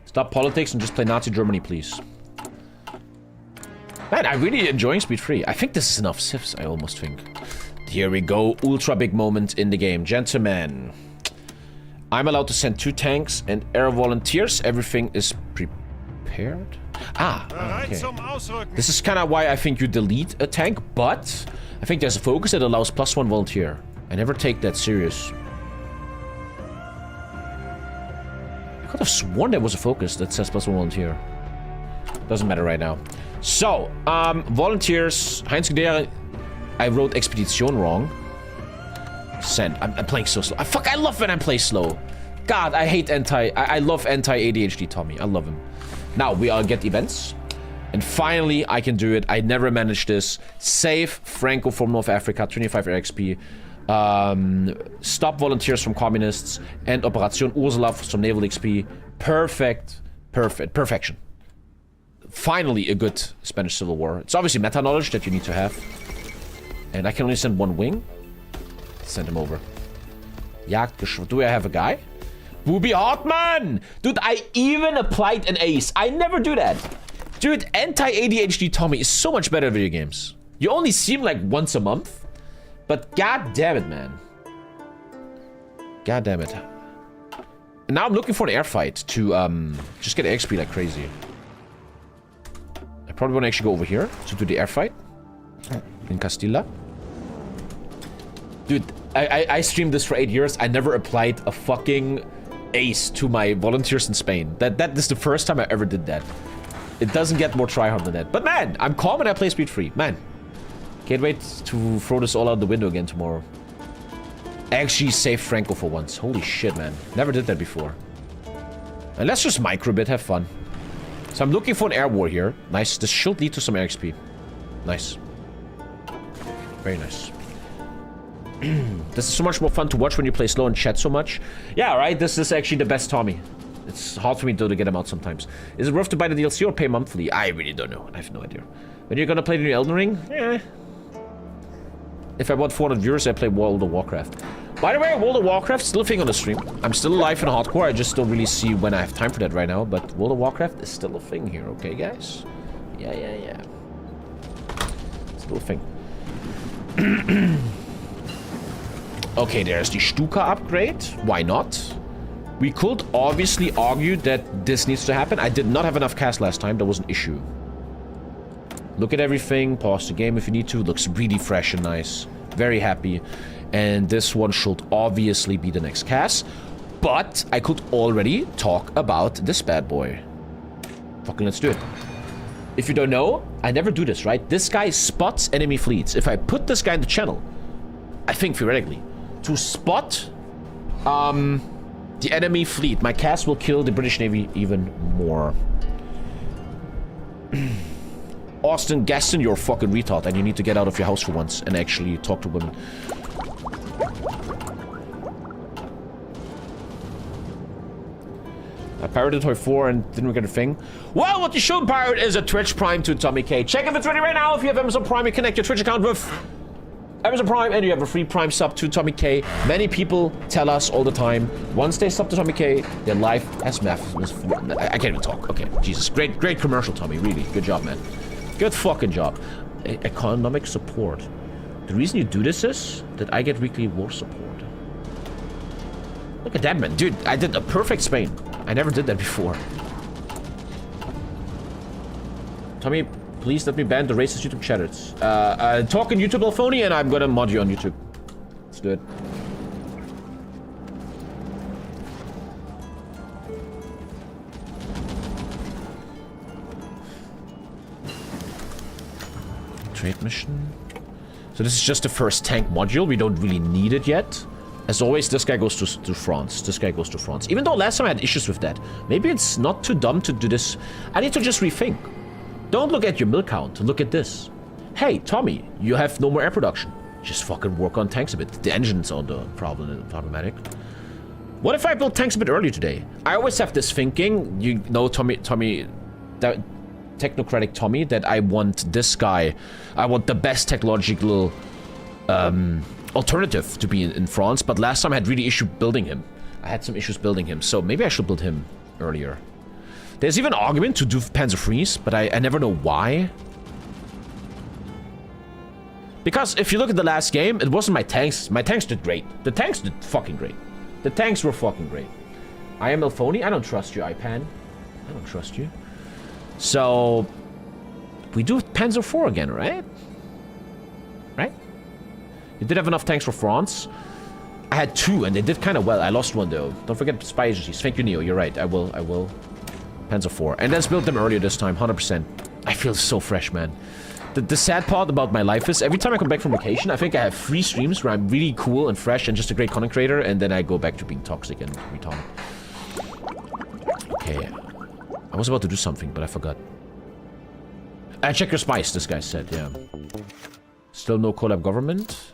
Stop politics and just play Nazi Germany, please. Man, I'm really enjoying Speed 3. I think this is enough civs, I almost think. Here we go. Ultra big moment in the game. Gentlemen. I'm allowed to send 2 tanks and air volunteers. Everything is prepared. Okay. This is kind of why I think you delete a tank, but I think there's a focus that allows +1 volunteer. I never take that serious. I could have sworn there was a focus that says +1 volunteer. Doesn't matter right now. So, volunteers. Heinz Gedere. I wrote Expedition wrong. Send. I'm playing so slow. I love when I play slow. God, I hate I love anti-ADHD Tommy. I love him. Now, we all get events. And finally, I can do it. I never managed this. Save Franco from North Africa. 25 XP. Stop volunteers from communists. And Operation Ursula for some naval XP. Perfect. Perfection. Finally, a good Spanish Civil War. It's obviously meta knowledge that you need to have. And I can only send 1 wing. Send him over. Jagdgeschwader. Do I have a guy? Booby Hartmann! Dude, I even applied an ace. I never do that. Dude, anti-ADHD Tommy is so much better at video games. You only see him like once a month. But god damn it, man. God damn it. And now I'm looking for an air fight to just get XP like crazy. I probably want to actually go over here to do the air fight. In Castilla. Dude, I streamed this for 8 years. I never applied a fucking ace to my volunteers in Spain. That is the first time I ever did that. It doesn't get more tryhard than that. But man, I'm calm and I play Speed 3. Man. Can't wait to throw this all out the window again tomorrow. Actually save Franco for once. Holy shit, man. Never did that before. And let's just microbit, have fun. So I'm looking for an air war here. Nice. This should lead to some air XP. Nice. Very nice. This is so much more fun to watch when you play slow and chat so much. Yeah, right? This is actually the best Tommy. It's hard for me though to get him out sometimes. Is it worth to buy the DLC or pay monthly? I really don't know. I have no idea. When you're gonna play the new Elden Ring? Eh. If I bought 400 viewers, I play World of Warcraft. By the way, World of Warcraft still a thing on the stream. I'm still alive in hardcore. I just don't really see when I have time for that right now. But World of Warcraft is still a thing here, okay, guys? Yeah. Still a thing. Okay, there's the Stuka upgrade. Why not? We could obviously argue that this needs to happen. I did not have enough cast last time. That was an issue. Look at everything. Pause the game if you need to. Looks really fresh and nice. Very happy. And this one should obviously be the next cast. But I could already talk about this bad boy. Fucking let's do it. If you don't know, I never do this, right? This guy spots enemy fleets. If I put this guy in the channel, I think theoretically, to spot the enemy fleet, my cast will kill the British Navy even more. Austin Gaston, you're a fucking retard, and you need to get out of your house for once and actually talk to women. I pirated Toy 4 and didn't get a thing. Well, what you should pirate is a Twitch Prime to TommyKay. Check if it's ready right now. If you have Amazon Prime, you connect your Twitch account with Amazon Prime and you have a free Prime sub to TommyKay. Many people tell us all the time, once they sub to TommyKay, their life has I can't even talk. Okay, Jesus. Great commercial, Tommy. Really. Good job, man. Good fucking job. Economic support. The reason you do this is that I get weekly war support. Look at that, man. Dude, I did a perfect Spain. I never did that before. Tommy, please let me ban the racist YouTube chatters. Talk in YouTube, Alphony, and I'm gonna mod you on YouTube. Let's do it. Trade mission. So this is just the first tank module. We don't really need it yet. As always, this guy goes to France. This guy goes to France. Even though last time I had issues with that. Maybe it's not too dumb to do this. I need to just rethink. Don't look at your mill count. Look at this. Hey, Tommy, you have no more air production. Just fucking work on tanks a bit. The engines are the problematic. What if I built tanks a bit earlier today? I always have this thinking, you know, technocratic Tommy, that I want this guy. I want the best technological alternative to be in France, but last time I had really issue building him. I had some issues building him, so maybe I should build him earlier. There's even an argument to do Panzer Freeze, but I never know why. Because if you look at the last game, it wasn't my tanks. My tanks did great. The tanks did fucking great. The tanks were fucking great. I am Elphony. I don't trust you, Ipan. I don't trust you. So, we do Panzer 4 again, right? Right? You did have enough tanks for France. I had 2, and they did kind of well. I lost 1, though. Don't forget spy agencies. Thank you, Neo. You're right. I will. Panzer 4. And let's build them earlier this time, 100%. I feel so fresh, man. The sad part about my life is, every time I come back from vacation, I think I have 3 streams where I'm really cool and fresh and just a great content creator, and then I go back to being toxic and retarded. Okay. I was about to do something, but I forgot. Check your spice, this guy said, yeah. Still no collab government.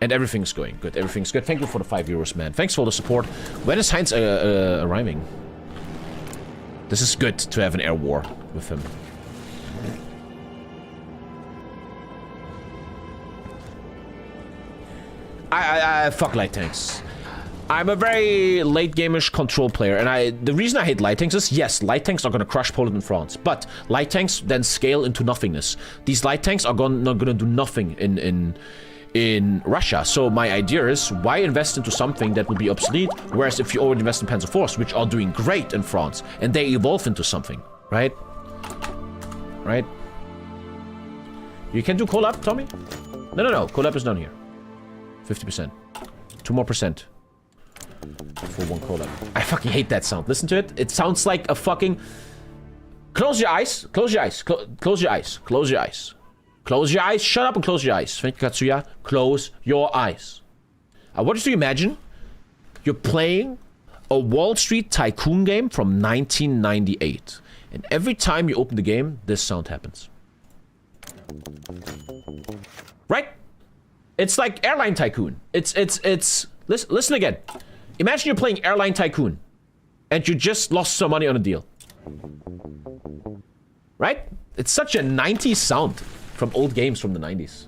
And everything's going good. Everything's good. Thank you for the 5 euros, man. Thanks for the support. When is Heinz arriving? This is good to have an air war with him. I fuck light tanks. I'm a very late gameish control player, and the reason I hate light tanks is, yes, light tanks are gonna crush Poland and France, but light tanks then scale into nothingness. These light tanks are not gonna do nothing in Russia. So my idea is, why invest into something that will be obsolete, whereas if you already invest in Panzer IVs, which are doing great in France, and they evolve into something, right? Right? You can do collab, Tommy? No. Collab is down here. 50%. 2 more percent. For 1 collab. I fucking hate that sound. Listen to it. It sounds like a fucking... Close your eyes. Close your eyes. Close your eyes. Close your eyes. Close your eyes. Shut up and close your eyes. Thank you, Katsuya. Close your eyes. I want you to imagine you're playing a Wall Street Tycoon game from 1998. And every time you open the game, this sound happens. Right? It's like Airline Tycoon. It's listen again. Imagine you're playing Airline Tycoon and you just lost some money on a deal. Right? It's such a 90s sound from old games from the 90s.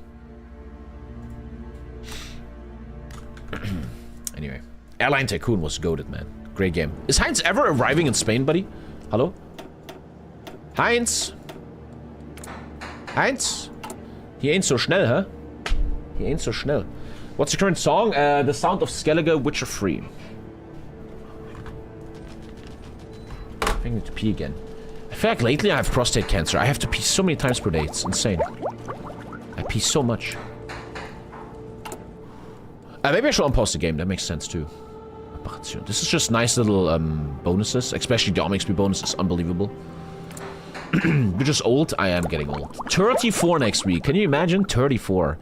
Anyway, Airline Tycoon was goated, man. Great game. Is Heinz ever arriving in Spain, buddy? Hello? Heinz? Heinz? He ain't so schnell, huh? He ain't so schnell. What's the current song? The Sound of Skellige, Witcher 3. I think I need to pee again. I feel like lately I have prostate cancer. I have to pee so many times per day. It's insane. I pee so much. Maybe I should unpause the game. That makes sense too. This is just nice little bonuses. Especially the XP bonus is unbelievable. You're just old? I am getting old. 34 next week. Can you imagine? 34.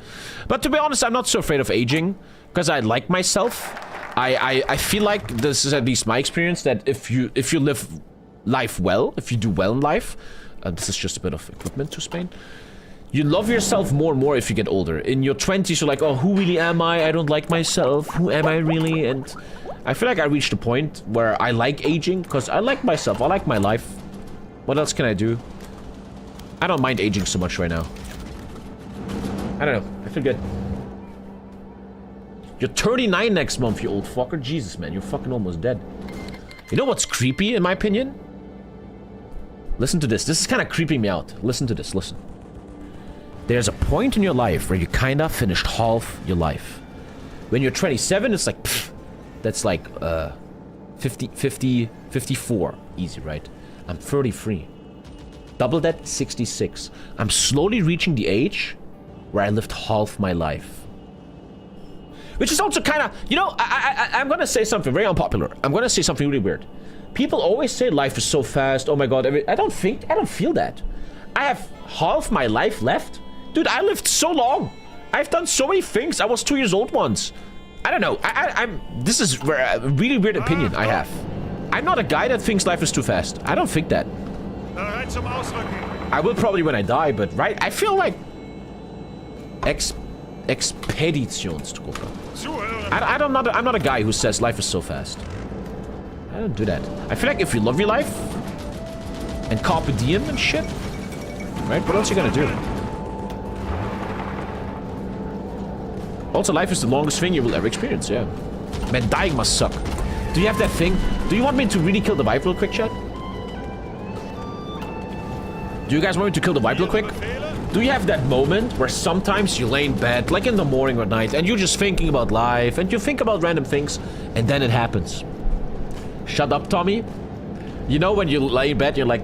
But to be honest, I'm not so afraid of aging. Because I like myself. I feel like this is at least my experience. That if you live life well, if you do well in life, This is just a bit of equipment to Spain. You love yourself more and more if you get older. In your 20s, you're like, oh, who really am I? I don't like myself. Who am I really? And I feel like I reached a point where I like aging because I like myself. I like my life. What else can I do? I don't mind aging so much right now. I don't know. I feel good. You're 39 next month, you old fucker. Jesus, man. You're fucking almost dead. You know what's creepy, in my opinion? Listen to this. This is kind of creeping me out. Listen to this. Listen. There's a point in your life where you kind of finished half your life. When you're 27, it's like, pfft, that's like 54. Easy, right? I'm 33. Double that, 66. I'm slowly reaching the age where I lived half my life. Which is also kind of, you know, I'm going to say something very unpopular. I'm going to say something really weird. People always say life is so fast. Oh my God. I don't feel that. I have half my life left. Dude, I lived so long. I've done so many things. I was 2 years old once. I don't know. This is a really weird opinion I have. I'm not a guy that thinks life is too fast. I don't think that. I will probably when I die, but right? I feel like Expeditionsgruppe. I'm not a guy who says life is so fast. I don't do that. I feel like if you love your life and carpe diem and shit, right? What else are you gonna do? Also, life is the longest thing you will ever experience, yeah. Man, dying must suck. Do you have that thing? Do you want me to really kill the vibe real quick, chat? Do you guys want me to kill the vibe real quick? Do you have that moment where sometimes you lay in bed, like in the morning or night, and you're just thinking about life, and you think about random things, and then it happens? Shut up, Tommy. You know when you lay in bed, you're like,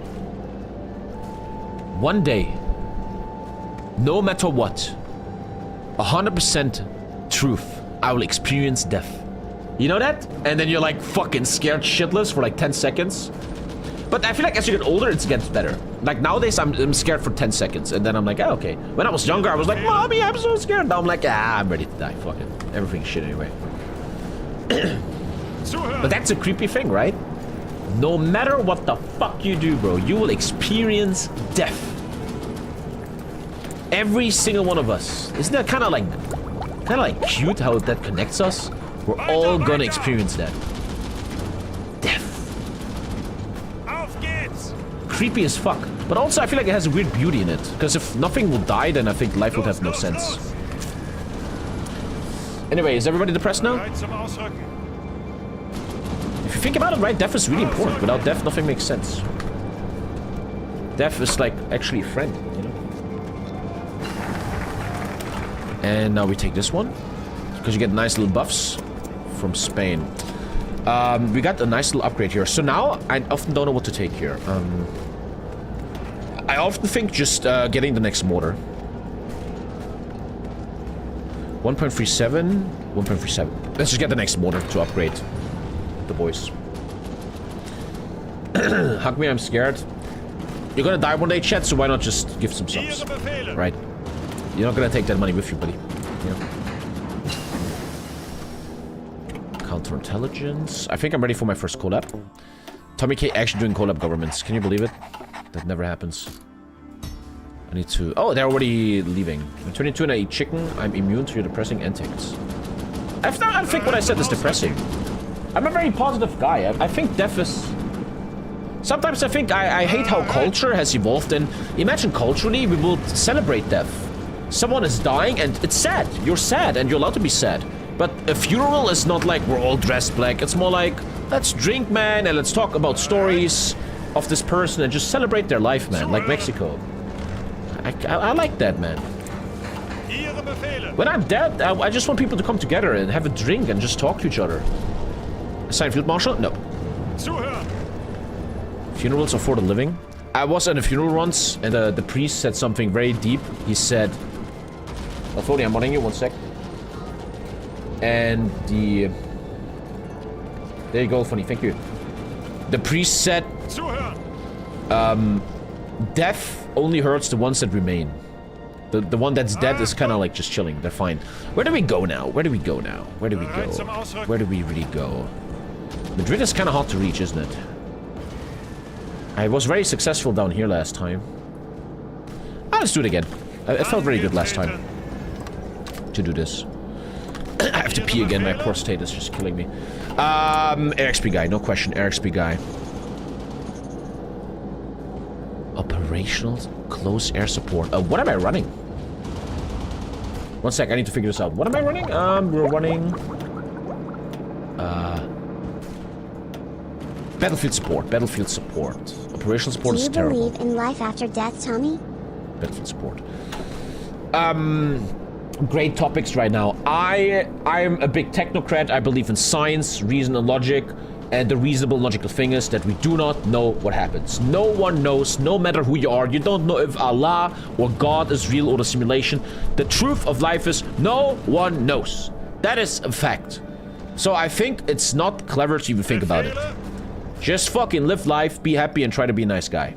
one day, no matter what, 100% truth, I will experience death. You know that? And then you're like fucking scared shitless for like 10 seconds. But I feel like as you get older, it gets better. Like nowadays, I'm scared for 10 seconds. And then I'm like, oh, okay. When I was younger, I was like, Mommy, I'm so scared. Now I'm like, I'm ready to die. Fuck it. Everything's shit anyway. But that's a creepy thing, right? No matter what the fuck you do, bro, you will experience death. Every single one of us. Isn't that kind of like cute how that connects us? We're all gonna experience that. Death. Creepy as fuck. But also I feel like it has a weird beauty in it. Because if nothing will die, then I think life would have no sense. Anyway, is everybody depressed now? If you think about it, right, death is really important. Without death, nothing makes sense. Death is like actually a friend, you know? And now we take this one. Because you get nice little buffs from Spain. We got a nice little upgrade here. So now, I often don't know what to take here. I often think just getting the next mortar. 1.37. 1.37. Let's just get the next mortar to upgrade the boys. Hug me, I'm scared. You're gonna die one day, chat, so why not just give some subs? Right? You're not gonna take that money with you, buddy. Yeah. Counterintelligence. I think I'm ready for my first collab. TommyKay actually doing collab governments. Can you believe it? That never happens. I need to... Oh, they're already leaving. I'm 22 and I eat chicken. I'm immune to your depressing antics. I don't think what I said is depressing. I'm a very positive guy. I think death is... Sometimes I think I hate how culture has evolved, and imagine culturally we will celebrate death. Someone is dying and it's sad. You're sad and you're allowed to be sad. But a funeral is not like we're all dressed black. It's more like, let's drink, man, and let's talk about stories of this person and just celebrate their life, man, like Mexico. I like that, man. When I'm dead, I just want people to come together and have a drink and just talk to each other. Assign field marshal? No. Funerals are for the living. I was at a funeral once, and the priest said something very deep. He said... Alphony, I'm modding you, 1 sec. And the... There you go, Alphony, thank you. The priest said... Death only hurts the ones that remain. The one that's dead is kind of like just chilling. They're fine. Where do we go now? Where do we go now? Where do we go? Where do we really go? Madrid is kind of hard to reach, isn't it? I was very successful down here last time. Let's do it again. It felt very good last time to do this. I have to pee again. My prostate is just killing me. RXP guy, no question. RXP guy. Operational close air support. What am I running? One sec, I need to figure this out. What am I running? We're running... Battlefield support. Battlefield support. Operational support is terrible. Do you believe in life after death, Tommy? Battlefield support. Great topics right now. I'm a big technocrat. I believe in science, reason, and logic. And the reasonable logical thing is that we do not know what happens. No one knows, no matter who you are. You don't know if Allah or God is real or a simulation. The truth of life is no one knows. That is a fact. So I think it's not clever to even think about it. Just fucking live life, be happy, and try to be a nice guy.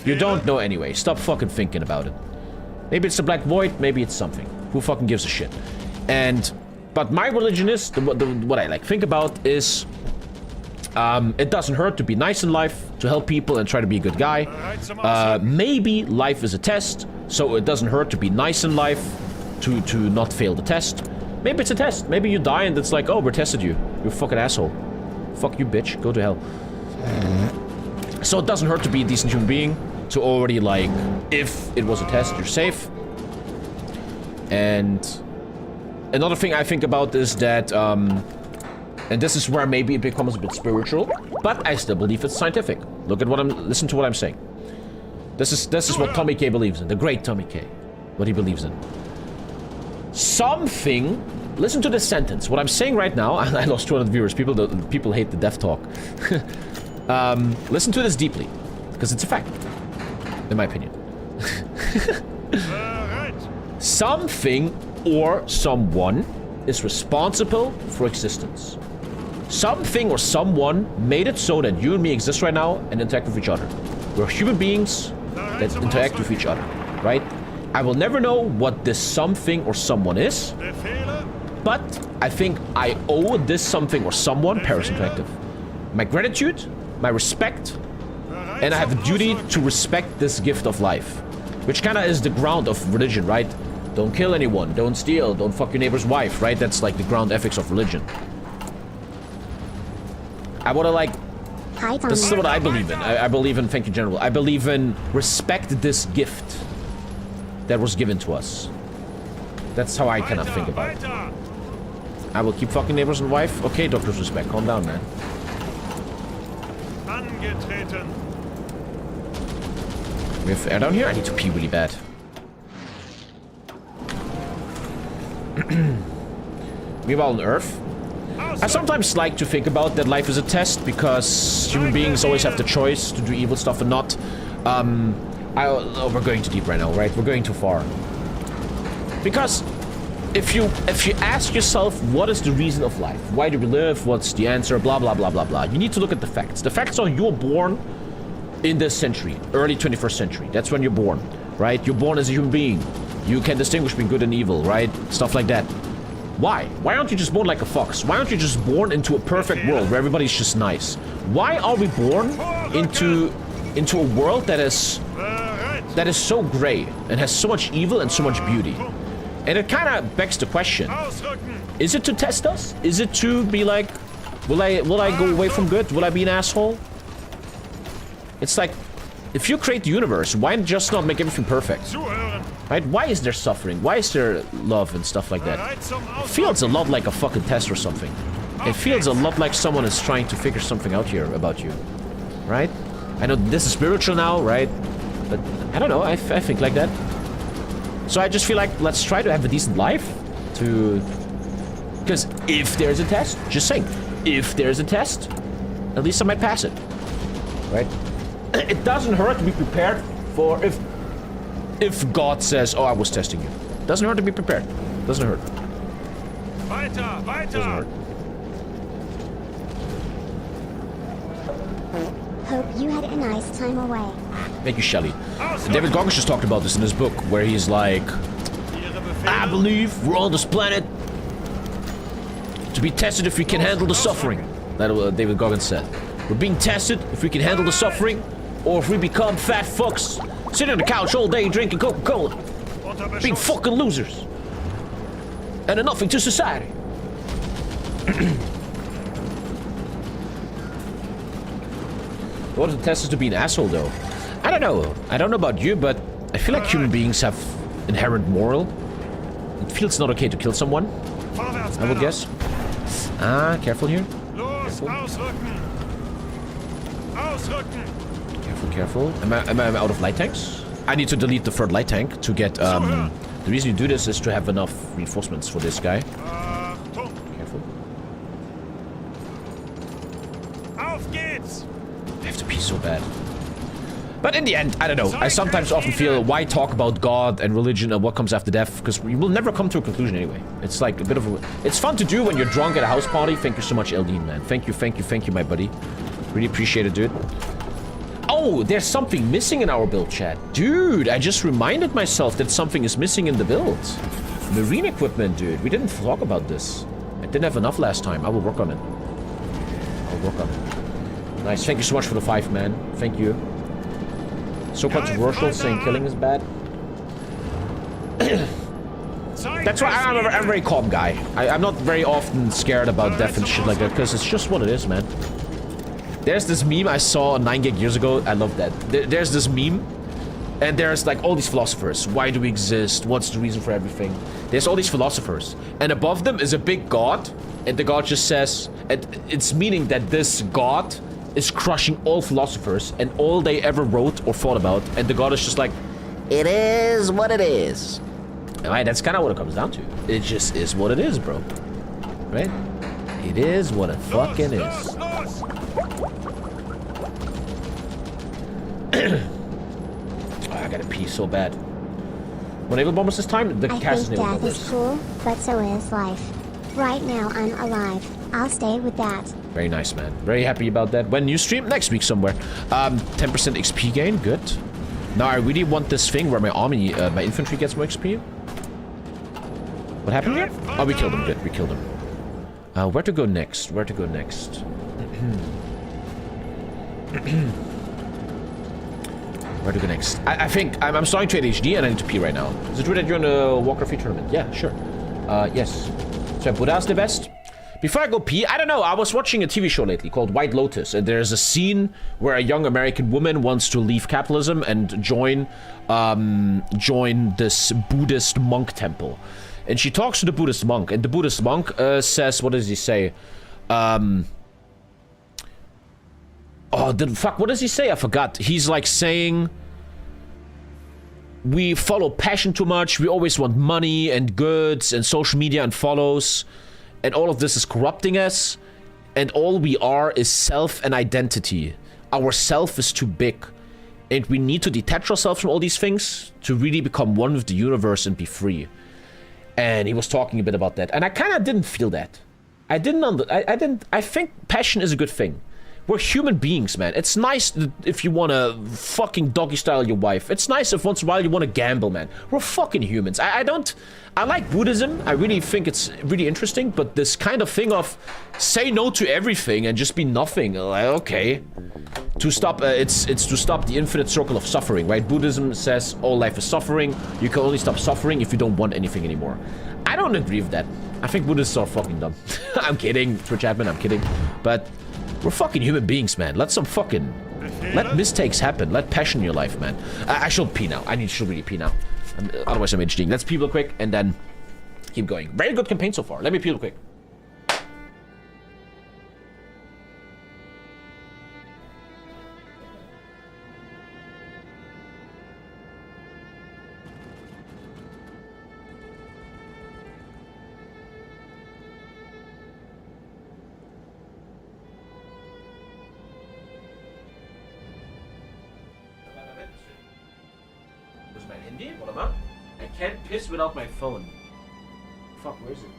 You don't know anyway. Stop fucking thinking about it. Maybe it's a black void, maybe it's something. Who fucking gives a shit? But my religion is, what I like think about is, it doesn't hurt to be nice in life, to help people and try to be a good guy. Maybe life is a test, so it doesn't hurt to be nice in life, to not fail the test. Maybe it's a test. Maybe you die and it's like, oh, we tested you. You fucking asshole. Fuck you, bitch. Go to hell. So it doesn't hurt to be a decent human being, to already, like, if it was a test, you're safe. And another thing I think about is that, and this is where maybe it becomes a bit spiritual, but I still believe it's scientific. Listen to what I'm saying. This is what TommyKay believes in, the great TommyKay. What he believes in. Something, listen to this sentence. What I'm saying right now, I lost 200 viewers. People hate the death talk. Listen to this deeply, because it's a fact, in my opinion. Something or someone is responsible for existence. Something or someone made it so that you and me exist right now and interact with each other. We're human beings that interact with each other, right? I will never know what this something or someone is, but I think I owe this something or someone Paris Interactive. My gratitude, my respect, and I have a duty to respect this gift of life, which kind of is the ground of religion, right? Don't kill anyone, don't steal, don't fuck your neighbor's wife, right? That's like the ground ethics of religion. I want to like... This is what I believe in. I believe in, thank you, General. I believe in respect this gift that was given to us. That's how I kind of think about it. I will keep fucking neighbors and wife. Okay, Doctor's respect. Calm down, man. We have air down here? I need to pee really bad. Meanwhile on Earth, I sometimes like to think about that life is a test because human beings always have the choice to do evil stuff or not. We're going too deep right now, right? We're going too far. Because if you ask yourself what is the reason of life, why do we live, what's the answer, blah blah blah blah blah, you need to look at the facts. The facts are you're born in this century, early 21st century. That's when you're born, right? You're born as a human being. You can distinguish between good and evil, right? Stuff like that. Why? Why aren't you just born like a fox? Why aren't you just born into a perfect world where everybody's just nice? Why are we born into a world that is so gray and has so much evil and so much beauty? And it kind of begs the question: is it to test us? Is it to be like, will I go away from good? Will I be an asshole? It's like, if you create the universe, why just not make everything perfect? Right? Why is there suffering? Why is there love and stuff like that? It feels a lot like a fucking test or something. It feels a lot like someone is trying to figure something out here about you. Right? I know this is spiritual now, right? But I don't know, I think like that. So I just feel like, let's try to have a decent life. Because if there's a test, just saying, if there's a test, at least I might pass it. Right? It doesn't hurt to be prepared for if God says, oh, I was testing you. Doesn't hurt to be prepared. Doesn't hurt. Doesn't hurt. Hope you had a nice time away. Thank you, Shelley. David Goggins just talked about this in his book, where he's like, I believe we're on this planet to be tested if we can handle the suffering. That's what David Goggins said. We're being tested if we can handle the suffering, or if we become fat fucks, sitting on the couch all day drinking Coca-Cola, being fucking losers, and a nothing to society. What are the testers to be an asshole, though? I don't know. I don't know about you, but I feel like human beings have inherent moral. It feels not okay to kill someone, I would guess. Ah, careful here. Careful, careful. Am I out of light tanks? I need to delete the third light tank to get, the reason you do this is to have enough reinforcements for this guy. Careful. I have to pee so bad. But in the end, I don't know. I sometimes often feel, why talk about God and religion and what comes after death? Because we will never come to a conclusion anyway. It's like a bit of a... It's fun to do when you're drunk at a house party. Thank you so much, Eldine, man. Thank you, my buddy. Really appreciate it, dude. Oh, there's something missing in our build, chat. Dude, I just reminded myself that something is missing in the build. Marine equipment, dude. We didn't talk about this. I didn't have enough last time. I will work on it. I'll work on it. Nice. Thank you so much for the 5, man. Thank you. So controversial, saying killing is bad. That's why I'm a very calm guy. I'm not very often scared about death and shit like that, because it's just what it is, man. There's this meme I saw on 9gag years ago. I love that. There's this meme, and there's like all these philosophers. Why do we exist? What's the reason for everything? There's all these philosophers, and above them is a big god, and the god just says, and it's meaning that this god is crushing all philosophers and all they ever wrote or thought about, and the god is just like, it is what it is. Alright, that's kind of what it comes down to. It just is what it is, bro. Right? It is what it fucking is. Oh, I gotta pee so bad. What naval bombers this time? The cast is naval bombers. I think death is cool, but so is life. Right now I'm alive. I'll stay with that. Very nice, man. Very happy about that. When you stream next week somewhere. 10% XP gain, good. Now I really want this thing where my army, my infantry gets more XP. What happened here? Oh, we killed him. Good, we killed him. Where to go next? Where to go next? Where to go next? I think I'm starting to ADHD and I need to pee right now. Is it true that you're in a Walker Free tournament? Yeah, sure. Yes. So Buddha's the best. Before I go pee, I don't know, I was watching a TV show lately called White Lotus, and there's a scene where a young American woman wants to leave capitalism and join this Buddhist monk temple. And she talks to the Buddhist monk, and the Buddhist monk says, what does he say? Oh, fuck, what does he say? I forgot. He's like saying, we follow passion too much, we always want money and goods and social media and follows. And all of this is corrupting us. And all we are is self and identity. Our self is too big. And we need to detach ourselves from all these things to really become one with the universe and be free. And he was talking a bit about that. And I kind of didn't feel that. I think passion is a good thing. We're human beings, man. It's nice if you want to fucking doggy style your wife. It's nice if once in a while you want to gamble, man. We're fucking humans. I like Buddhism. I really think it's really interesting. But this kind of thing of say no to everything and just be nothing. Like, okay. To stop, it's to stop the infinite circle of suffering, right? Buddhism says all life is suffering. You can only stop suffering if you don't want anything anymore. I don't agree with that. I think Buddhists are fucking dumb. I'm kidding. Twitch admin, I'm kidding. But we're fucking human beings, man. Let mistakes happen. Let passion in your life, man. I should pee now. I should really pee now. Otherwise I'm HDing. Let's pee real quick and then keep going. Very good campaign so far. Let me pee real quick. I can't piss without my phone. Fuck, where is it?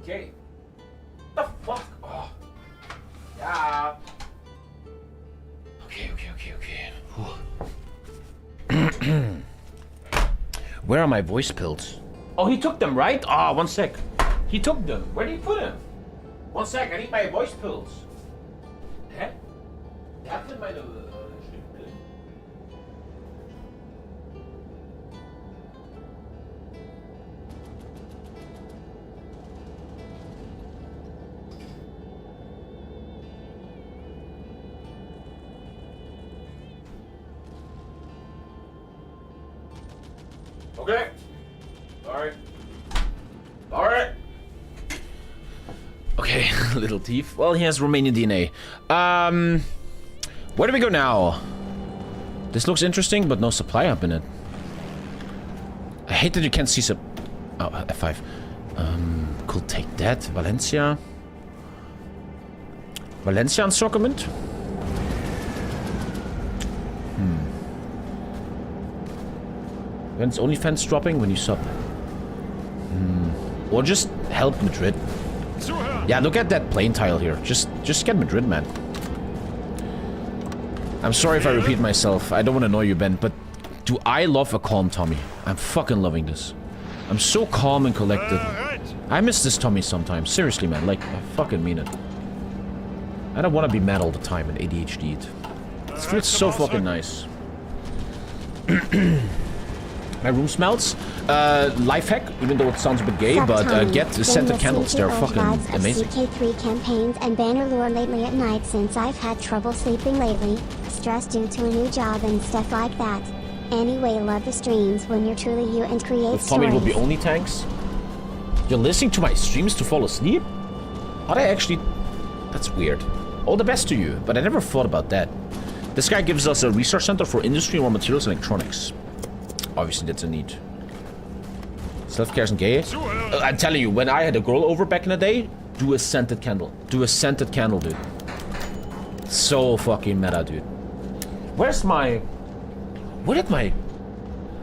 Okay. What the fuck? Oh. Yeah. Okay. Where are my voice pills? Oh, he took them, right? Ah, 1 sec. He took them. Where did he put them? 1 sec, I need my voice pills. Hä? Der hatte meine Stimmpillen. Okay. Alright. Okay, little thief. Well, he has Romanian DNA. Where do we go now? This looks interesting, but no supply hub in it. I hate that you can't see Oh, F5. Could take that. Valencia. Valencia encirclement? When's OnlyFans dropping? When you sub. Or just help Madrid. Yeah, look at that plane tile here. Just get Madrid, man. I'm sorry if I repeat myself. I don't want to annoy you, Ben, but do I love a calm Tommy? I'm fucking loving this. I'm so calm and collected. I miss this Tommy sometimes. Seriously, man. Like, I fucking mean it. I don't want to be mad all the time and ADHD'd. It feels so fucking nice. My room smells. Life hack, even though it sounds a bit gay, but get the scented candles. They're fucking amazing. CK3 campaigns and banner lore lately at night since I've had trouble sleeping lately, stress due to a new job and stuff like that. Anyway, love the streams when you're truly you and create With Tommy, it will be only tanks. You're listening to my streams to fall asleep? Are they actually? That's weird. All the best to you, but I never thought about that. This guy gives us a research center for industry, raw materials, and electronics. Obviously, that's a need. Self-care isn't gay. I'm telling you, when I had a girl over back in the day, do a scented candle. Do a scented candle, dude. So fucking meta, dude. Where's my... Where did my...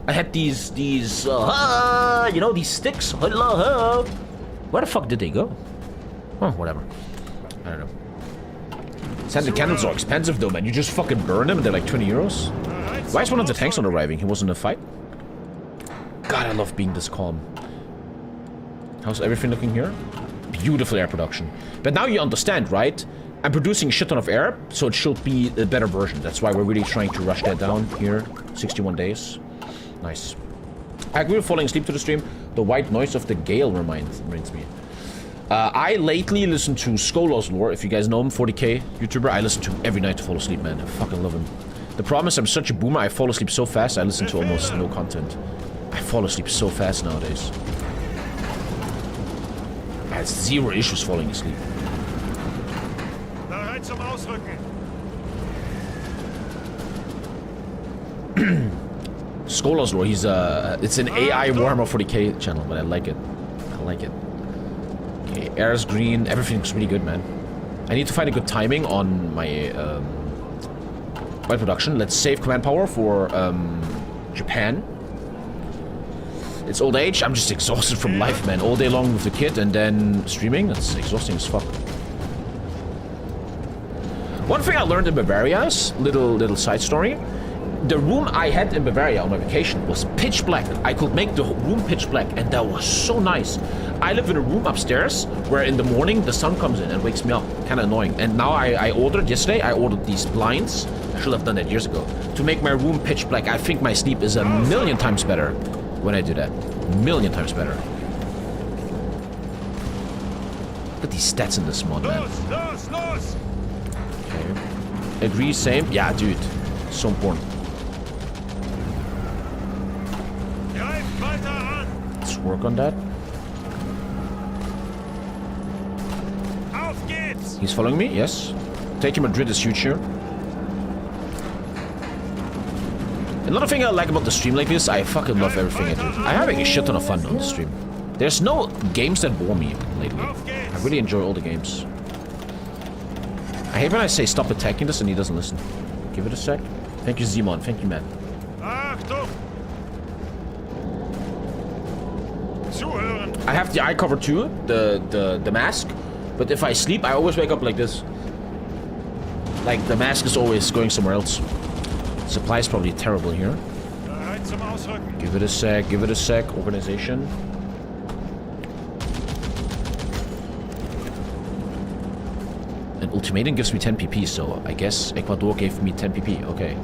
I had these, you know, these sticks. Where the fuck did they go? Oh, whatever. I don't know. Scented candles are expensive though, man. You just fucking burn them and they're like 20 euros. Why is one of the tanks not arriving? He was in a fight? God, I love being this calm. How's everything looking here? Beautiful air production. But now you understand, right? I'm producing a shit ton of air, so it should be a better version. That's why we're really trying to rush that down here. 61 days. Nice. I agree with falling asleep to the stream. The white noise of the gale reminds me. I lately listen to Scholar's Lore. If you guys know him, 40K YouTuber. I listen to him every night to fall asleep, man. I fucking love him. The problem is I'm such a boomer, I fall asleep so fast, I listen to almost no content. I fall asleep so fast nowadays. I had zero issues falling asleep. Scholar's Lore, he's it's an AI Warhammer 40K channel, but I like it. I like it. Okay, air is green, everything's really good, man. I need to find a good timing on my white production. Let's save command power for Japan. It's old age. I'm just exhausted from life, man. All day long with the kid and then streaming. That's exhausting as fuck. One thing I learned in Bavaria is, little side story. The room I had in Bavaria on my vacation was pitch black. I could make the room pitch black and that was so nice. I live in a room upstairs where in the morning the sun comes in and wakes me up. Kind of annoying. And now I ordered yesterday, I ordered these blinds. I should have done that years ago. To make my room pitch black. I think my sleep is a million times better when I do that. A million times better. Look at these stats in this mod, man. Okay. Agree, same? Yeah, dude. So important. Let's work on that. He's following me? Yes. Taking Madrid is huge here. Another thing I like about the stream like this, I fucking love everything I do. I'm having a shit ton of fun on the stream. There's no games that bore me lately. I really enjoy all the games. I hate when I say stop attacking this and he doesn't listen. Give it a sec. Thank you, Zimon. Thank you, man. I have the eye cover too, the mask. But if I sleep, I always wake up like this. Like the mask is always going somewhere else. Supply is probably terrible here. Give it a sec, give it a sec. Organization. An ultimatum gives me 10 PP, so I guess Ecuador gave me 10 PP. Okay.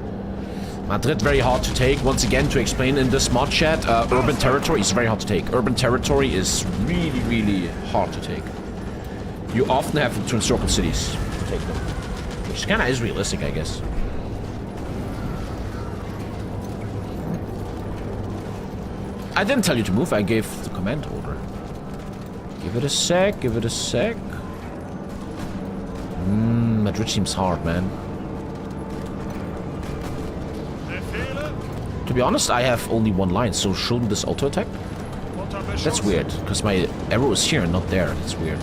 Madrid, very hard to take. Once again, to explain in this mod chat, urban territory is very hard to take. Urban territory is really, really hard to take. You often have to encircle cities to take them. Which kind of is realistic, I guess. I didn't tell you to move, I gave the command order. Give it a sec, give it a sec. Madrid seems hard, man. To be honest, I have only one line, so shouldn't this auto attack? That's weird, because my arrow is here and not there. That's weird.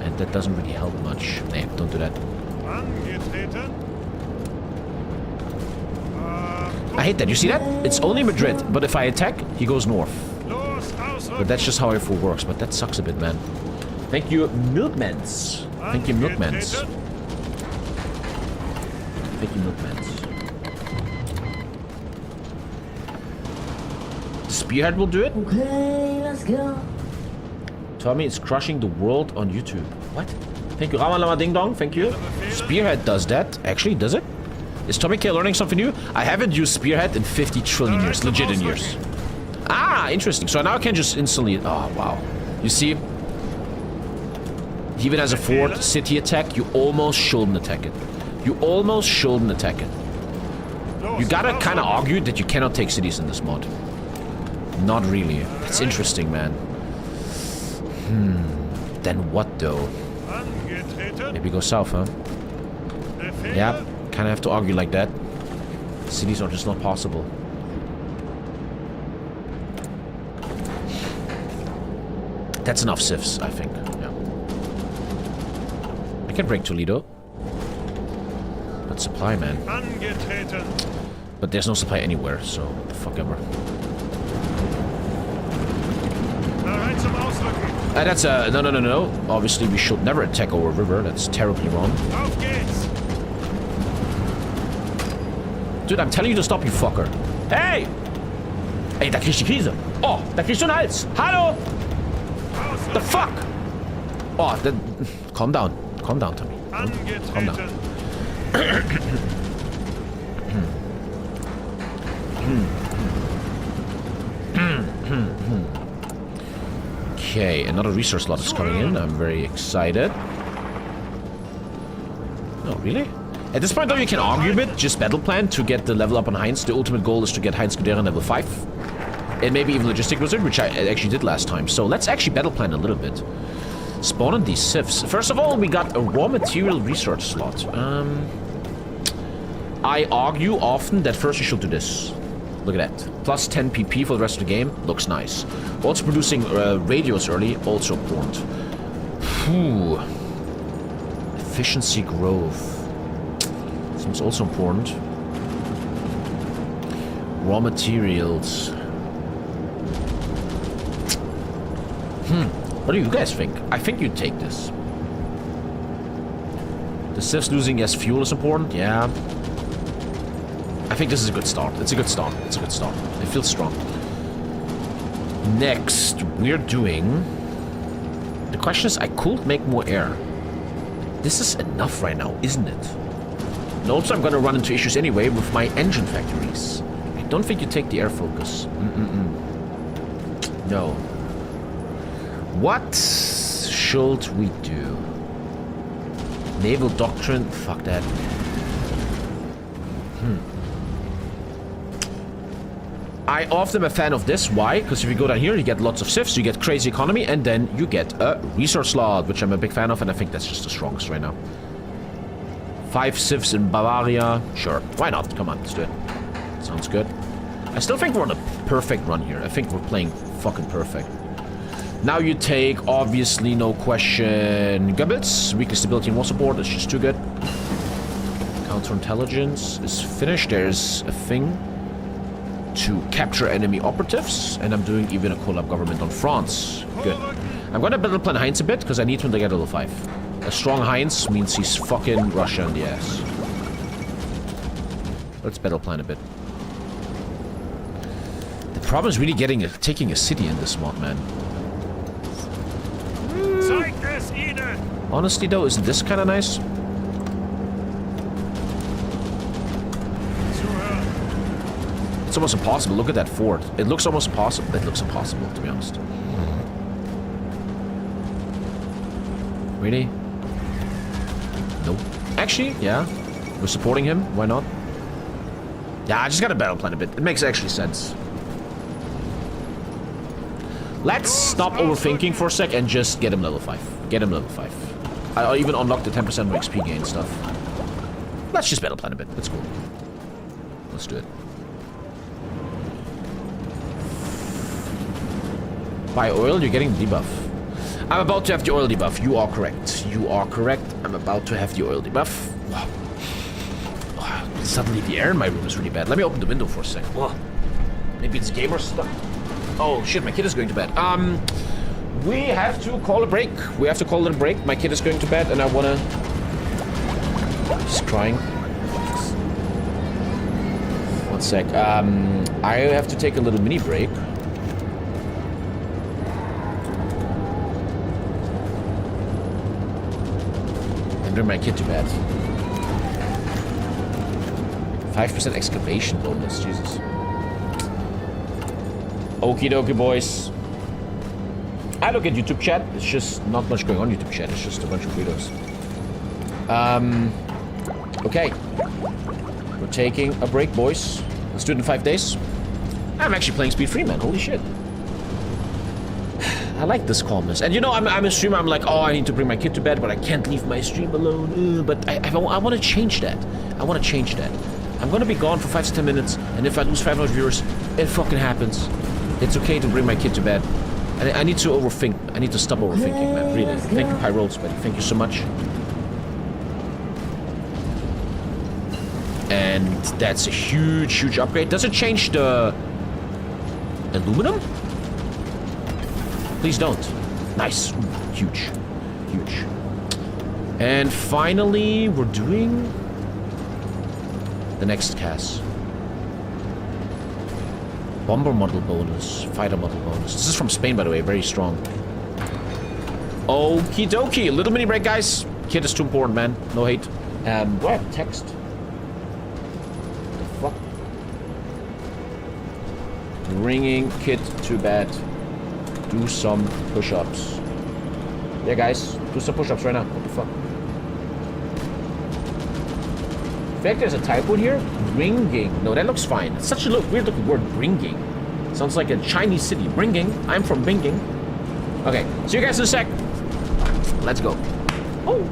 And that doesn't really help much. Nah, don't do that. I hate that. You see that? It's only Madrid, but if I attack, he goes north. But that's just how F4 works, but that sucks a bit, man. Thank you, Milkmans. Thank you, Milkmans. Thank you, Milkmans. The Spearhead will do it? Okay, let's go. Tommy is crushing the world on YouTube. What? Thank you, Rama Lama Ding Dong. Thank you. Spearhead does that. Actually, does it? Is TommyKay learning something new? I haven't used Spearhead in 50 trillion years. Legit in years. Ah, interesting. So now I can just instantly... Oh, wow. You see... Even as a fort city attack, you almost shouldn't attack it. You almost shouldn't attack it. You gotta kind of argue that you cannot take cities in this mod. Not really. It's interesting, man. Then what, though? Maybe go south, huh? Yeah, kind of have to argue like that. Cities are just not possible. That's enough civs, I think. Yeah. I can break Toledo. But supply, man. But there's no supply anywhere, so fuck ever. That's a... No. Obviously, we should never attack our river. That's terribly wrong. Dude, I'm telling you to stop, you fucker. Hey! Ey, da kriegst du die Krise. Oh, da kriegst du einen Hals. Hallo! The fuck? Oh, then... Calm down. Calm down, Tommy. Calm down. Okay, another resource slot is coming in. I'm very excited. Oh, really? At this point, though, you can argue a bit. Just battle plan to get the level up on Heinz. The ultimate goal is to get Heinz Guderian level 5. And maybe even Logistic Wizard, which I actually did last time. So let's actually battle plan a little bit. Spawn in these civs. First of all, we got a raw material research slot. I argue often that first you should do this. Look at that. Plus 10 PP for the rest of the game. Looks nice. Also producing radios early. Also important. Whew. Efficiency growth. Seems also important. Raw materials. What do you guys think? I think you'd take this. The civs losing as fuel is important. Yeah. I think this is a good start. It's a good start. It's a good start. It feels strong. Next, we're doing... The question is, I could make more air. This is enough right now, isn't it? And also, I'm gonna run into issues anyway with my engine factories. I don't think you take the air focus. No. What should we do? Naval doctrine? Fuck that. I often am a fan of this. Why? Because if you go down here, you get lots of civs, you get crazy economy, and then you get a resource slot, which I'm a big fan of, and I think that's just the strongest right now. 5 civs in Bavaria. Sure. Why not? Come on, let's do it. Sounds good. I still think we're on a perfect run here. I think we're playing fucking perfect. Now you take, obviously, no question, Goebbels. Weaker stability and war support. That's just too good. Counterintelligence is finished. There's a thing. to capture enemy operatives, and I'm doing even a collab government on France. Good. I'm gonna battle plan Heinz a bit, because I need him to get level 5. A strong Heinz means he's fucking Russia in the ass. Let's battle plan a bit. The problem is really taking a city in this mod, man. Honestly though, isn't this kind of nice? It's almost impossible. Look at that fort. It looks almost impossible. It looks impossible, to be honest. Really? Nope. Actually, yeah. We're supporting him. Why not? Yeah, I just gotta battle plan a bit. It makes actually sense. Let's stop overthinking for a sec and just get him level 5. Get him level 5. I'll even unlock the 10% of XP gain stuff. Let's just battle plan a bit. That's cool. Let's do it. Buy oil, you're getting the debuff. I'm about to have the oil debuff. You are correct. You are correct. I'm about to have the oil debuff. Wow. Suddenly the air in my room is really bad. Let me open the window for a sec. Whoa. Maybe it's gamer stuff. Oh shit, my kid is going to bed. We have to call a break. We have to call it a break. My kid is going to bed and I wanna... He's crying. One sec. I have to take a little mini break. And bring my kid to bed. 5% excavation bonus, Jesus. Okie dokie, boys. I look at YouTube chat. It's just not much going on YouTube chat. It's just a bunch of videos. Okay. We're taking a break, boys. Let's do it in 5 days. I'm actually playing Speed Free, man. Holy shit. I like this calmness. And you know, I'm a streamer. I'm like, oh, I need to bring my kid to bed, but I can't leave my stream alone. But I want to change that. I want to change that. I'm going to be gone for 5 to 10 minutes. And if I lose 500 viewers, it fucking happens. It's okay to bring my kid to bed. I need to overthink. I need to stop overthinking, man. Really. Thank you, Pyroles, buddy. Thank you so much. And that's a huge, huge upgrade. Does it change the aluminum? Please don't. Nice. Ooh, huge. Huge. And finally, we're doing the next cast. Bomber model bonus. Fighter model bonus. This is from Spain, by the way. Very strong. Okie dokie. A little mini break, guys. Kid is too important, man. No hate. What? Text? The fuck? Bringing kid to bed. Do some push-ups. Yeah, guys. Do some push-ups right now. What the fuck? In fact, there's a typo here. Bringing. No, that looks fine. It's such a weird looking word. Bringing. Sounds like a Chinese city. Bringing. I'm from Binging. Okay. See you guys in a sec. Let's go. Oh.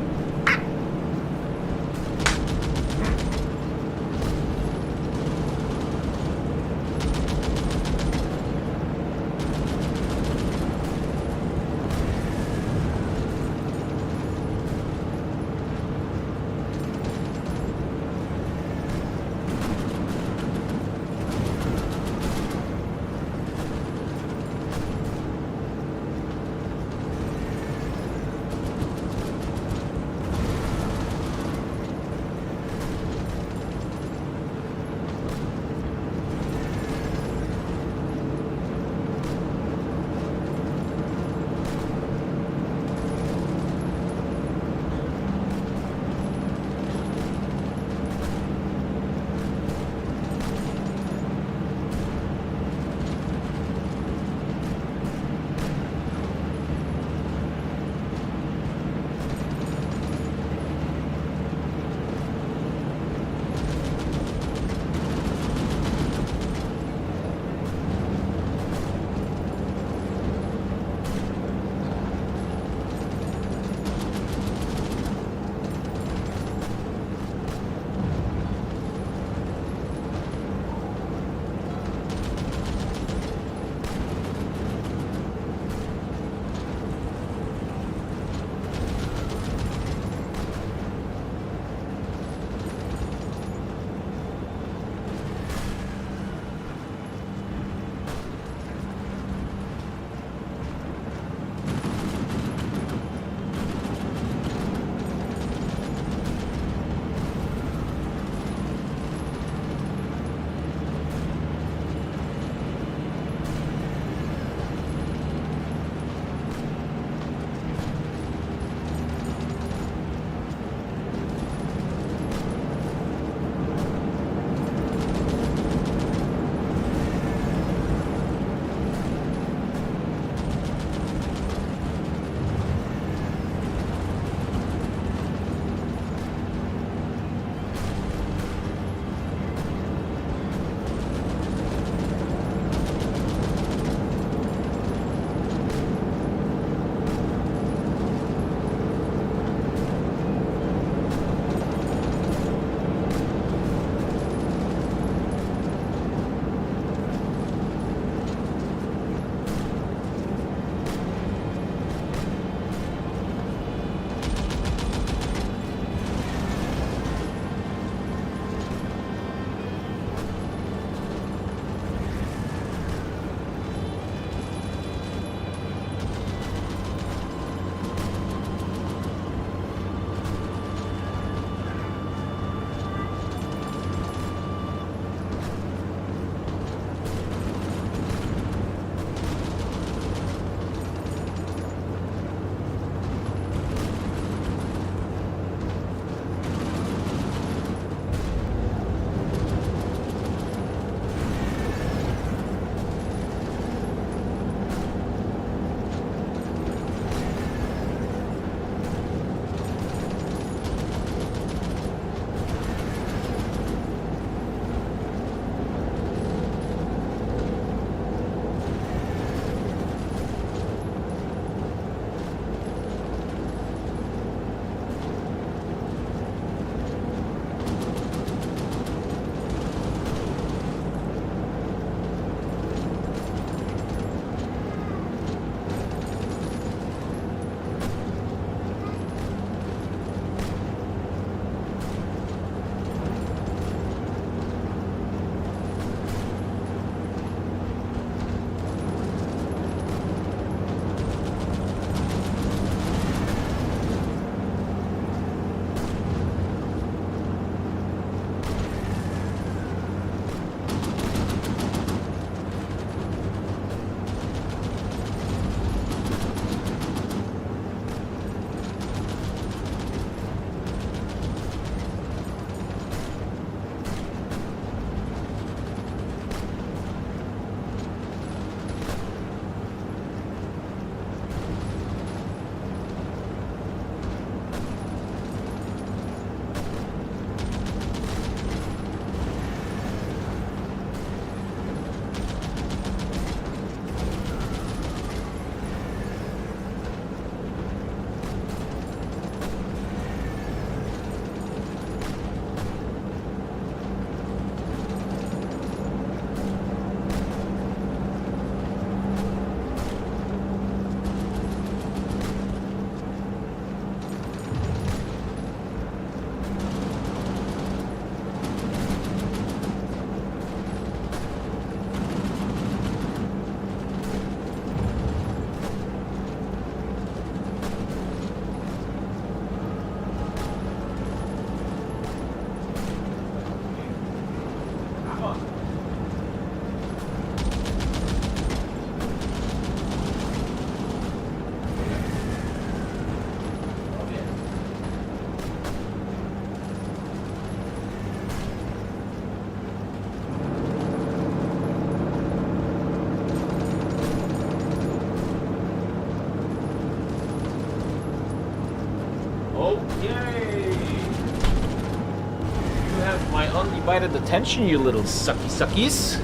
undivided attention, you little suckies.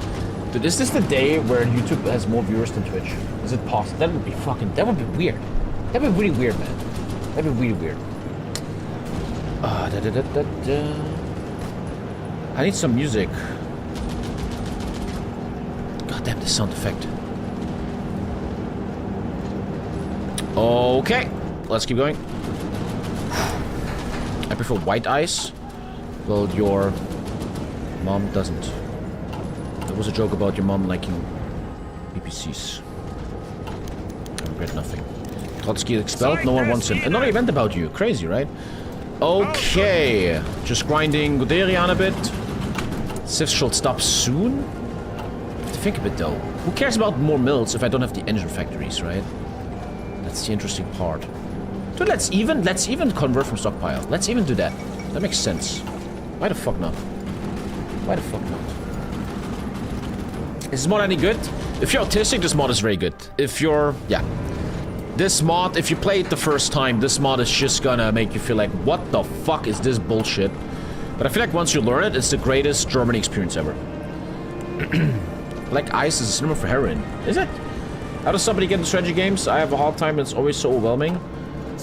Dude, is this the day where YouTube has more viewers than Twitch? Is it possible? That would be weird. That would be really weird, man. That'd be really weird. I need some music. God damn, this sound effect. Okay, let's keep going. I prefer white ice. Well, your mom doesn't. There was a joke about your mom liking BPCs. I regret nothing. Trotsky expelled, no one wants him. Another event about you. Crazy, right? Okay. Just grinding Guderian a bit. Sif should stop soon. I have to think a bit though. Who cares about more mills if I don't have the engine factories, right? That's the interesting part. Dude, let's even convert from stockpile. Let's even do that. That makes sense. Why the fuck not? Why the fuck not? Is this mod any good? If you're autistic, this mod is very good. If you're... yeah. This mod, if you play it the first time, this mod is just gonna make you feel like, what the fuck is this bullshit? But I feel like once you learn it, it's the greatest Germany experience ever. Like ice is a synonym for heroin. Is it? How does somebody get into strategy games? I have a hard time, it's always so overwhelming.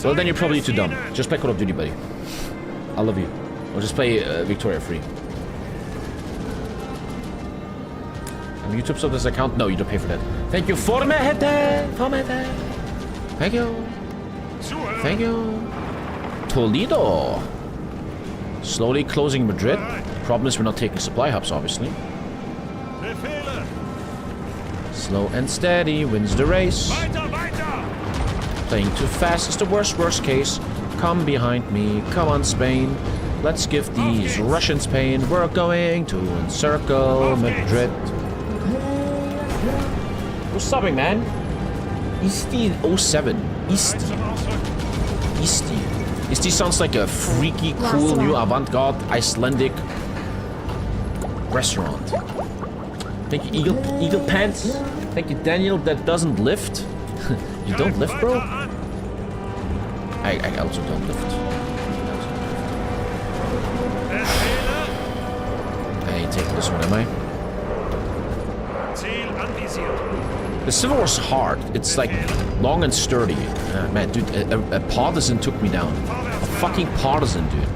Well, then you're probably too dumb. Just play Call of Duty, buddy. I love you. Or just play Victoria free. YouTube sub does account? No, you don't pay for that. Thank you for me. Thank you. Thank you. Toledo. Slowly closing Madrid. Problem is we're not taking supply hubs, obviously. Slow and steady wins the race. Playing too fast is the worst case. Come behind me. Come on, Spain. Let's give these Russians pain. We're going to encircle Madrid. Who's subbing, man? Easty 07. Easty. Easty sounds like a freaky, cool, new avant-garde Icelandic restaurant. Thank you, Eagle Pants. Thank you, Daniel, that doesn't lift. You don't lift, bro? I also don't lift. I ain't taking this one, am I? The Civil War's hard. It's like long and sturdy. Man, dude, a partisan took me down. A fucking partisan, dude.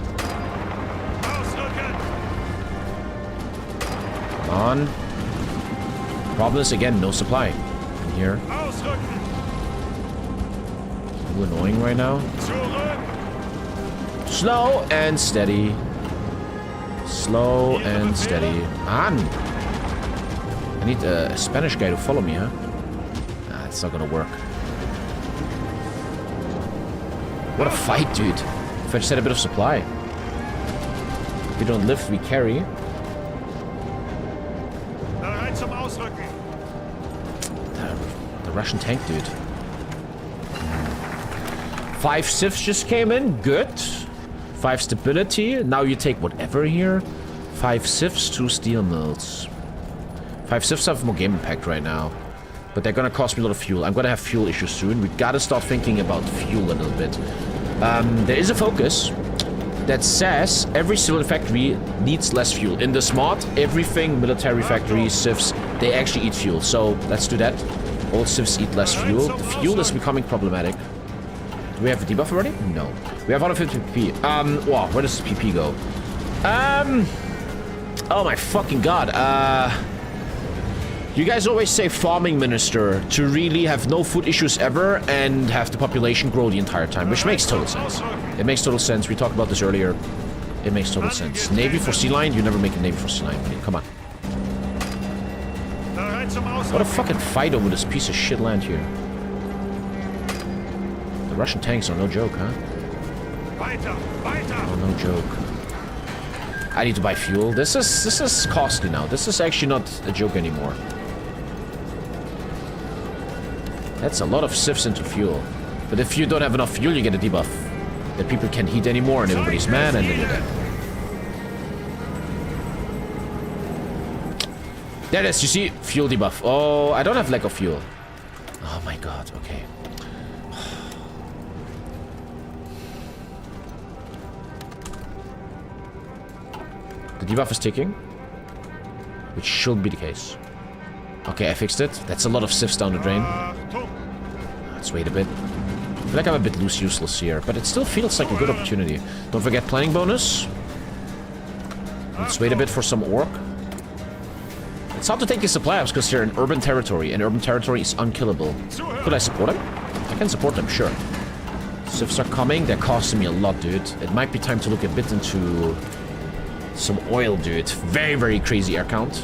Come on. Problem is, again, no supply in here. Too annoying right now. Slow and steady. Slow and steady. On. I need a Spanish guy to follow me, huh? Nah, it's not gonna work. What a fight, dude. If I just had a bit of supply. If we don't lift, we carry. The Russian tank, dude. 5 sifs just came in. Good. 5 stability. Now you take whatever here. 5 sifs, 2 steel mills. 5 sifs have more game impact right now. But they're gonna cost me a lot of fuel. I'm gonna have fuel issues soon. We gotta start thinking about fuel a little bit. There is a focus that says every civil factory needs less fuel. In this mod, everything military factory, civs, they actually eat fuel. So let's do that. All civs eat less fuel. The fuel is becoming problematic. Do we have a debuff already? No. We have 150 PP. Wow, where does PP go? Oh my fucking god. You guys always say farming minister to really have no food issues ever and have the population grow the entire time, which makes total sense. It makes total sense. We talked about this earlier. It makes total sense. Navy for sea line? You never make a navy for sea line. Come on. What a fucking fight over this piece of shit land here. The Russian tanks are no joke, huh? Oh, no joke. I need to buy fuel. This is costly now. This is actually not a joke anymore. That's a lot of sifs into fuel. But if you don't have enough fuel, you get a debuff. That people can't heat anymore and everybody's mad and then you're dead. There it is, you see? Fuel debuff. Oh, I don't have lack of fuel. Oh my god, okay. The debuff is ticking. Which should be the case. Okay, I fixed it. That's a lot of sifs down the drain. Let's wait a bit. I feel like I'm a bit loose useless here, but it still feels like a good opportunity. Don't forget planning bonus. Let's wait a bit for some orc. It's hard to take these supplies because they're in urban territory, and urban territory is unkillable. Could I support them? I can support them, sure. Sifs are coming. They're costing me a lot, dude. It might be time to look a bit into some oil, dude. Very, very crazy air count.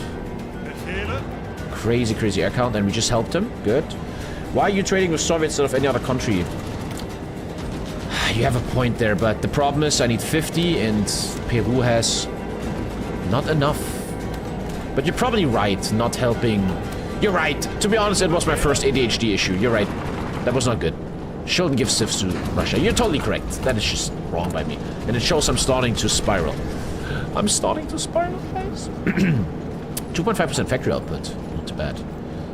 Crazy, crazy air count, and we just helped him. Good. Why are you trading with Soviets instead of any other country? You have a point there, but the problem is I need 50, and Peru has not enough. But you're probably right, not helping. You're right. To be honest, it was my first ADHD issue. You're right. That was not good. Shouldn't give civs to Russia. You're totally correct. That is just wrong by me. And it shows I'm starting to spiral. I'm starting to spiral, guys. 2.5% factory output. Not too bad.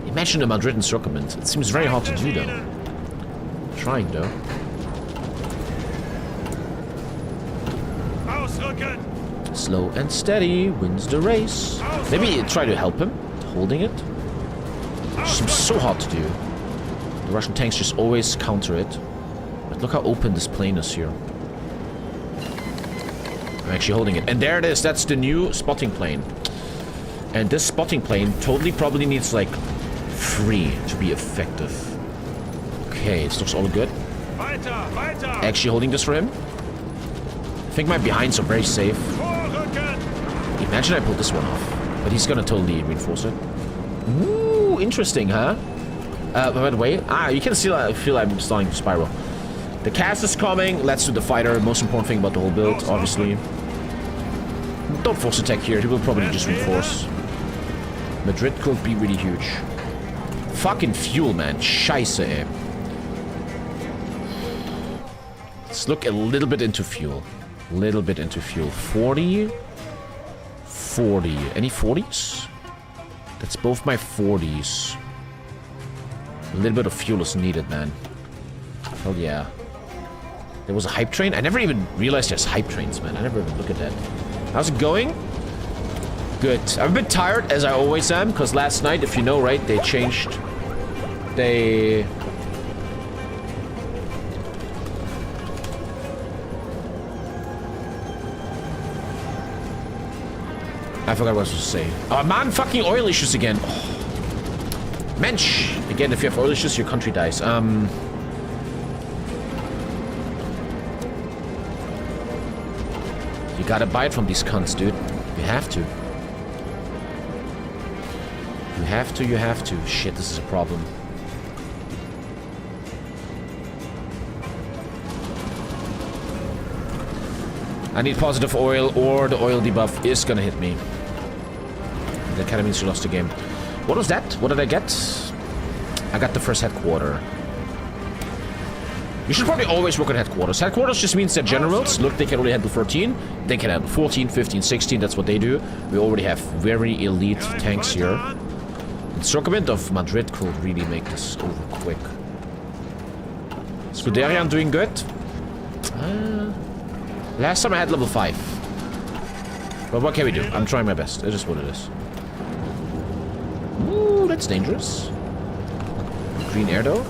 Imagine a Madrid encirclement. It seems very hard to do, though. Trying, though. Slow and steady wins the race. Maybe try to help him. Holding it. It seems so hard to do. The Russian tanks just always counter it. But look how open this plane is here. I'm actually holding it. And there it is. That's the new spotting plane. And this spotting plane totally probably needs, like, 3 to be effective. Okay, this looks all good. Actually holding this for him. I think my behinds are very safe. Imagine I pulled this one off. But he's gonna totally reinforce it. Ooh, interesting, huh? By the way, you can see, I feel I'm starting to spiral. The cast is coming. Let's do the fighter. Most important thing about the whole build, obviously. Don't force attack here. He will probably just reinforce. Madrid could be really huge. Fucking fuel, man. Scheiße, ey. Let's look a little bit into fuel. A little bit into fuel. 40. 40. Any 40s? That's both my 40s. A little bit of fuel is needed, man. Hell yeah. There was a hype train? I never even realized there's hype trains, man. I never even look at that. How's it going? Good. I'm a bit tired, as I always am, because last night, if you know, right, they changed. I forgot what I was supposed to say. Oh, man, fucking oil issues again. Oh. Mensch! Again, if you have oil issues, your country dies. You gotta buy it from these cunts, dude. You have to. You have to, you have to. Shit, this is a problem. I need positive oil, or the oil debuff is gonna hit me. That kind of means you lost the game. What was that? What did I get? I got the first headquarter. You should probably always work at headquarters. Headquarters just means that generals, look, they can only handle 13. They can handle 14, 15, 16. That's what they do. We already have very elite tanks here. Encirclement of Madrid could really make this over quick. Scuderian doing good. Last time I had level 5. But what can we do? I'm trying my best. It is what it is. Ooh, that's dangerous. Green air though.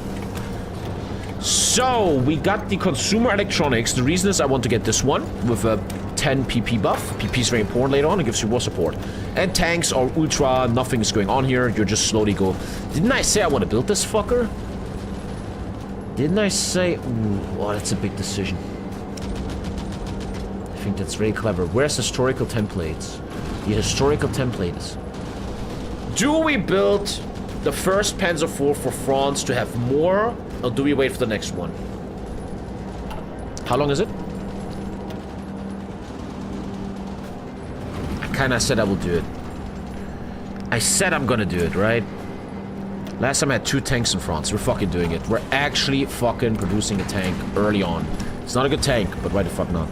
So, we got the consumer electronics. The reason is I want to get this one with a 10 PP buff. PP is very important later on. It gives you war support. And tanks are ultra. Nothing is going on here. You're just slowly go. Didn't I say I want to build this fucker? Didn't I say... Ooh, oh, that's a big decision. I think that's very clever. Where's historical templates? The historical templates. Do we build the first Panzer IV for France to have more, or do we wait for the next one? How long is it? I kinda said I will do it. I said I'm gonna do it, right? Last time I had 2 tanks in France. We're fucking doing it. We're actually fucking producing a tank early on. It's not a good tank, but why the fuck not?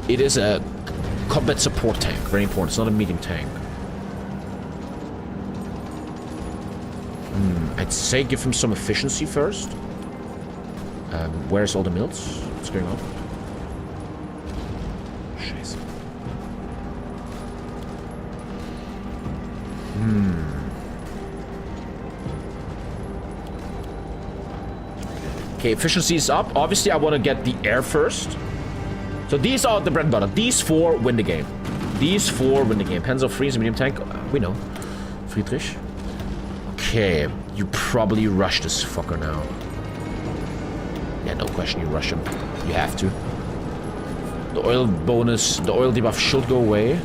It is a combat support tank. Very important. It's not a medium tank. I'd say give him some efficiency first. Where's all the mills? What's going on? Scheiße. Okay, efficiency is up. Obviously, I want to get the air first. So these are the bread and butter. These 4 win the game. These 4 win the game. Hands of freeze, medium tank. We know. Friedrich. Okay, you probably rush this fucker now. Yeah, no question, you rush him. You have to. The oil bonus, the oil debuff should go away.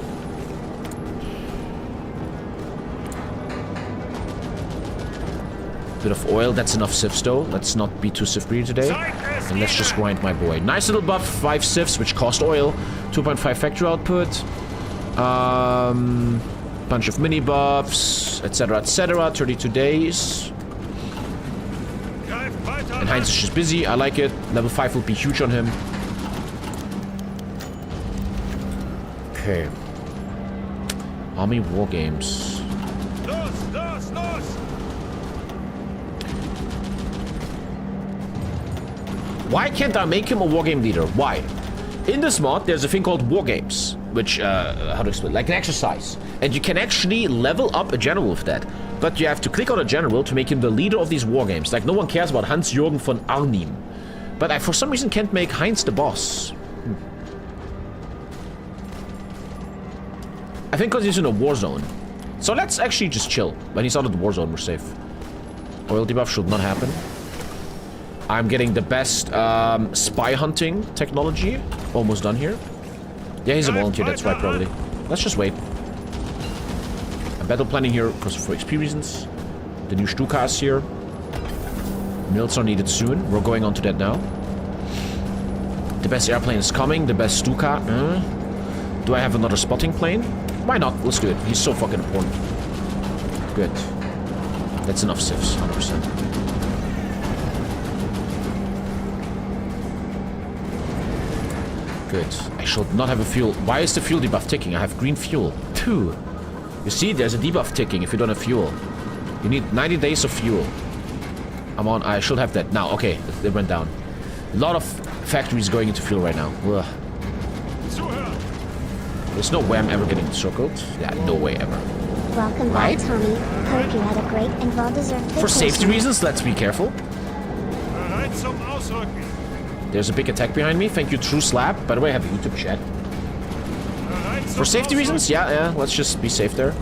Bit of oil, that's enough sifs though. Let's not be too sif greedy today. And let's just grind my boy. Nice little buff, 5 sifs, which cost oil. 2.5 factory output. Bunch of mini buffs, etc., etc. 32 days. And Heinz is just busy. I like it. Level 5 will be huge on him. Okay. Army War Games. Why can't I make him a wargame leader? Why? In this mod, there's a thing called war games, which, how to explain, like an exercise. And you can actually level up a general with that. But you have to click on a general to make him the leader of these war games. Like, no one cares about Hans-Jürgen von Arnim. But I, for some reason, can't make Heinz the boss. I think because he's in a war zone. So let's actually just chill. When he's out of the war zone, we're safe. Oil debuff should not happen. I'm getting the best spy hunting technology. Almost done here. Yeah, he's a volunteer, that's right, probably. Let's just wait. I'm battle planning here because for XP reasons. The new Stuka is here. Mills are needed soon. We're going on to that now. The best airplane is coming. The best Stuka. Do I have another spotting plane? Why not? Let's do it. He's so fucking important. Good. That's enough sifs, 100%. Good. I should not have a fuel. Why is the fuel debuff ticking? I have green fuel. 2. You see, there's a debuff ticking if you don't have fuel. You need 90 days of fuel. I'm on. I should have that. Now, okay. It went down. A lot of factories going into fuel right now. Ugh. There's no way I'm ever getting circled. Yeah, no way ever. Welcome back, Tommy. Hope you had a great and well-deserved vacation. For safety reasons, let's be careful. There's a big attack behind me. Thank you, True Slap. By the way, I have a YouTube chat. For safety reasons, yeah, let's just be safe there.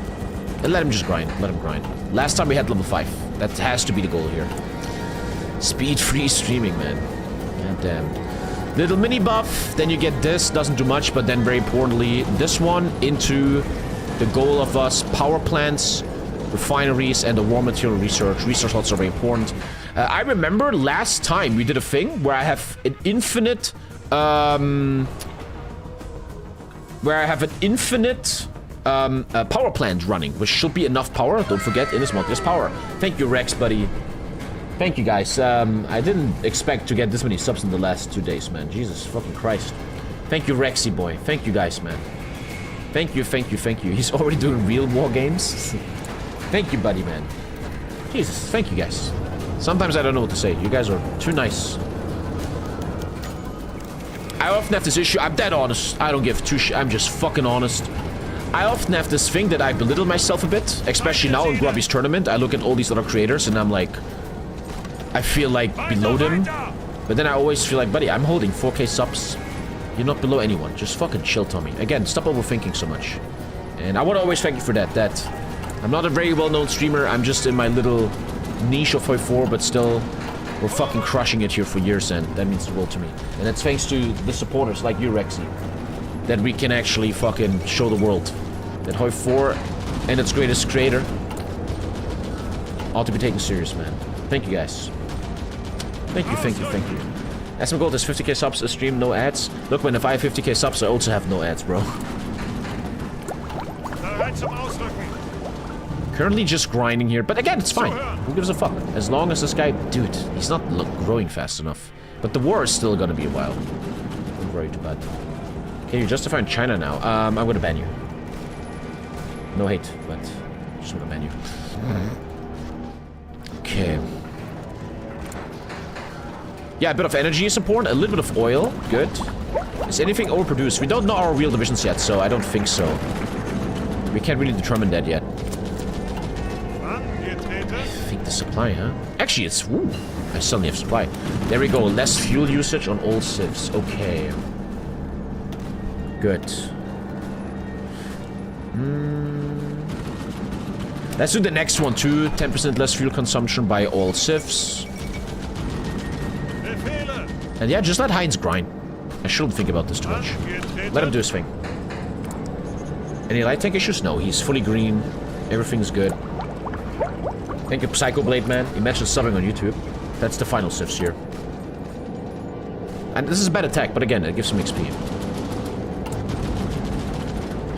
And let him just grind. Let him grind. Last time we had level 5. That has to be the goal here. Speed-free streaming, man. God damn. Little mini buff. Then you get this. Doesn't do much, but then very importantly, this one into the goal of us. Power plants, refineries, and the war material research. Research also very important. I remember last time we did a thing where I have an infinite, power plant running, which should be enough power. Don't forget, in this mod, there's power. Thank you, Rex, buddy. Thank you, guys. I didn't expect to get this many subs in the last 2 days, man. Jesus fucking Christ. Thank you, Rexy boy. Thank you, guys, man. Thank you, thank you, thank you. He's already doing real war games. Thank you, buddy, man. Jesus, thank you, guys. Sometimes I don't know what to say. You guys are too nice. I often have this issue. I'm dead honest. I don't give two shit. I'm just fucking honest. I often have this thing that I belittle myself a bit. Especially now in Grubby's tournament. I look at all these other creators and I'm like... I feel like below them. But then I always feel like, buddy, I'm holding 4K subs. You're not below anyone. Just fucking chill, Tommy. Again, stop overthinking so much. And I want to always thank you for that. I'm not a very well-known streamer. I'm just in my little... niche of Hoi 4, but still we're fucking crushing it here for years, and that means the world to me. And it's thanks to the supporters like you, Rexy, that we can actually fucking show the world that Hoi 4 and its greatest creator ought to be taken serious, man. Thank you, guys. Thank you, thank you, thank you. SM Gold has 50k subs a stream, no ads. Look, man, if I have 50k subs, I also have no ads, bro. Currently just grinding here, but again, it's fine. Who gives a fuck? As long as this guy... Dude, he's not growing fast enough. But the war is still gonna be a while. Don't worry too bad. Okay, you're justifying China now. I'm gonna ban you. No hate, but... just gonna ban you. Okay. Yeah, a bit of energy is important. A little bit of oil. Good. Is anything overproduced? We don't know our real divisions yet, so I don't think so. We can't really determine that yet. think the supply, huh? Actually, it's... Ooh, I suddenly have supply. There we go. Less fuel usage on all civs. Okay. Good. Let's do the next one too. 10% less fuel consumption by all civs. And yeah, just let Heinz grind. I shouldn't think about this too much. Let him do his thing. Any light tank issues? No, he's fully green. Everything's good. Thank you, Psycho Blade Man. Imagine subbing on YouTube. That's the final civs here. And this is a bad attack, but again, it gives some XP.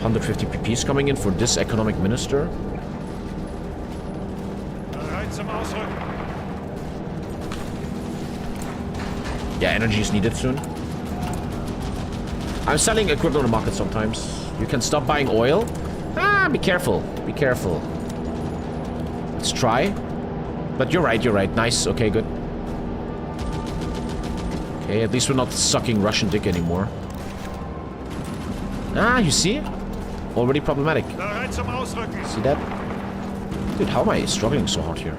150 PPs coming in for this economic minister. Yeah, energy is needed soon. I'm selling equipment on the market sometimes. You can stop buying oil. Ah, be careful. Be careful. Let's try. But you're right, you're right. Nice, okay, good. Okay, at least we're not sucking Russian dick anymore. Ah, you see? Already problematic. See that? Dude, how am I struggling so hard here?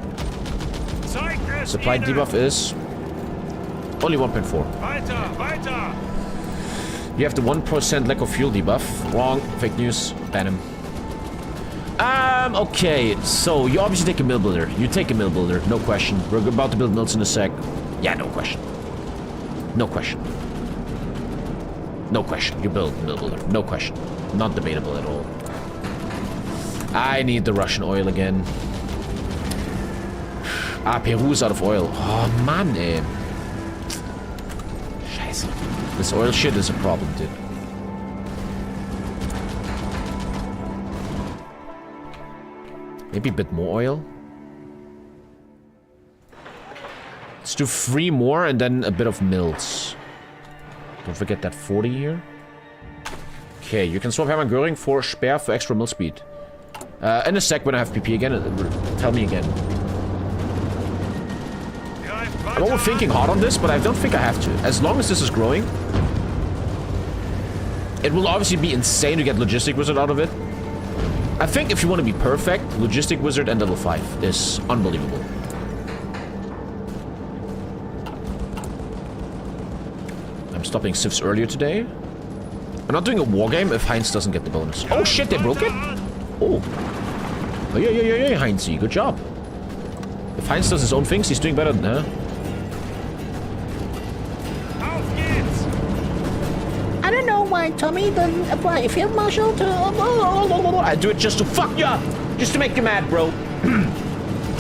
Supply debuff is only 1.4. You have the 1% lack of fuel debuff. Wrong. Fake news. Ban him. Okay. So, you obviously take a mill builder. You take a mill builder. No question. We're about to build mills in a sec. Yeah, no question. No question. No question. You build mill builder. No question. Not debatable at all. I need the Russian oil again. Ah, Peru's out of oil. Oh, man, ey. Scheiße. This oil shit is a problem, dude. Maybe a bit more oil. Let's do 3 more and then a bit of mills. Don't forget that 40 here. Okay, you can swap Hermann Göring for Speer for extra mill speed. In a sec when I have PP again, tell me again. I'm overthinking hard on this, but I don't think I have to. As long as this is growing, it will obviously be insane to get Logistic Wizard out of it. I think if you want to be perfect, Logistic Wizard and level 5 is unbelievable. I'm stopping civs earlier today. I'm not doing a war game if Heinz doesn't get the bonus. Oh shit, they broke it? Oh. Oh yeah, Heinzy, good job. If Heinz does his own things, he's doing better than her. I don't know why Tommy doesn't apply a field marshal to... I do it just to fuck you up. Just to make you mad, bro.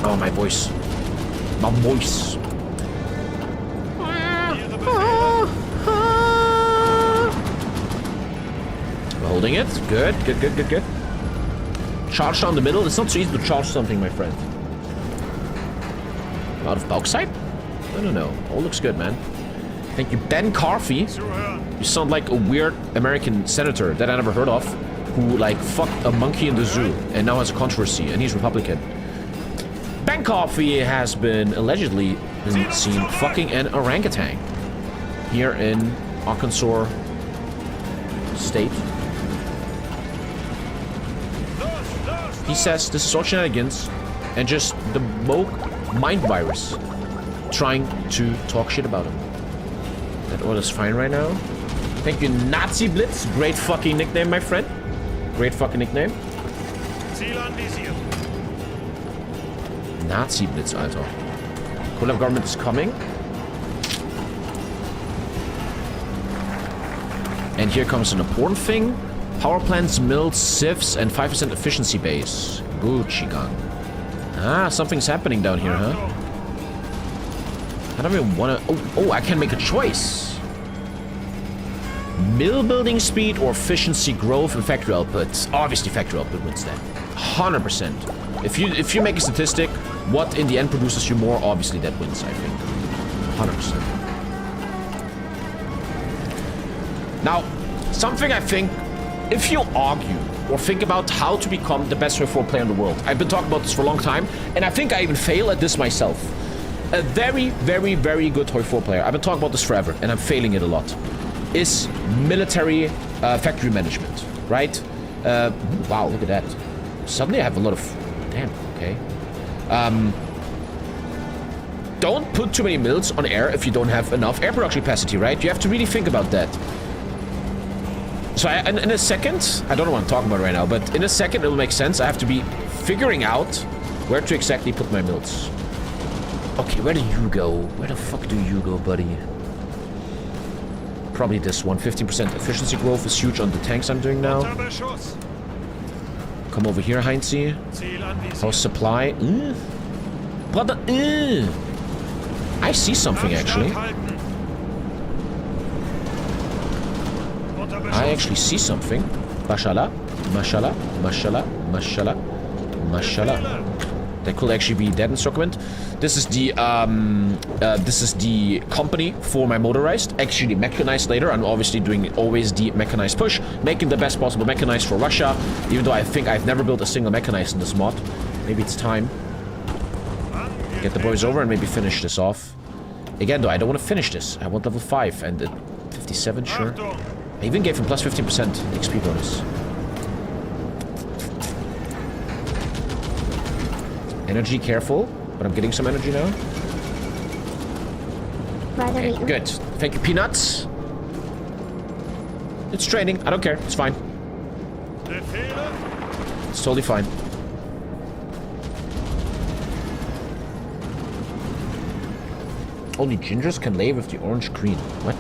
Oh, my voice. My voice. We're holding it. Good. Charge down the middle. It's not so easy to charge something, my friend. Out of bauxite? No. All looks good, man. Thank you, Ben Carthy. You sound like a weird American senator that I never heard of, who like fucked a monkey in the zoo and now has a controversy, and he's Republican. Ben Carthy has been allegedly seen fucking an orangutan here in Arkansas State. He says this is all shenanigans and just the woke mind virus trying to talk shit about him. That oil is fine right now. Thank you, Nazi Blitz. Great fucking nickname, my friend. Great fucking nickname. Nazi Blitz, Alter. Collab government is coming. And here comes an important thing. Power plants, mills, sieves, and 5% efficiency base. Gucci gang. Ah, something's happening down here, huh? I don't even want to... Oh, I can make a choice. Mill building speed or efficiency growth and factory output. Obviously, factory output wins that. 100%. If you make a statistic, what in the end produces you more, obviously that wins, I think. 100%. Now, something I think, if you argue or think about how to become the best Hoi 4 player in the world, I've been talking about this for a long time, and I think I even fail at this myself. A very, very, very good Hoi 4 player, I've been talking about this forever, and I'm failing it a lot, is military factory management, right? Wow, look at that. Suddenly I have a lot of... Damn, okay. don't put too many mills on air if you don't have enough air production capacity, right? You have to really think about that. So in a second, I don't know what I'm talking about right now, but in a second it'll make sense. I have to be figuring out where to exactly put my mills. Okay, where do you go? Where the fuck do you go, buddy? Probably this one. 15% efficiency growth is huge on the tanks I'm doing now. Come over here, Heinzie. How's supply? Brother, I see something, actually. I actually see something. Mashallah, mashallah, mashallah, mashallah, mashallah. That could actually be dead in Circlement. This is the company for my motorized. Actually mechanized later. I'm obviously doing always the mechanized push, making the best possible mechanized for Russia. Even though I think I've never built a single mechanized in this mod. Maybe it's time. Get the boys over and maybe finish this off. Again, though, I don't want to finish this. I want level 5 and 57, sure. I even gave him plus 15% XP bonus. Energy, careful. But I'm getting some energy now. Okay, good. Thank you, Peanuts. It's training. I don't care. It's fine. It's totally fine. Only gingers can lay with the orange green. What?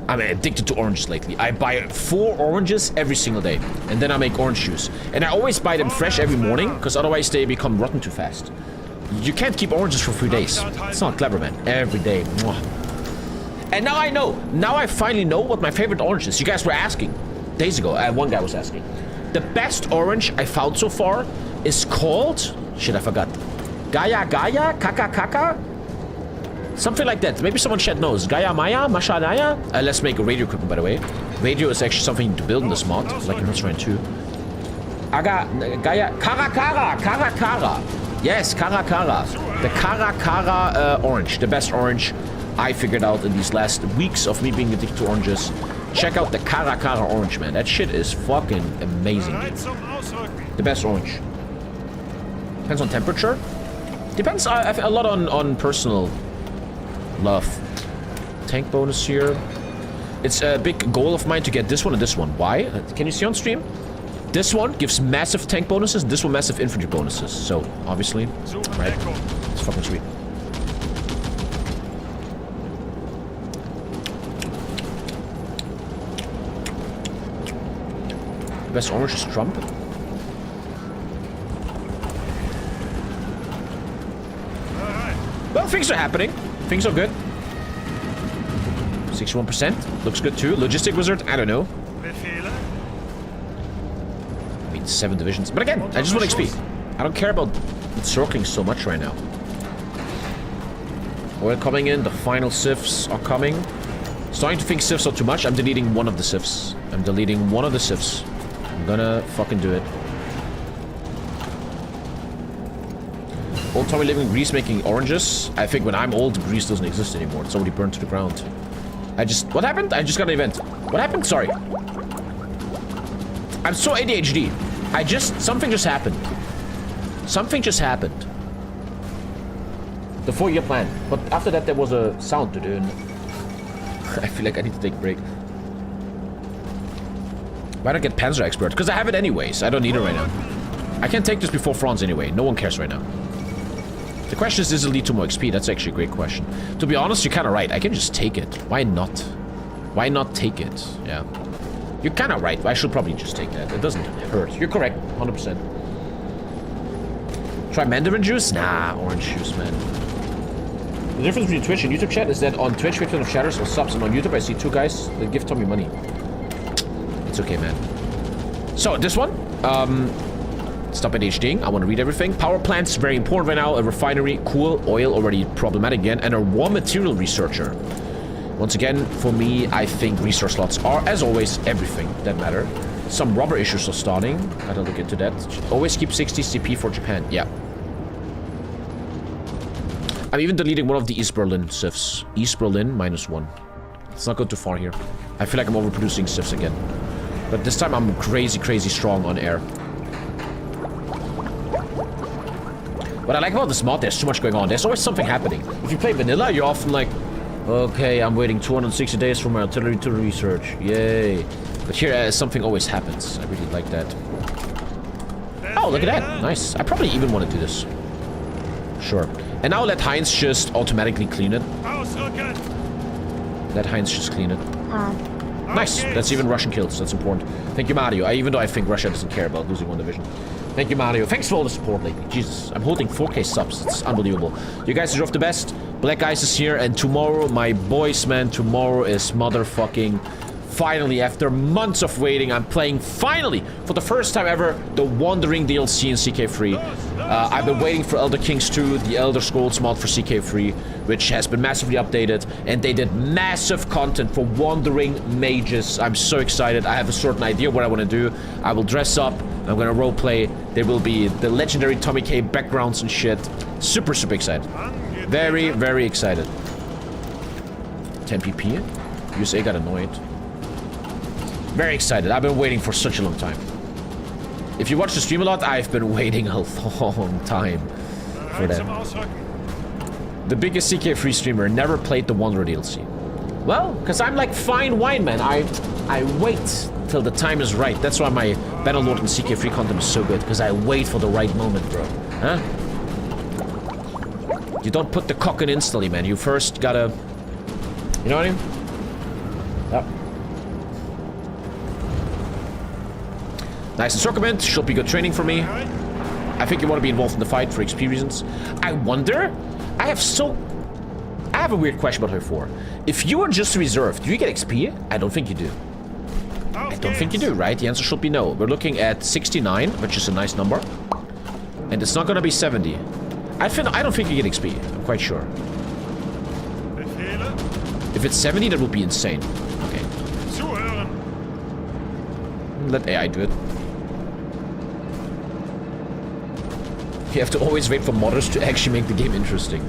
I'm addicted to oranges lately. I buy 4 oranges every single day. And then I make orange juice. And I always buy them fresh every morning, because otherwise they become rotten too fast. You can't keep oranges for 3 days. It's not clever, man. Every day. Mwah. And now I know. Now I finally know what my favorite orange is. You guys were asking. Days ago, one guy was asking. The best orange I found so far is called... Shit, I forgot. Gaia Gaia? Kaka Kaka? Something like that. Maybe someone chat knows. Gaia Maya? Masha Naya? Let's make a radio equipment, by the way. Radio is actually something to build in this mod, like in Rhineland 2. Gaia... Kara Kara! Kara Kara! Yes, Kara Kara. The Kara Kara orange. The best orange I figured out in these last weeks of me being addicted to oranges. Check out the Kara Kara orange, man. That shit is fucking amazing, dude. The best orange. Depends on temperature. Depends a lot on personal love. Tank bonus here. It's a big goal of mine to get this one and this one. Why? Can you see on stream? This one gives massive tank bonuses, this one massive infantry bonuses. So, obviously, right? It's fucking sweet. The best orange is Trump. Well, things are happening. Things are good. 61%. Looks good too. Logistic Wizard, I don't know. I mean, 7 divisions. But again, I just want XP. I don't care about circling so much right now. Oil coming in. The final sieves are coming. Starting to think sieves are too much. I'm deleting one of the sieves. I'm deleting one of the sieves. I'm gonna fucking do it. Old Tommy living in Greece making oranges. I think when I'm old, Greece doesn't exist anymore. It's already burned to the ground. What happened? I just got an event. What happened? Sorry. I'm so ADHD. Something just happened. Something just happened. The 4-year plan. But after that, there was a sound to do. I feel like I need to take a break. Why not get Panzer Expert? Because I have it anyways. I don't need it right now. I can't take this before France anyway. No one cares right now. The question is, does it lead to more XP? That's actually a great question. To be honest, you're kind of right. I can just take it. Why not? Why not take it? Yeah. You're kind of right. I should probably just take that. It doesn't hurt. You're correct. 100%. Try Mandarin juice? Nah, orange juice, man. The difference between Twitch and YouTube chat is that on Twitch, 50% of shatters or subs, and on YouTube, I see 2 guys that give Tommy money. It's okay, man. So, this one. Stop ADHDing. I want to read everything. Power plants, very important right now. A refinery, cool. Oil, already problematic again. And a raw material researcher. Once again, for me, I think resource slots are, as always, everything that matter. Some rubber issues are starting. I don't look into that. Always keep 60 CP for Japan. Yeah. I'm even deleting one of the East Berlin sieves. East Berlin, -1. Let's not go too far here. I feel like I'm overproducing sieves again. But this time I'm crazy, crazy strong on air. What I like about this mod, there's so much going on. There's always something happening. If you play vanilla, you're often like, okay, I'm waiting 260 days for my artillery to research. Yay. But here, something always happens. I really like that. Oh, look at that. Nice. I probably even want to do this. Sure. And now let Heinz just automatically clean it. Let Heinz just clean it. Nice. That's even Russian kills. That's important. Thank you, Mario. Even though I think Russia doesn't care about losing one division. Thank you, Mario. Thanks for all the support lately. Jesus. I'm holding 4K subs. It's unbelievable. You guys deserve the best. Black Ice is here. And tomorrow, my boys, man, tomorrow is motherfucking... Finally, after months of waiting, I'm playing, finally, for the first time ever, the Wandering DLC in CK3. I've been waiting for Elder Kings 2, the Elder Scrolls mod for CK3, which has been massively updated, and they did massive content for Wandering Mages. I'm so excited. I have a certain idea what I want to do. I will dress up. I'm going to roleplay. There will be the legendary TommyKay backgrounds and shit. Super, super excited. Very, very excited. 10 PP? USA got annoyed. Very excited. I've been waiting for such a long time. If you watch the stream a lot, I've been waiting a long time for that. The biggest CK3 streamer never played the Wanderer DLC. Well, because I'm like fine wine, man. I wait till the time is right. That's why my Bannerlord and CK3 content is so good. Because I wait for the right moment, bro. Huh? You don't put the cock in instantly, man. You first gotta... You know what I mean? Yep. Nice encirclement, should be good training for me. I think you want to be involved in the fight for XP reasons. I wonder, I have a weird question about her 4. If you are just reserved, do you get XP? I don't think you do. I don't think you do, right? The answer should be no. We're looking at 69, which is a nice number. And it's not gonna be 70. I don't think you get XP, I'm quite sure. If it's 70, that would be insane. Okay. Let AI do it. You have to always wait for modders to actually make the game interesting.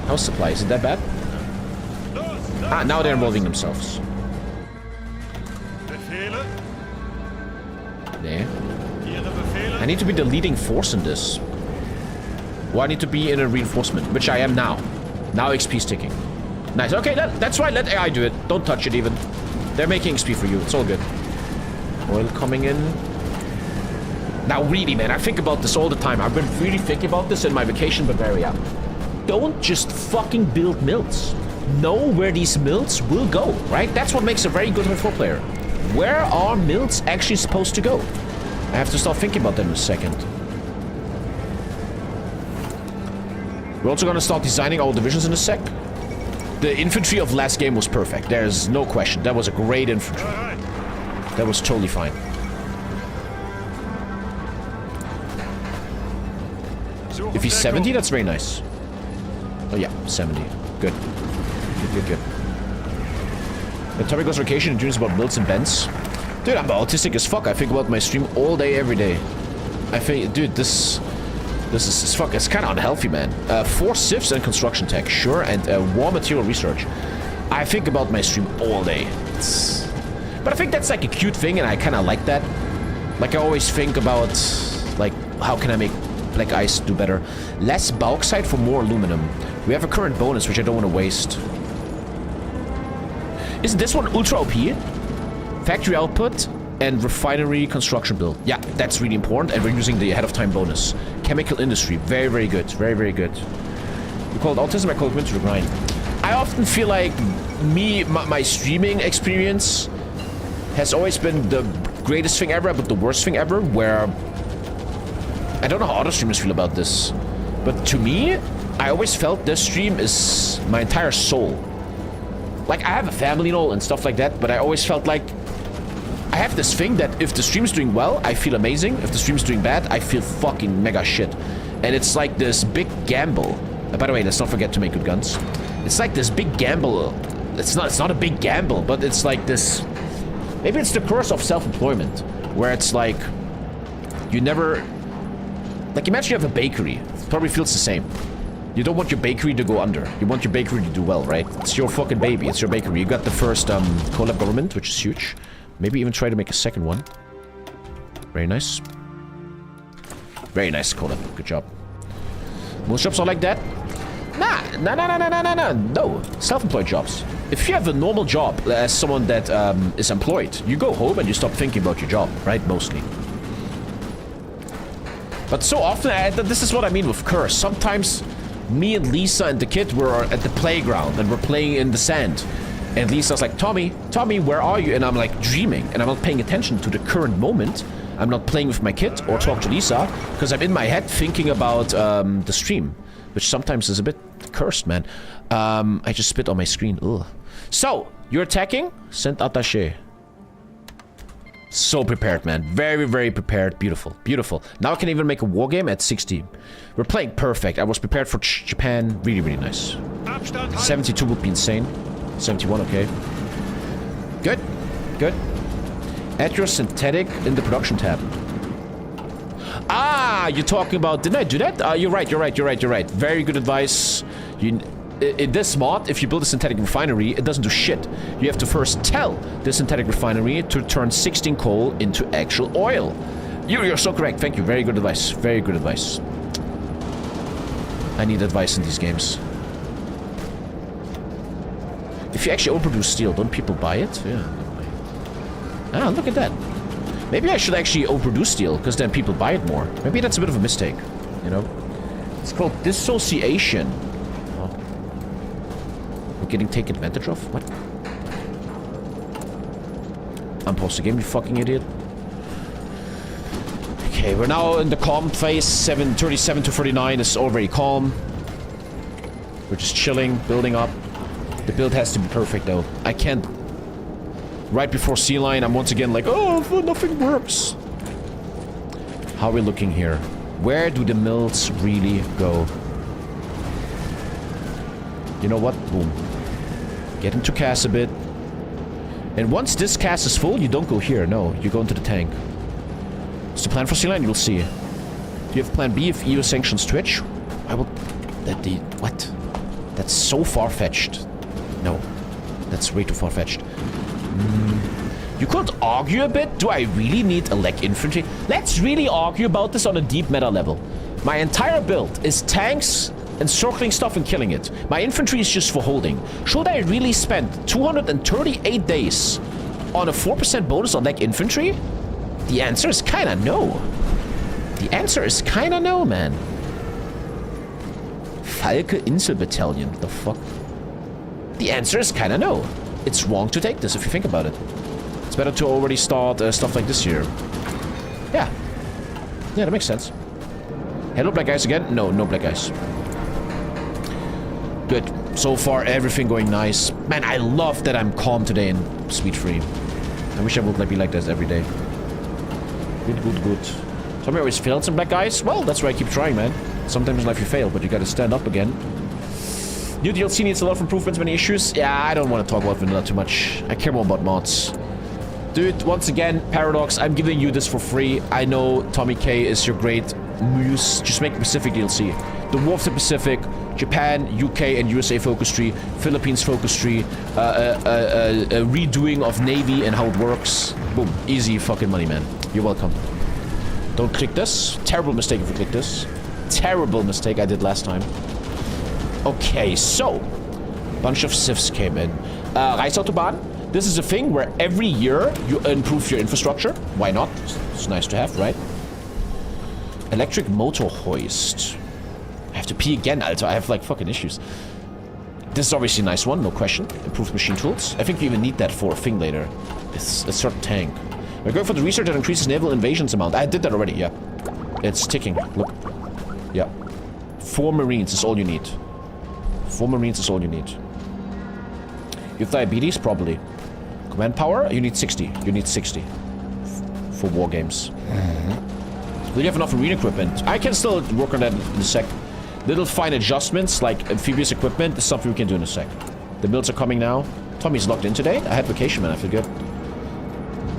House supply, is it that bad? Ah, now they're involving themselves. There. I need to be the leading force in this. Well, I need to be in a reinforcement, which I am now. Now XP's ticking. Nice, okay, that's right, let AI do it. Don't touch it even. They're making XP for you, it's all good. Oil coming in. Now really, man, I think about this all the time. I've been really thinking about this in my vacation in Bavaria. Don't just fucking build mills. Know where these mills will go, right? That's what makes a very good H4 player. Where are mills actually supposed to go? I have to start thinking about them in a second. We're also gonna start designing our divisions in a sec. The infantry of last game was perfect. There's no question. That was a great infantry. That was totally fine. If he's 70, that's very nice. Oh yeah, 70. Good. Good. The topic goes vacation and dreams about mills and bends. Dude, I'm autistic as fuck. I think about my stream all day, every day. I think, dude, this is fuck. It's kind of unhealthy, man. 4 civs and construction tech, sure, and war material research. I think about my stream all day. But I think that's like a cute thing, and I kind of like that. Like I always think about, like, how can I make Black Ice do better? Less bauxite for more aluminum. We have a current bonus, which I don't want to waste. Isn't this one ultra OP? Factory output and refinery construction build. Yeah, that's really important, and we're using the ahead of time bonus. Chemical industry, very, very good. Very, very good. You call it autism, I call it winter to grind. I often feel like my streaming experience has always been the greatest thing ever, but the worst thing ever, where... I don't know how other streamers feel about this, but to me, I always felt this stream is my entire soul. Like, I have a family and all and stuff like that, but I always felt like I have this thing that if the stream's doing well, I feel amazing. If the stream's doing bad, I feel fucking mega shit. And it's like this big gamble. By the way, let's not forget to make good guns. It's like this big gamble. It's not a big gamble, but it's like this... Maybe it's the curse of self-employment, where it's like... You never... Like, imagine you have a bakery. It probably feels the same. You don't want your bakery to go under. You want your bakery to do well, right? It's your fucking baby. It's your bakery. You got the first collab government, which is huge. Maybe even try to make a second one. Very nice. Very nice collab. Good job. Most jobs are like that? No. Self-employed jobs. If you have a normal job as someone that is employed, you go home and you stop thinking about your job, right? Mostly. But so often, this is what I mean with curse. Sometimes me and Lisa and the kid were at the playground and we're playing in the sand. And Lisa's like, Tommy, where are you? And I'm like dreaming and I'm not paying attention to the current moment. I'm not playing with my kid or talking to Lisa because I'm in my head thinking about the stream, which sometimes is a bit cursed, man. I just spit on my screen. Ugh. So, you're attacking? Send attaché. So prepared, man. Very, very prepared. Beautiful. Beautiful. Now I can even make a war game at 60. We're playing perfect. I was prepared for Japan. Really, really nice. 72 would be insane. 71, okay. Good. Good. Add your synthetic in the production tab. Ah, you're talking about... Didn't I do that? You're right. Very good advice. In this mod, if you build a synthetic refinery, it doesn't do shit. You have to first tell the synthetic refinery to turn 16 coal into actual oil. You're so correct. Thank you. Very good advice. Very good advice. I need advice in these games. If you actually overproduce steel, don't people buy it? Yeah. Ah, look at that. Maybe I should actually overproduce steel, because then people buy it more. Maybe that's a bit of a mistake, you know? It's called dissociation. Oh. We're getting taken advantage of? What? Unpause the game, you fucking idiot. Okay, we're now in the calm phase. 7:37 to 39 is already calm. We're just chilling, building up. The build has to be perfect, though. I can't... Right before sea line, I'm once again like, oh, nothing works. How are we looking here? Where do the mills really go? You know what? Boom. Get into cast a bit. And once this cast is full, you don't go here. No, you go into the tank. What's the plan for sea line? You'll see. Do you have plan B if EU sanctions Twitch? I will... What? That's so far-fetched. No. That's way too far-fetched. You could argue a bit. Do I really need elect infantry? Let's really argue about this on a deep meta level. My entire build is tanks and circling stuff and killing it. My infantry is just for holding. Should I really spend 238 days on a 4% bonus on elect infantry? The answer is kinda no. The answer is kinda no, man. Falke Insel Battalion. What the fuck? The answer is kinda no. It's wrong to take this if you think about it. It's better to already start stuff like this here. Yeah. Yeah, that makes sense. Hello, black guys again? No, no black guys. Good. So far, everything going nice. Man, I love that I'm calm today and speed-free. I wish I would be like this every day. Good, good, good. Tommy always failed some black guys? Well, that's why I keep trying, man. Sometimes in life you fail, but you gotta stand up again. New DLC needs a lot of improvements, many issues. Yeah, I don't want to talk about vanilla too much. I care more about mods. Dude, once again, Paradox, I'm giving you this for free. I know TommyKay is your great muse. Just make a Pacific DLC. The War of the Pacific, Japan, UK, and USA focus tree, Philippines focus tree, a redoing of Navy and how it works. Boom. Easy fucking money, man. You're welcome. Don't click this. Terrible mistake if you click this. Terrible mistake I did last time. Okay, so, bunch of civs came in. Reichsautobahn. This is a thing where every year you improve your infrastructure. Why not? It's nice to have, right? Electric motor hoist. I have to pee again, Alter. I have like fucking issues. This is obviously a nice one, no question. Improved machine tools. I think you even need that for a thing later. It's a certain tank. We're going for the research that increases naval invasions amount. I did that already, yeah. It's ticking. Look. Yeah. 4 Marines is all you need. 4 Marines is all you need. You have diabetes? Probably. Command power? You need 60. You need 60. For war games. Do you have enough marine equipment? I can still work on that in a sec. Little fine adjustments, like amphibious equipment, is something we can do in a sec. The builds are coming now. Tommy's logged in today. I had vacation, man. I feel good.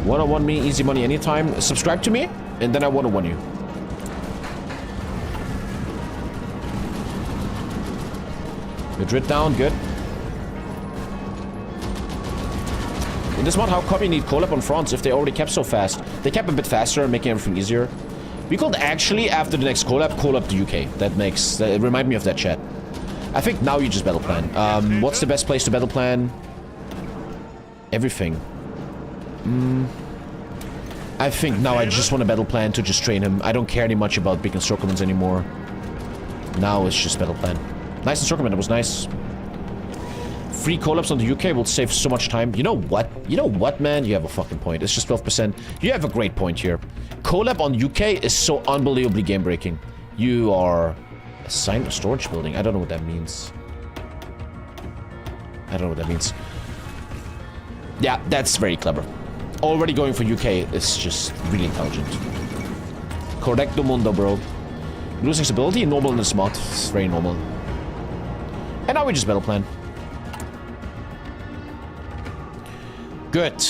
101 me, easy money anytime. Subscribe to me, and then I 101 you. Madrid down, good. In this mod, how come you need collab on France if they already kept so fast? They kept a bit faster, making everything easier. We could actually, after the next call up the UK. That remind me of that chat. I think now you just battle plan. What's the best place to battle plan? Everything. I think now I just want a battle plan to just train him. I don't care any much about big encirclements anymore. Now it's just battle plan. Nice encirclement, it was nice. Free collabs on the UK will save so much time. You know what? You know what, man? You have a fucking point. It's just 12%. You have a great point here. Collab on UK is so unbelievably game-breaking. You are... Assigned a storage building. I don't know what that means. I don't know what that means. Yeah, that's very clever. Already going for UK is just really intelligent. Correcto mundo, bro. Losing stability, normal in the smart. It's very normal. And now we just battle plan. Good.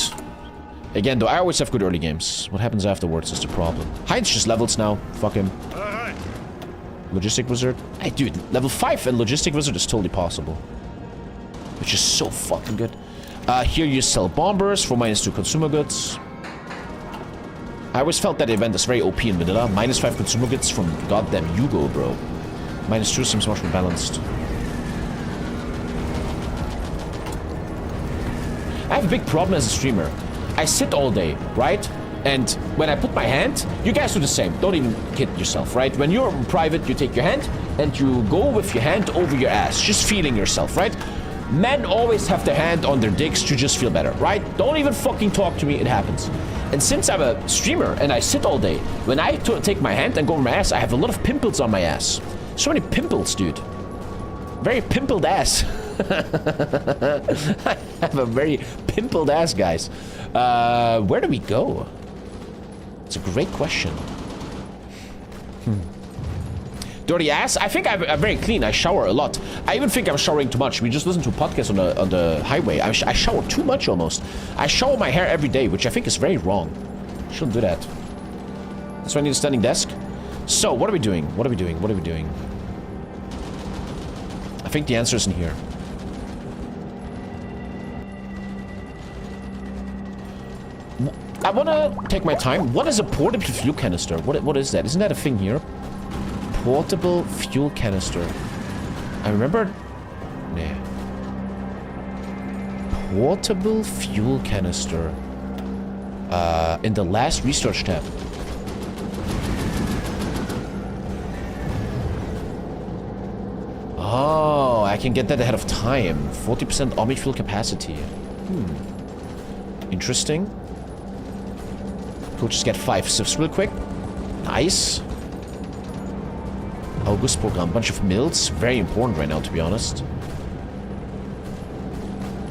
Again, though, I always have good early games. What happens afterwards is the problem. Heinz just levels now. Fuck him. Logistic Wizard. Hey, dude, level 5 and Logistic Wizard is totally possible. Which is so fucking good. Here you sell bombers for -2 consumer goods. I always felt that event is very OP in vanilla. -5 consumer goods from goddamn Yugo, bro. -2 seems much more balanced. I have a big problem as a streamer. I sit all day, right? And when I put my hand, you guys do the same. Don't even kid yourself, right? When you're in private, you take your hand and you go with your hand over your ass, just feeling yourself, right? Men always have their hand on their dicks to just feel better, right? Don't even fucking talk to me, it happens. And since I'm a streamer and I sit all day, when I take my hand and go over my ass, I have a lot of pimples on my ass. So many pimples, dude. Very pimpled ass. I have a very pimpled ass, guys. Where do we go? It's a great question. Dirty ass? I think I'm very clean. I shower a lot. I even think I'm showering too much. We just listened to a podcast on the highway. I shower too much almost. I shower my hair every day, which I think is very wrong. Shouldn't do that. That's why I need a standing desk. So, what are we doing? What are we doing? What are we doing? I think the answer is in here. I want to take my time. What is a portable fuel canister? What is that? Isn't that a thing here? Portable fuel canister. I remember... Nah. Portable fuel canister. In the last research tab. Oh, I can get that ahead of time. 40% Omni fuel capacity. Interesting. We'll just get 5 sifs real quick. Nice. August program. Bunch of mills. Very important right now, to be honest.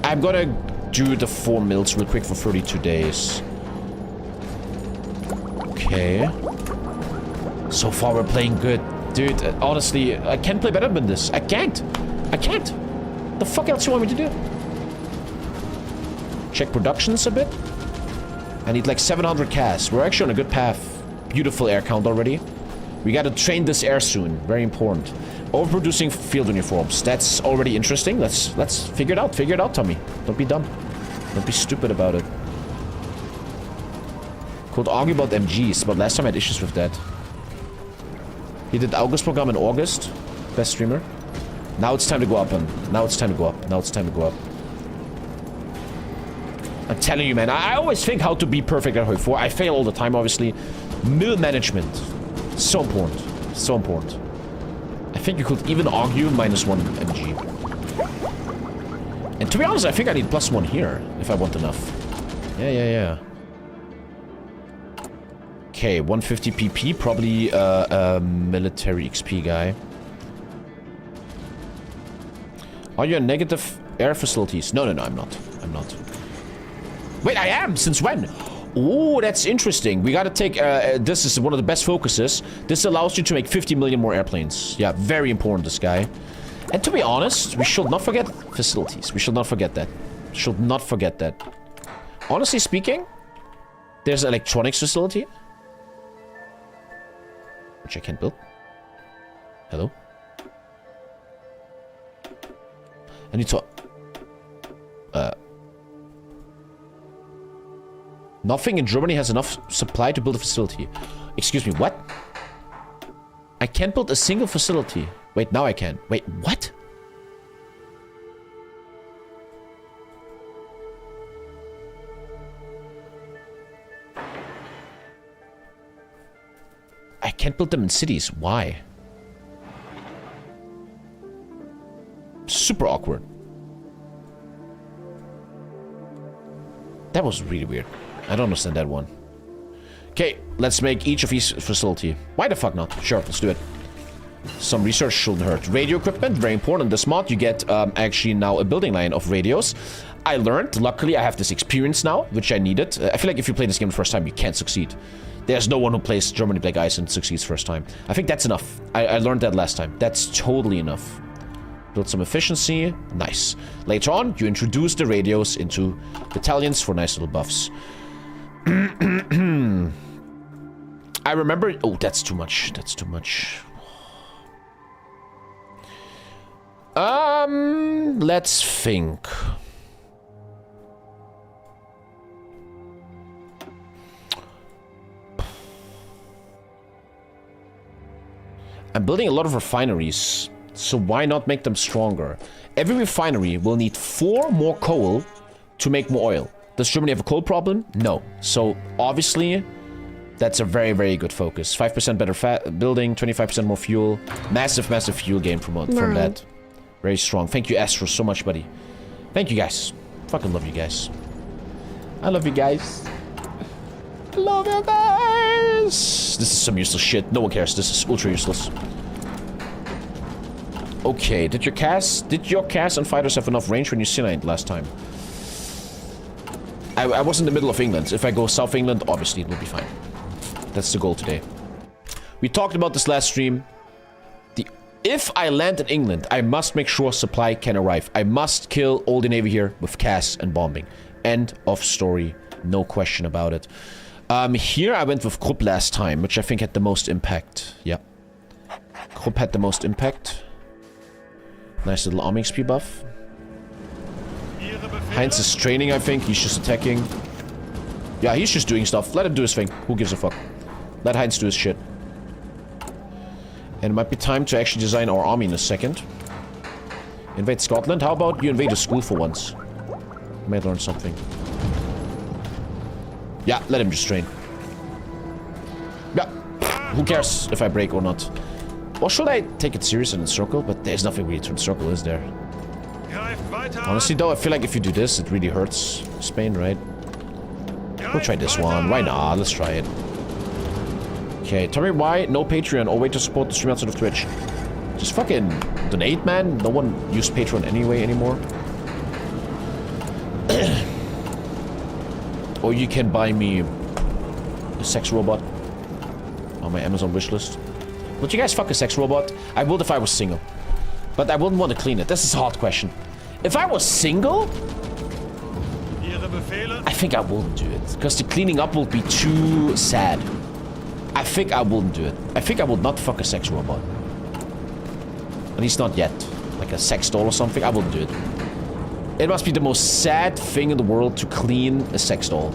I'm gonna do the 4 mills real quick for 32 days. Okay. So far, we're playing good. Dude, honestly, I can't play better than this. I can't. I can't. The fuck else you want me to do? Check productions a bit. I need like 700 casts. We're actually on a good path. Beautiful air count already. We gotta train this air soon. Very important. Overproducing field uniforms. That's already interesting. Let's figure it out. Figure it out, Tommy. Don't be dumb. Don't be stupid about it. Could argue about MGs, but last time I had issues with that. He did August program in August. Best streamer. Now it's time to go up, and now it's time to go up. Now it's time to go up. I'm telling you, man, I always think how to be perfect at Hoi 4. I fail all the time, obviously. Mill management. So important. So important. I think you could even argue -1 MG. And to be honest, I think I need +1 here, if I want enough. Yeah. Okay, 150 PP, probably a military XP guy. Are you a negative air facilities? No, I'm not. I'm not. Wait, I am? Since when? Oh, that's interesting. We gotta take... this is one of the best focuses. This allows you to make 50 million more airplanes. Yeah, very important, this guy. And to be honest, we should not forget facilities. We should not forget that. Should not forget that. Honestly speaking, there's an electronics facility. Which I can't build. Hello? I need to... Nothing in Germany has enough supply to build a facility. Excuse me, what? I can't build a single facility. Wait, now I can. Wait, what? I can't build them in cities. Why? Super awkward. That was really weird. I don't understand that one. Okay, let's make each of these facility. Why the fuck not? Sure, let's do it. Some research shouldn't hurt. Radio equipment, very important. This mod, you get actually now a building line of radios. I learned, luckily I have this experience now, which I needed. I feel like if you play this game the first time, you can't succeed. There's no one who plays Germany Black Ice and succeeds first time. I think that's enough. I learned that last time. That's totally enough. Build some efficiency. Nice. Later on, you introduce the radios into battalions for nice little buffs. I remember... Oh, that's too much. That's too much. Let's think. I'm building a lot of refineries, so why not make them stronger? Every refinery will need 4 more coal to make more oil. Does Germany have a coal problem? No. So, obviously, that's a very, very good focus. 5% better building, 25% more fuel. Massive, massive fuel gain from that. Very strong. Thank you, Astro, so much, buddy. Thank you, guys. Fucking love you guys. I love you guys. Love you guys. This is some useless shit. No one cares. This is ultra useless. Okay, did your CAS and fighters have enough range when you Sinite last time? I was in the middle of England. If I go South England, obviously it will be fine. That's the goal today. We talked about this last stream. If I land in England, I must make sure supply can arrive. I must kill all the navy here with CAS and bombing. End of story. No question about it. Here I went with Krupp last time, which I think had the most impact. Yeah. Krupp had the most impact. Nice little army XP buff. Heinz is training, I think. He's just attacking. Yeah, he's just doing stuff. Let him do his thing. Who gives a fuck? Let Heinz do his shit. And it might be time to actually design our army in a second. Invade Scotland? How about you invade a school for once? You might learn something. Yeah, let him just train. Yeah. Who cares if I break or not? Or should I take it serious and encircle? But there's nothing really to encircle, is there? Honestly, though, I feel like if you do this, it really hurts Spain, right? We'll try this one. Why not? Let's try it. Okay, tell me why no Patreon or way to support the stream outside of Twitch. Just fucking donate, man. No one used Patreon anyway anymore. Or you can buy me a sex robot on my Amazon wishlist. Would you guys fuck a sex robot? I would if I was single. But I wouldn't want to clean it. This is a hard question. If I was single, I think I wouldn't do it. Because the cleaning up will be too sad. I think I wouldn't do it. I think I would not fuck a sex robot. At least not yet. Like a sex doll or something. I wouldn't do it. It must be the most sad thing in the world to clean a sex doll.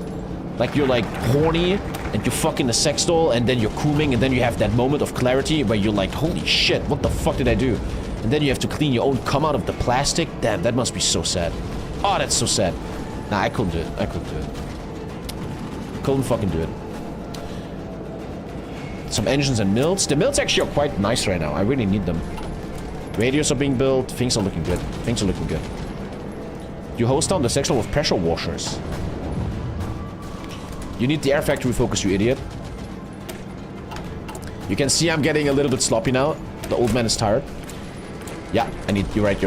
Like you're like horny and you're fucking a sex doll and then you're cooming and then you have that moment of clarity where you're like, holy shit, what the fuck did I do? And then you have to clean your own cum out of the plastic. Damn, that must be so sad. Oh, that's so sad. Nah, I couldn't do it. I couldn't do it. Couldn't fucking do it. Some engines and mills. The mills actually are quite nice right now. I really need them. Radios are being built. Things are looking good. Things are looking good. You hose down the section with pressure washers. You need the air factory focus, you idiot. You can see I'm getting a little bit sloppy now. The old man is tired. Yeah, you're right,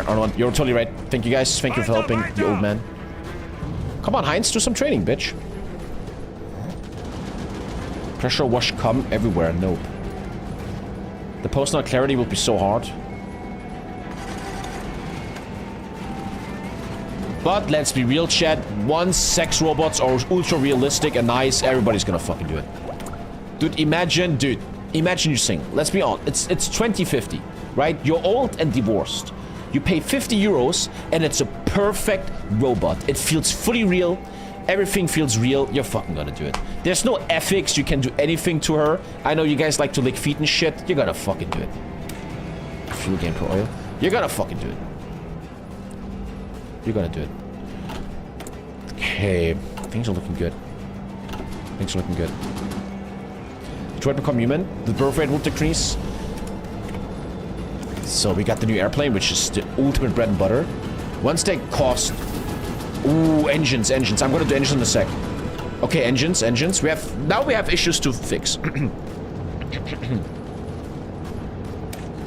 Arnold. You're totally right. Thank you guys. Thank you for helping the old man. Come on, Heinz, do some training, bitch. Pressure wash cum everywhere. Nope. The post-nal clarity will be so hard. But let's be real, chat. Once sex robots are ultra realistic and nice, everybody's gonna fucking do it. Dude, imagine you sing. Let's be honest. It's 2050, right? You're old and divorced. You pay 50 euros and it's a perfect robot. It feels fully real. Everything feels real. You're fucking gonna do it. There's no ethics. You can do anything to her. I know you guys like to lick feet and shit. You're gonna fucking do it. Fuel gain per oil. You're gonna fucking do it. You're gonna do it. Okay. Things are looking good. Things are looking good. Detroit become human. The birth rate will decrease. So we got the new airplane, which is the ultimate bread and butter. Once they cost... Ooh, engines. I'm gonna do engines in a sec. Okay, engines. Now we have issues to fix.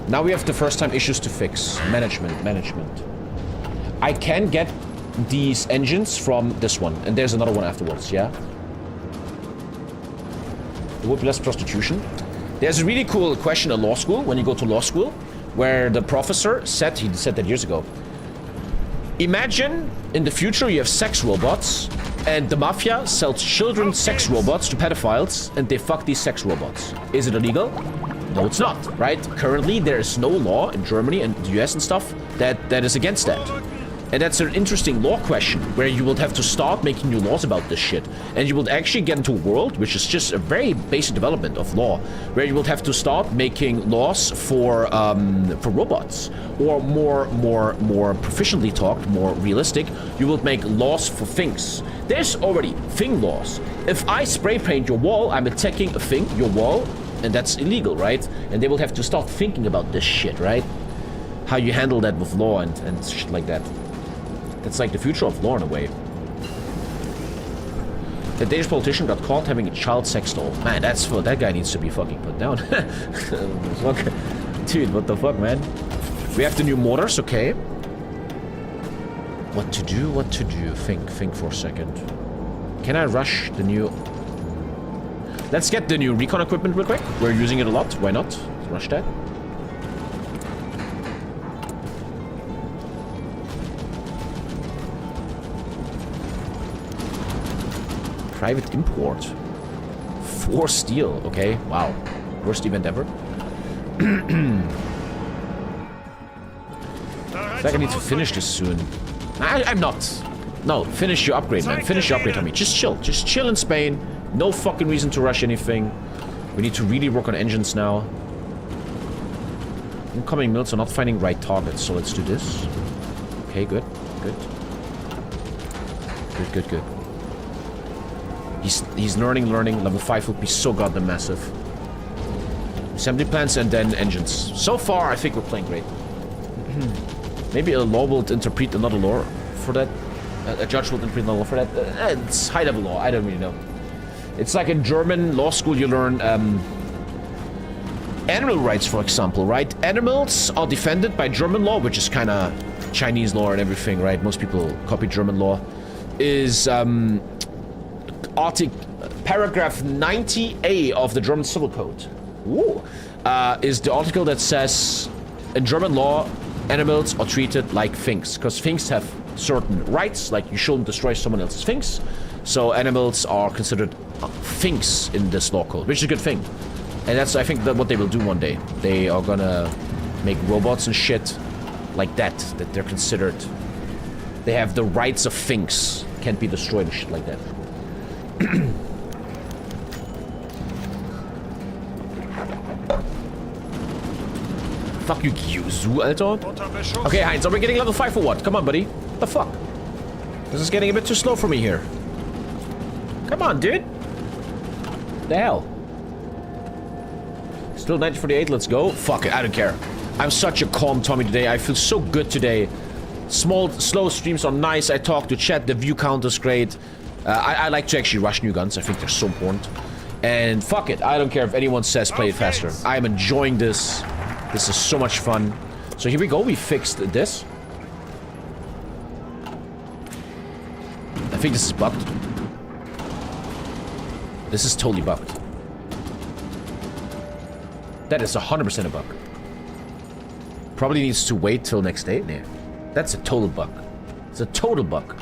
Now we have the first time issues to fix. Management. I can get these engines from this one, and there's another one afterwards, yeah? There would be less prostitution. There's a really cool question at law school, when you go to law school, where the professor said, he said that years ago, imagine in the future you have sex robots, and the mafia sells children's sex robots to pedophiles, and they fuck these sex robots. Is it illegal? No, it's not, right? Currently, there is no law in Germany and the US and stuff that is against that. And that's an interesting law question, where you would have to start making new laws about this shit. And you would actually get into a world, which is just a very basic development of law, where you would have to start making laws for robots. Or more proficiently talked, more realistic, you would make laws for things. There's already thing laws. If I spray paint your wall, I'm attacking a thing, your wall, and that's illegal, right? And they will have to start thinking about this shit, right? How you handle that with law and shit like that. That's like the future of law in a way. The Danish politician got caught having a child sex doll. Man, that guy needs to be fucking put down. Dude, what the fuck, man? We have the new mortars, okay. What to do? Think for a second. Can I rush the new... Let's get the new recon equipment real quick. We're using it a lot. Why not? Rush that. Private import. 4 steel. Okay. Wow. Worst event ever. I think I need to finish this soon. I'm not. No, finish your upgrade, man. Finish your upgrade, Tommy. Just chill. Just chill in Spain. No fucking reason to rush anything. We need to really work on engines now. Incoming mills are not finding right targets, so let's do this. Okay, good. Good. He's learning. Level 5 would be so goddamn massive. Assembly plants and then engines. So far, I think we're playing great. Maybe a law will interpret another law for that. A judge will interpret another law for that. It's high-level law. I don't really know. It's like in German law school, you learn animal rights, for example, right? Animals are defended by German law, which is kind of Chinese law and everything, right? Most people copy German law. Is paragraph 90A of the German Civil Code. Ooh. Is the article that says in German law, animals are treated like things, because things have certain rights, like you shouldn't destroy someone else's things. So animals are considered things in this law code, which is a good thing. And that's, I think, what they will do one day. They are gonna make robots and shit like that they're considered. They have the rights of things, can't be destroyed and shit like that. Fuck you, Gyuzu, Alter. Okay, Heinz, are we getting level 5 or what? Come on, buddy. What the fuck? This is getting a bit too slow for me here. Come on, dude. The hell? Still 1948, let's go. Fuck it, I don't care. I'm such a calm Tommy today. I feel so good today. Slow streams are nice. I talk to chat. The view count is great. I like to actually rush new guns. I think they're so important. And fuck it. I don't care if anyone says play it faster. I'm enjoying this. This is so much fun. So here we go. We fixed this. I think this is bugged. This is totally bugged. That is 100% a bug. Probably needs to wait till next day. Nah. That's a total bug. It's a total bug.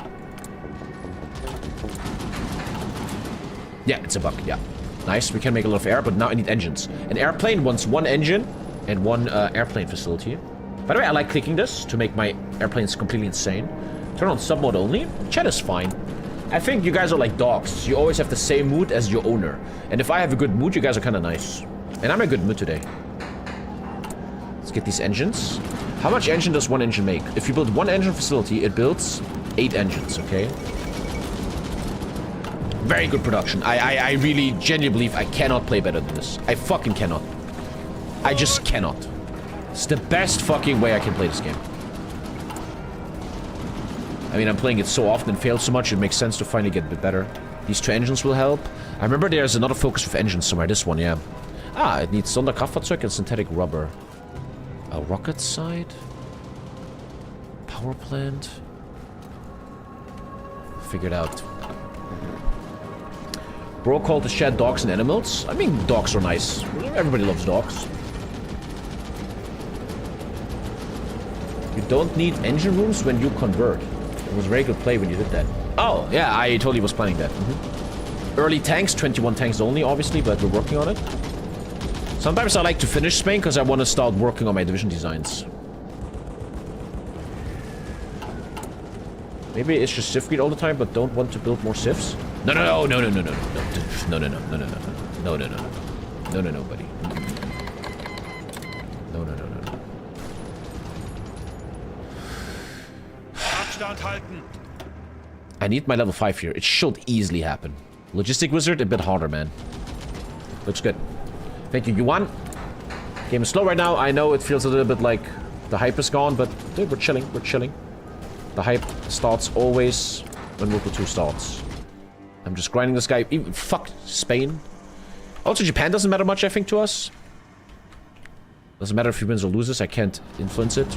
Yeah, it's a bug. Yeah. Nice. We can make a lot of air, but now I need engines. An airplane wants 1 engine and 1 airplane facility. By the way, I like clicking this to make my airplanes completely insane. Turn on sub mode only. Chat is fine. I think you guys are like dogs. You always have the same mood as your owner. And if I have a good mood, you guys are kind of nice. And I'm in a good mood today. Let's get these engines. How much engine does one engine make? If you build one engine facility, it builds 8 engines, okay? Very good production. I really genuinely believe I cannot play better than this. I fucking cannot. I just cannot. It's the best fucking way I can play this game. I mean, I'm playing it so often and failed so much, it makes sense to finally get a bit better. These 2 engines will help. I remember there's another focus with engines somewhere. This one, yeah. Ah, it needs Sonderkraftfahrzeug and synthetic rubber. A rocket side? Power plant? Figured out. Bro called the chat dogs and animals. I mean, dogs are nice. Everybody loves dogs. You don't need engine rooms when you convert. It was a very good play when you did that. Oh, yeah, I totally was planning that. Early tanks, 21 tanks only, obviously, but we're working on it. Sometimes I like to finish Spain because I want to start working on my division designs. Maybe it's just Civ Greed all the time, but don't want to build more Civs? No, no, no, no, no, no, no, no, no, no, no, no, no, no, no, no, no, no, no, no, buddy. No, no, no, no, no. Abstand halten. I need my level 5 here. It should easily happen. Logistic Wizard, a bit harder, man. Looks good. Thank you, Yuan. Game is slow right now. I know it feels a little bit like the hype is gone, but dude, we're chilling. We're chilling. The hype starts always when World War II starts. I'm just grinding this guy. Even, fuck Spain. Also, Japan doesn't matter much, I think, to us. Doesn't matter if he wins or loses. I can't influence it.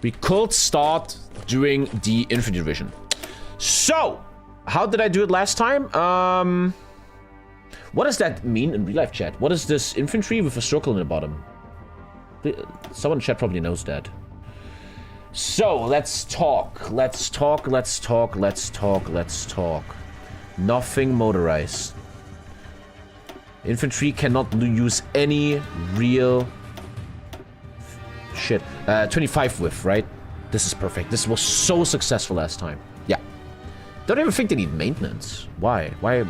We could start doing the infantry division. So, how did I do it last time? What does that mean in real life, chat? What is this infantry with a circle in the bottom? Someone in chat probably knows that. So, let's talk. Let's talk, let's talk, let's talk, let's talk. Nothing motorized. Infantry cannot use any real... shit. 25 whiff, right? This is perfect. This was so successful last time. Yeah. Don't even think they need maintenance. Why? Why?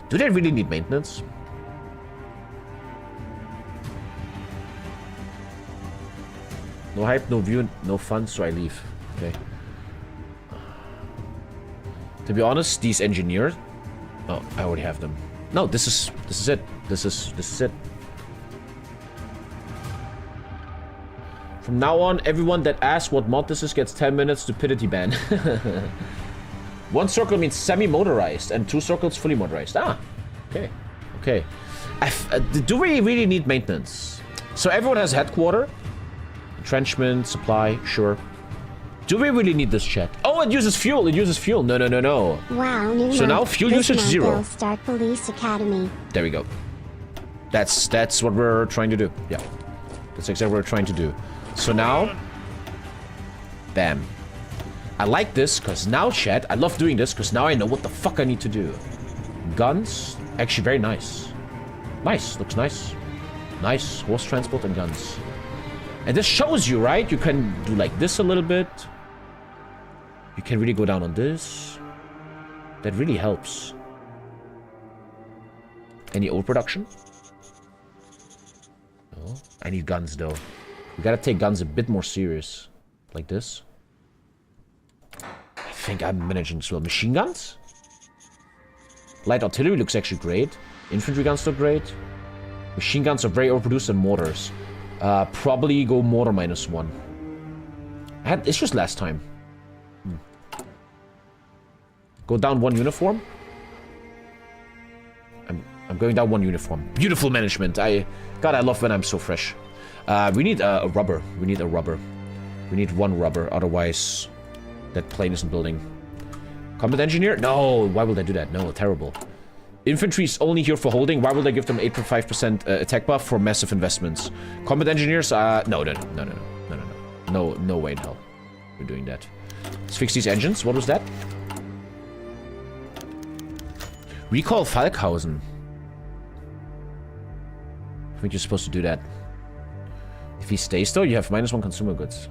Do they really need maintenance? No hype, no view, no fun, so I leave. Okay. To be honest, these engineers... Oh, I already have them. No, this is it. This is it. From now on, everyone that asks what mod this is gets 10 minutes stupidity ban. 1 circle means semi-motorized, and 2 circles fully motorized. Ah, okay. Okay. Do we really need maintenance? So everyone has headquarter. Entrenchment, supply, sure. Do we really need this chat? Oh, it uses fuel. It uses fuel. No, no, no, no. Wow, new So month. now fuel This usage month 0. they'll start Police Academy. There we go. That's what we're trying to do. Yeah. That's exactly what we're trying to do. So now... Bam. I like this, because now, chat, I love doing this, because now I know what the fuck I need to do. Guns, actually very nice. Nice, looks nice. Nice, horse transport and guns. And this shows you, right? You can do like this a little bit. You can really go down on this. That really helps. Any overproduction? No. I need guns, though. We gotta take guns a bit more serious. Like this. I think I'm managing as well. Machine guns? Light artillery looks actually great. Infantry guns look great. Machine guns are very overproduced and mortars. Probably go mortar -1. I had issues last time. Go down 1 uniform. I'm going down 1 uniform. Beautiful management. God, I love when I'm so fresh. We need a rubber. We need a rubber. We need 1 rubber. Otherwise, that plane isn't building. Combat engineer? No. Why would I do that? No, terrible. Infantry is only here for holding. Why would I give them 8.5% attack buff for massive investments? Combat engineers? No, no way in hell. We're doing that. Let's fix these engines. What was that? Recall Falkhausen. I think you're supposed to do that. If he stays though, you have -1 consumer goods.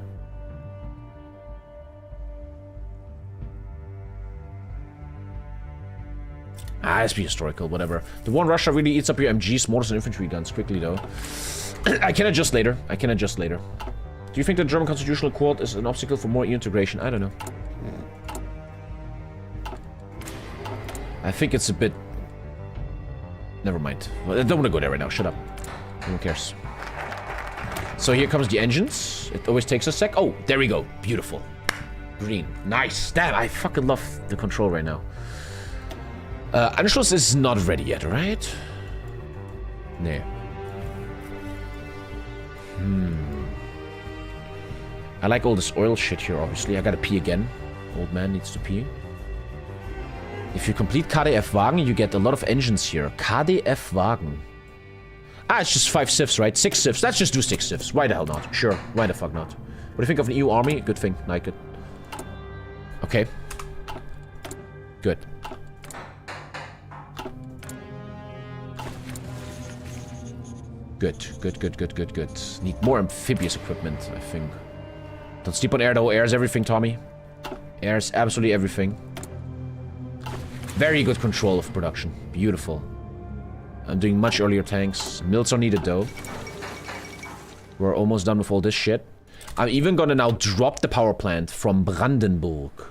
Ah, let's be historical, whatever. The war in Russia really eats up your MGs, mortars, and infantry guns quickly, though. I can adjust later. I can adjust later. Do you think the German Constitutional Court is an obstacle for more EU integration? I don't know. I think it's a bit... Never mind. I don't want to go there right now. Shut up. No one cares. So here comes the engines. It always takes a sec. Oh, there we go. Beautiful. Green. Nice. Damn, I fucking love the control right now. Anschluss is not ready yet, right? Nee. I like all this oil shit here, obviously. I gotta pee again. Old man needs to pee. If you complete KDF Wagen, you get a lot of engines here. KDF Wagen. Ah, it's just 5 civs, right? 6 civs. Let's just do 6 civs. Why the hell not? Sure. Why the fuck not? What do you think of an EU army? Good thing. Like it. Okay. Good. Good, good, good, good, good, good. Need more amphibious equipment, I think. Don't sleep on air, though. Air's everything, Tommy. Air's absolutely everything. Very good control of production. Beautiful. I'm doing much earlier tanks. Mills are needed, though. We're almost done with all this shit. I'm even gonna now drop the power plant from Brandenburg. I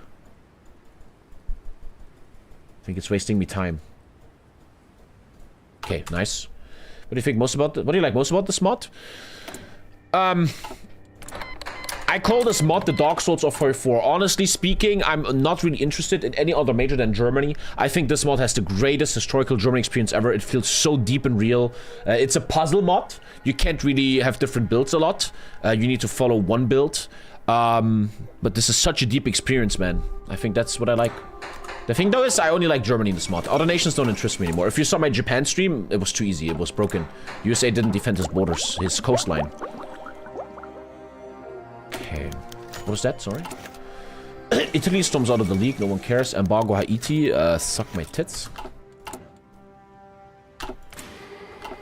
think it's wasting me time. Okay, nice. What do you think most about what do you like most about this mod? I call this mod the Dark Souls of 44. Honestly speaking, I'm not really interested in any other major than Germany. I think this mod has the greatest historical German experience ever. It feels so deep and real. It's a puzzle mod. You can't really have different builds a lot. You need to follow one build. But this is such a deep experience, man. I think that's what I like. The thing, though, is I only like Germany in this mod. Other nations don't interest me anymore. If you saw my Japan stream, it was too easy. It was broken. USA didn't defend his borders, his coastline. Okay. What was that? Sorry. Italy storms out of the league. No one cares. Embargo Haiti. Suck my tits.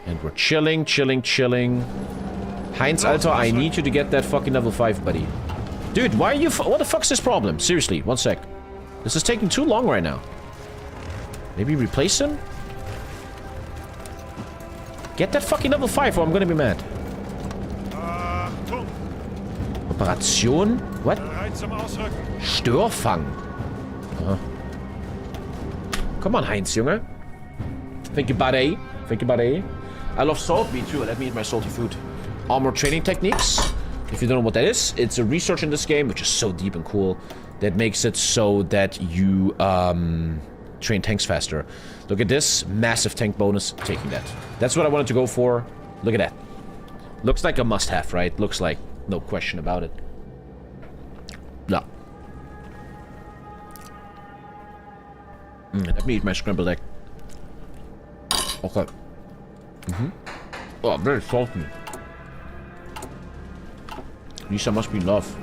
And we're chilling, chilling, chilling. Heinz, Alter, I need you to get that fucking level 5, buddy. Dude, why are you... what the fuck's this problem? Seriously, one sec. This is taking too long right now. Maybe replace him? Get that fucking level 5 or I'm gonna be mad. Operation? What? Störfang. Come on, Heinz, Junge. Thank you, buddy. Thank you, buddy. I love salt. Me too. Let me eat my salty food. Armor training techniques. If you don't know what that is, it's a research in this game, which is so deep and cool. That makes it so that you train tanks faster. Look at this. Massive tank bonus. Taking that. That's what I wanted to go for. Look at that. Looks like a must-have, right? Looks like. No question about it. No. Let me eat my scrambled egg. Okay. Oh, very salty. Lisa must be in love.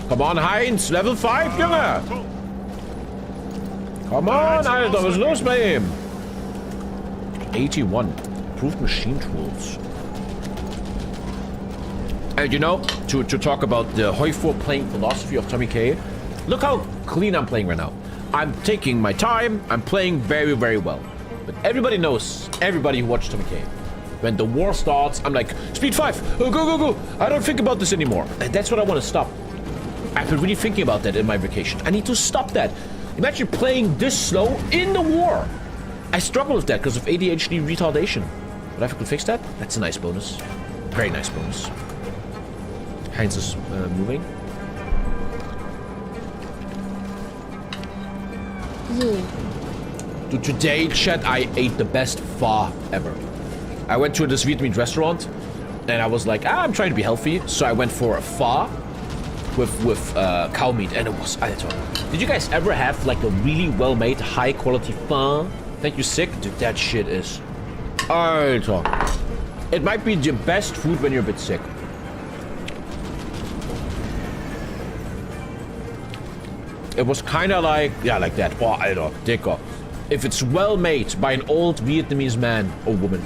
Come on, Heinz, Level 5, Junge! Come on, Alter, was ist los bei ihm? 81. Improved machine tools. And you know, to talk about the Hoi4 playing philosophy of TommyKay, look how clean I'm playing right now. I'm taking my time, I'm playing very, very well. But everybody knows, everybody who watched TommyKay, when the war starts, I'm like, speed 5, go, go, go. I don't think about this anymore. And that's what I want to stop. I've been really thinking about that in my vacation. I need to stop that. Imagine playing this slow in the war. I struggle with that because of ADHD retardation. But if I could fix that, that's a nice bonus. Very nice bonus. Heinz is moving. Yeah. Dude, today, chat, I ate the best pho ever. I went to this Vietnamese restaurant and I was like, I'm trying to be healthy. So I went for a pho with cow meat, and it was Alter. Did you guys ever have like a really well-made, high-quality pho? Thank you, sick. Dude, that shit is Alter. It might be the best food when you're a bit sick. It was kind of like, yeah, like that. Oh, Alter, Dicker. If it's well made by an old Vietnamese man or woman.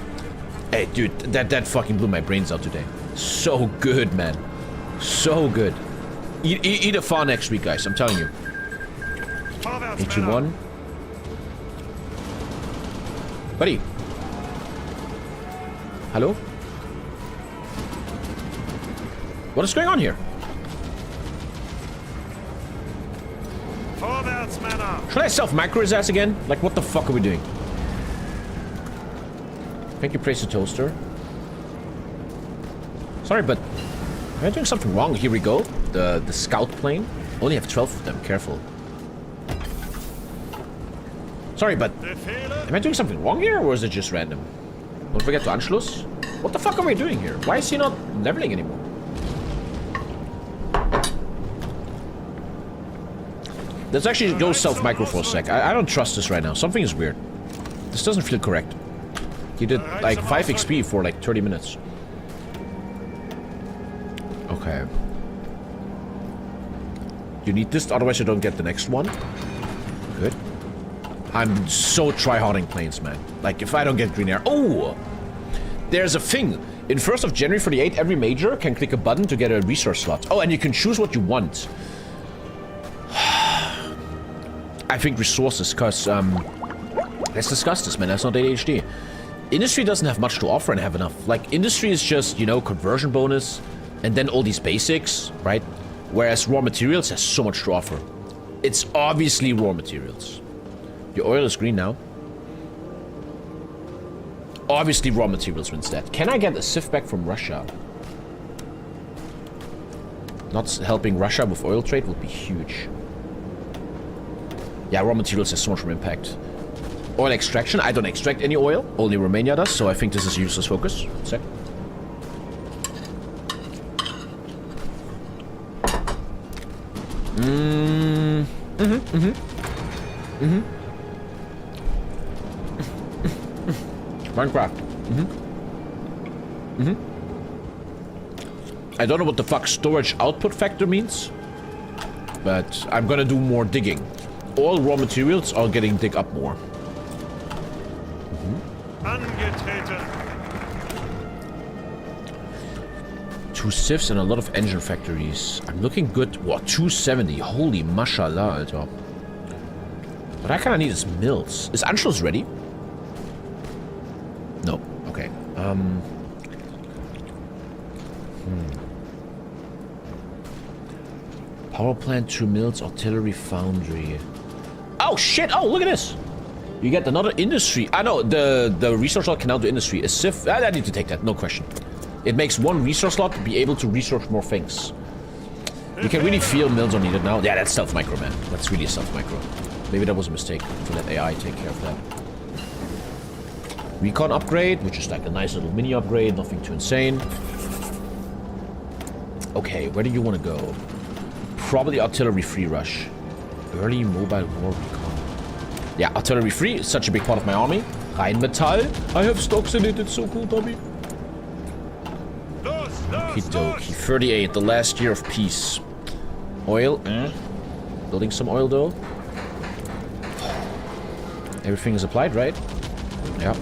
Hey, dude, that fucking blew my brains out today. So good, man. So good. Eat a far next week, guys. I'm telling you. 81. Buddy. Hello? What is going on here? Should I self-micro his ass again? Like, what the fuck are we doing? Thank you, praise the toaster. Sorry, but am I doing something wrong? Here we go. The scout plane. Only have 12 of them. Careful. Sorry, but am I doing something wrong here, or is it just random? Don't forget to Anschluss. What the fuck are we doing here? Why is he not leveling anymore? Let's actually go self-micro for a sec. I don't trust this right now. Something is weird. This doesn't feel correct. He did like 5 XP for like 30 minutes. Okay. You need this, otherwise you don't get the next one. Good. I'm so try-harding planes, man. Like, if I don't get green air... Oh! There's a thing. In 1st of January 48, every major can click a button to get a resource slot. Oh, and you can choose what you want. I think resources, because, let's discuss this, man. That's not ADHD. Industry doesn't have much to offer and have enough. Like, industry is just, you know, conversion bonus, and then all these basics, right? Whereas raw materials has so much to offer. It's obviously raw materials. Your oil is green now. Obviously raw materials wins that. Can I get a sift back from Russia? Not helping Russia with oil trade would be huge. Yeah, raw materials has so much more impact. Oil extraction. I don't extract any oil. Only Romania does, so I think this is useless focus. One sec. Minecraft. I don't know what the fuck storage output factor means, but I'm gonna do more digging. All raw materials are getting dig up more. Two sieves and a lot of engine factories. I'm looking good. What, 270? Holy mashallah, Alter. What I kinda need is mills. Is Anschluss ready? No. Okay. Power plant, 2 mills, artillery foundry. Oh shit! Oh, look at this! You get another industry. I know, the resource slot can now do industry. A sieve. I need to take that, no question. It makes one resource slot be able to research more things. You can really feel mills are needed now. Yeah, that's stealth micro, man. That's really a stealth micro. Maybe that was a mistake to let AI take care of that. Recon upgrade, which is like a nice little mini upgrade, nothing too insane. Okay, where do you want to go? Probably artillery free rush. Early mobile war recon. Yeah, artillery free is such a big part of my army. Rheinmetall. I have stocks in it, it's so cool, Tommy. Okie dokie. 38, the last year of peace. Oil. Building some oil though. Everything is applied, right? Yeah.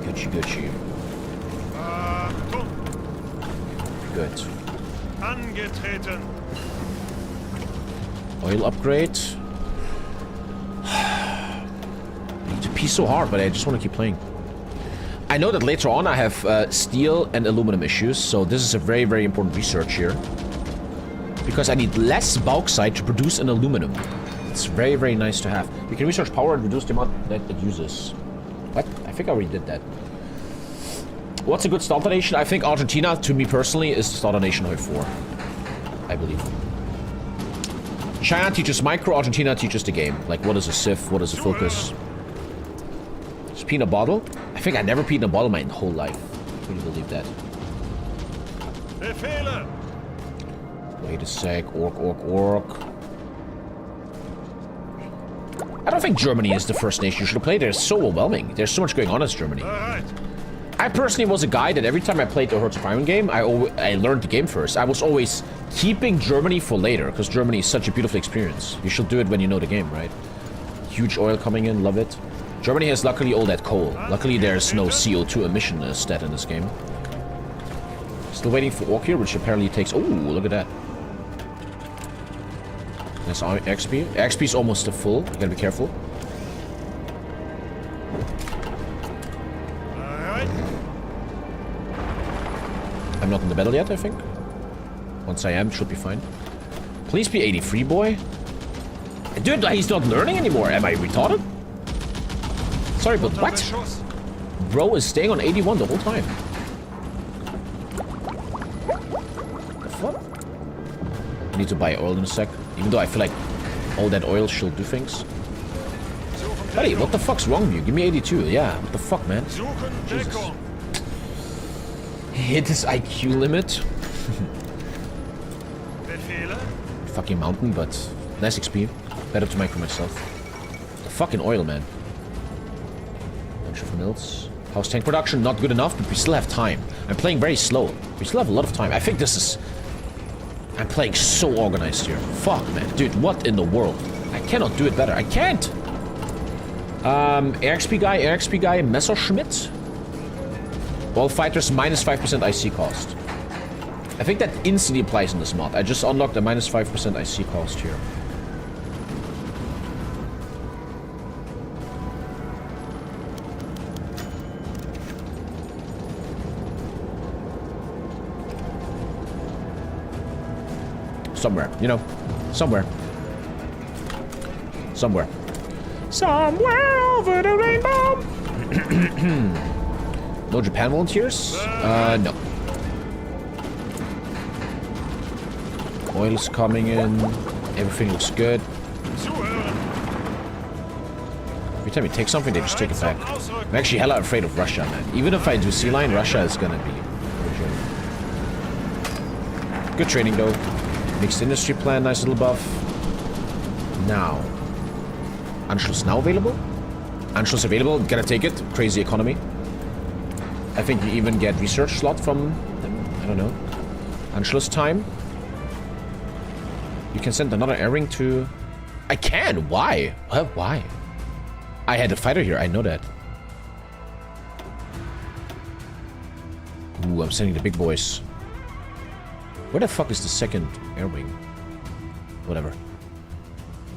Gucci, Gucci. Good. Angetreten. Oil upgrade. I need to pee so hard, but I just want to keep playing. I know that later on I have steel and aluminum issues, so this is a very, very important research here. Because I need less bauxite to produce an aluminum. It's very, very nice to have. You can research power and reduce the amount that it uses. What? I think I already did that. What's a good starter nation? I think Argentina, to me personally, is the starter nation of 4. I believe. China teaches micro, Argentina teaches the game. Like, what is a sieve? What is a focus? Just pee in a bottle? I think I never peed in a bottle my whole life. I really believe that. Wait a sec. Orc. I don't think Germany is the first nation you should play. They're so overwhelming. There's so much going on as Germany. I personally was a guy that every time I played the Hearts of Iron game, I learned the game first. I was always keeping Germany for later, because Germany is such a beautiful experience. You should do it when you know the game, right? Huge oil coming in, love it. Germany has luckily all that coal. Luckily there's no CO2 emission stat in this game. Still waiting for Orc here, which apparently takes... Oh, look at that. That's XP. XP is almost full. You gotta be careful. I'm not in the battle yet, I think. Once I am, should be fine. Please be 83, boy. Dude, he's not learning anymore. Am I retarded? Sorry, but what? Bro is staying on 81 the whole time. The fuck? I need to buy oil in a sec. Even though I feel like all that oil should do things. Buddy, what the fuck's wrong with you? Give me 82. Yeah, what the fuck, man? Jesus. Hit his IQ limit. Fucking mountain, but nice XP. Better to micro myself. The fucking oil, man. Bunch of mills. House tank production, not good enough, but we still have time. I'm playing very slow. We still have a lot of time. I think this is... I'm playing so organized here. Fuck, man. Dude, what in the world? I cannot do it better. I can't! AXP guy, Messerschmitt. All fighters minus 5% IC cost. I think that instantly applies in this mod. I just unlocked a minus 5% IC cost here. Somewhere, you know, somewhere. Somewhere. Somewhere over the rainbow. No Japan volunteers? No. Oil's coming in. Everything looks good. Every time you take something, they just take it back. I'm actually hella afraid of Russia, man. Even if I do Sea Line, Russia is gonna be good training, though. Mixed industry plan, nice little buff. Now. Anschluss now available? Anschluss available, gotta take it. Crazy economy. I think you even get research slot from them. I don't know. Anschluss time. You can send another air-ring to... I can! Why? Why? I had a fighter here, I know that. Ooh, I'm sending the big boys. Where the fuck is the second air-wing? Whatever.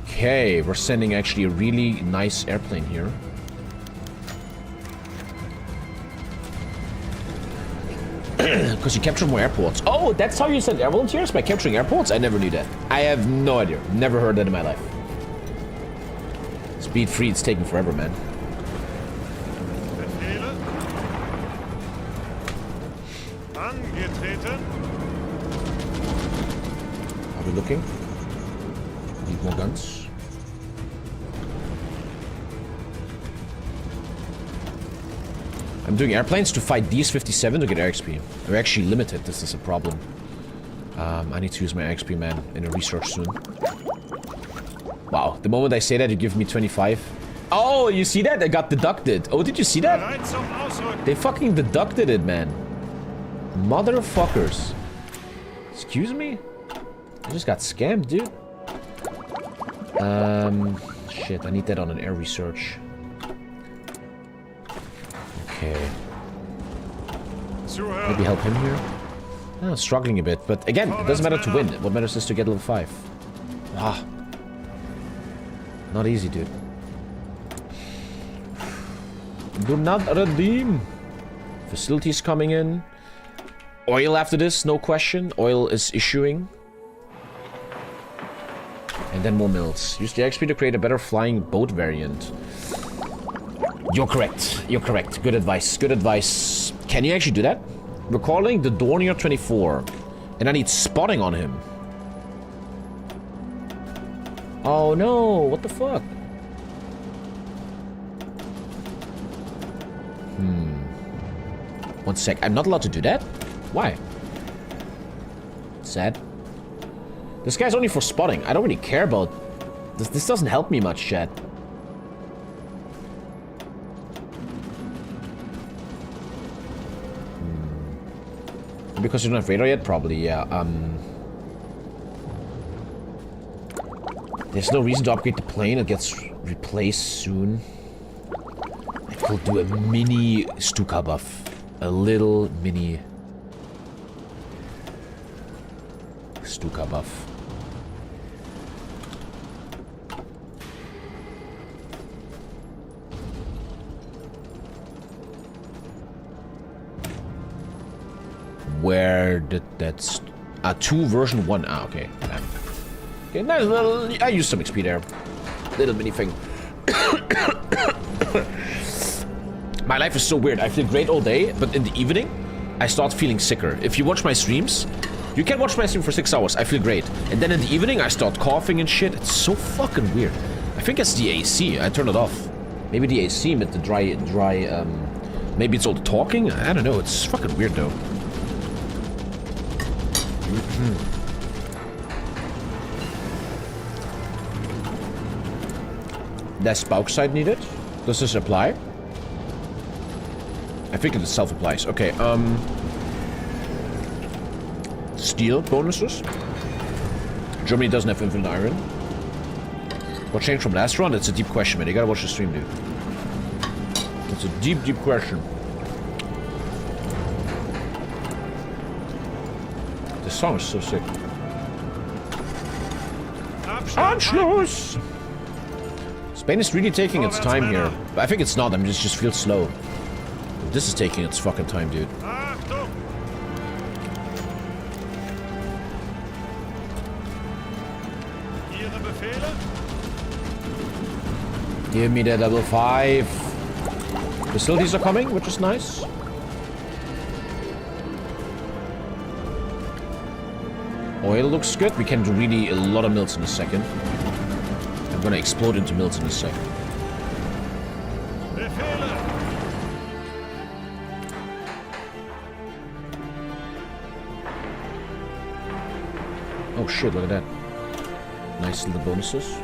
Okay, we're sending actually a really nice airplane here. Because you capture more airports. Oh, that's how you send air volunteers? By capturing airports? I never knew that. I have no idea. Never heard that in my life. Speed 3, it's taking forever, man. Are we looking? Need more guns. I'm doing airplanes to fight these 57 to get air XP. We're actually limited. This is a problem. I need to use my XP, man, in a research soon. Wow. The moment I say that, you give me 25. Oh, you see that? I got deducted. Oh, did you see that? They fucking deducted it, man. Motherfuckers. Excuse me? I just got scammed, dude. Shit, I need that on an air research. Okay. Maybe help him here? Oh, struggling a bit, but again, it doesn't matter to win. What matters is to get level 5. Ah. Not easy, dude. Do not redeem. Facilities coming in. Oil after this, no question. Oil is issuing. And then more mills. Use the XP to create a better flying boat variant. You're correct. You're correct. Good advice. Good advice. Can you actually do that? We're calling the Dornier 24. And I need spotting on him. Oh no. What the fuck? One sec. I'm not allowed to do that? Why? Sad. This guy's only for spotting. I don't really care about... This doesn't help me much, chat. Because you don't have radar yet? Probably, yeah. There's no reason to upgrade the plane. It gets replaced soon. I could do a mini Stuka buff. A little mini Stuka buff. Where did that... 2 version 1. Ah, okay. Okay, nice little... I used some XP there. Little mini thing. My life is so weird. I feel great all day, but in the evening, I start feeling sicker. If you watch my streams, you can watch my stream for 6 hours. I feel great. And then in the evening, I start coughing and shit. It's so fucking weird. I think it's the AC. I turned it off. Maybe the AC with the dry, maybe it's all the talking? I don't know. It's fucking weird, though. Less bauxite needed. Does this apply? I think it self-applies. Okay, steel bonuses. Germany doesn't have infinite iron. What changed from last round? It's a deep question, man. You gotta watch the stream, dude. It's a deep, deep question. This song is so sick. Anschluss! Spain is really taking its time here. I think it's not. I mean, it just feels slow. This is taking its fucking time, dude. Give me that level 5. Facilities are coming, which is nice. Oil looks good. We can do really a lot of mills in a second. I'm gonna explode into mills in a second. Oh shit, look at that. Nice little bonuses.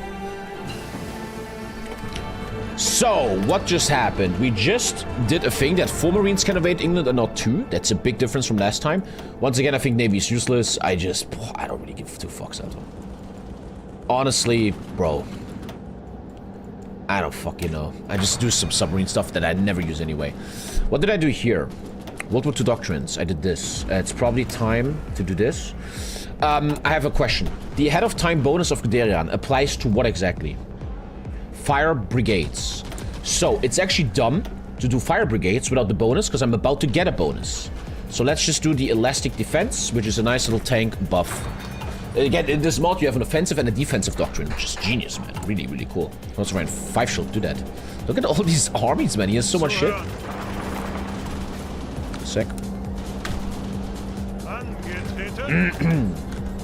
So, what just happened? We just did a thing that 4 Marines can invade England and not 2. That's a big difference from last time. Once again, I think Navy is useless. I don't really give 2 fucks out of them. Honestly, bro. I don't fucking know. I just do some submarine stuff that I never use anyway. What did I do here? World War II Doctrines. I did this. It's probably time to do this. I have a question. The ahead of time bonus of Guderian applies to what exactly? Fire brigades. So it's actually dumb to do fire brigades without the bonus because I'm about to get a bonus. So let's just do the elastic defense, which is a nice little tank buff. Again, in this mod you have an offensive and a defensive doctrine, which is genius, man. Really, really cool. Also, Ryan 5 should do that. Look at all these armies, man. He has so much shit. Sick.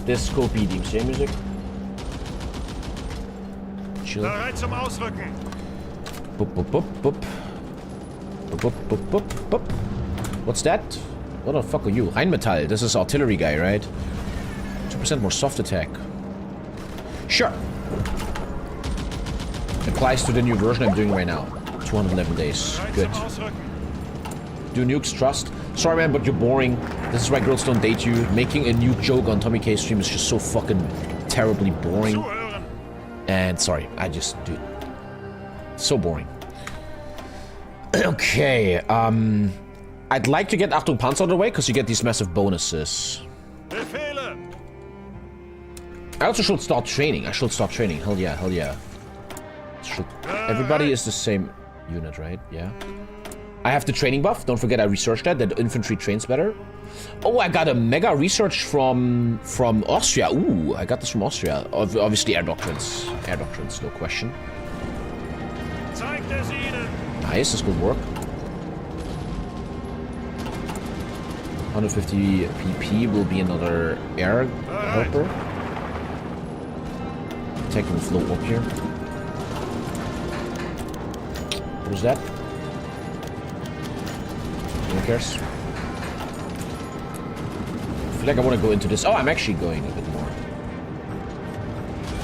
Disco PD, same music. Chill. Bereit zum Ausrücken. Boop, boop, boop, boop. Boop, boop, boop, boop, boop. What's that? What the fuck are you? Rheinmetall. This is artillery guy, right? 2% more soft attack. Sure. Applies to the new version I'm doing right now. 211 days. Good. Do nukes trust? Sorry, man, but you're boring. This is why girls don't date you. Making a nuke joke on TommyKay stream is just so fucking terribly boring. And sorry, I just, dude, so boring. Okay, I'd like to get Achtung Panzer out of the way because you get these massive bonuses. I also should start training. Hell yeah, hell yeah. Everybody is the same unit, right? Yeah. I have the training buff. Don't forget I researched that infantry trains better. Oh, I got a mega research from Austria. Ooh, I got this from Austria. Obviously air doctrines. Air doctrines, no question. Nice, this could work. 150 PP will be another air helper. Taking the flow up here. What is that? No one cares. I feel like I want to go into this. Oh, I'm actually going a bit more.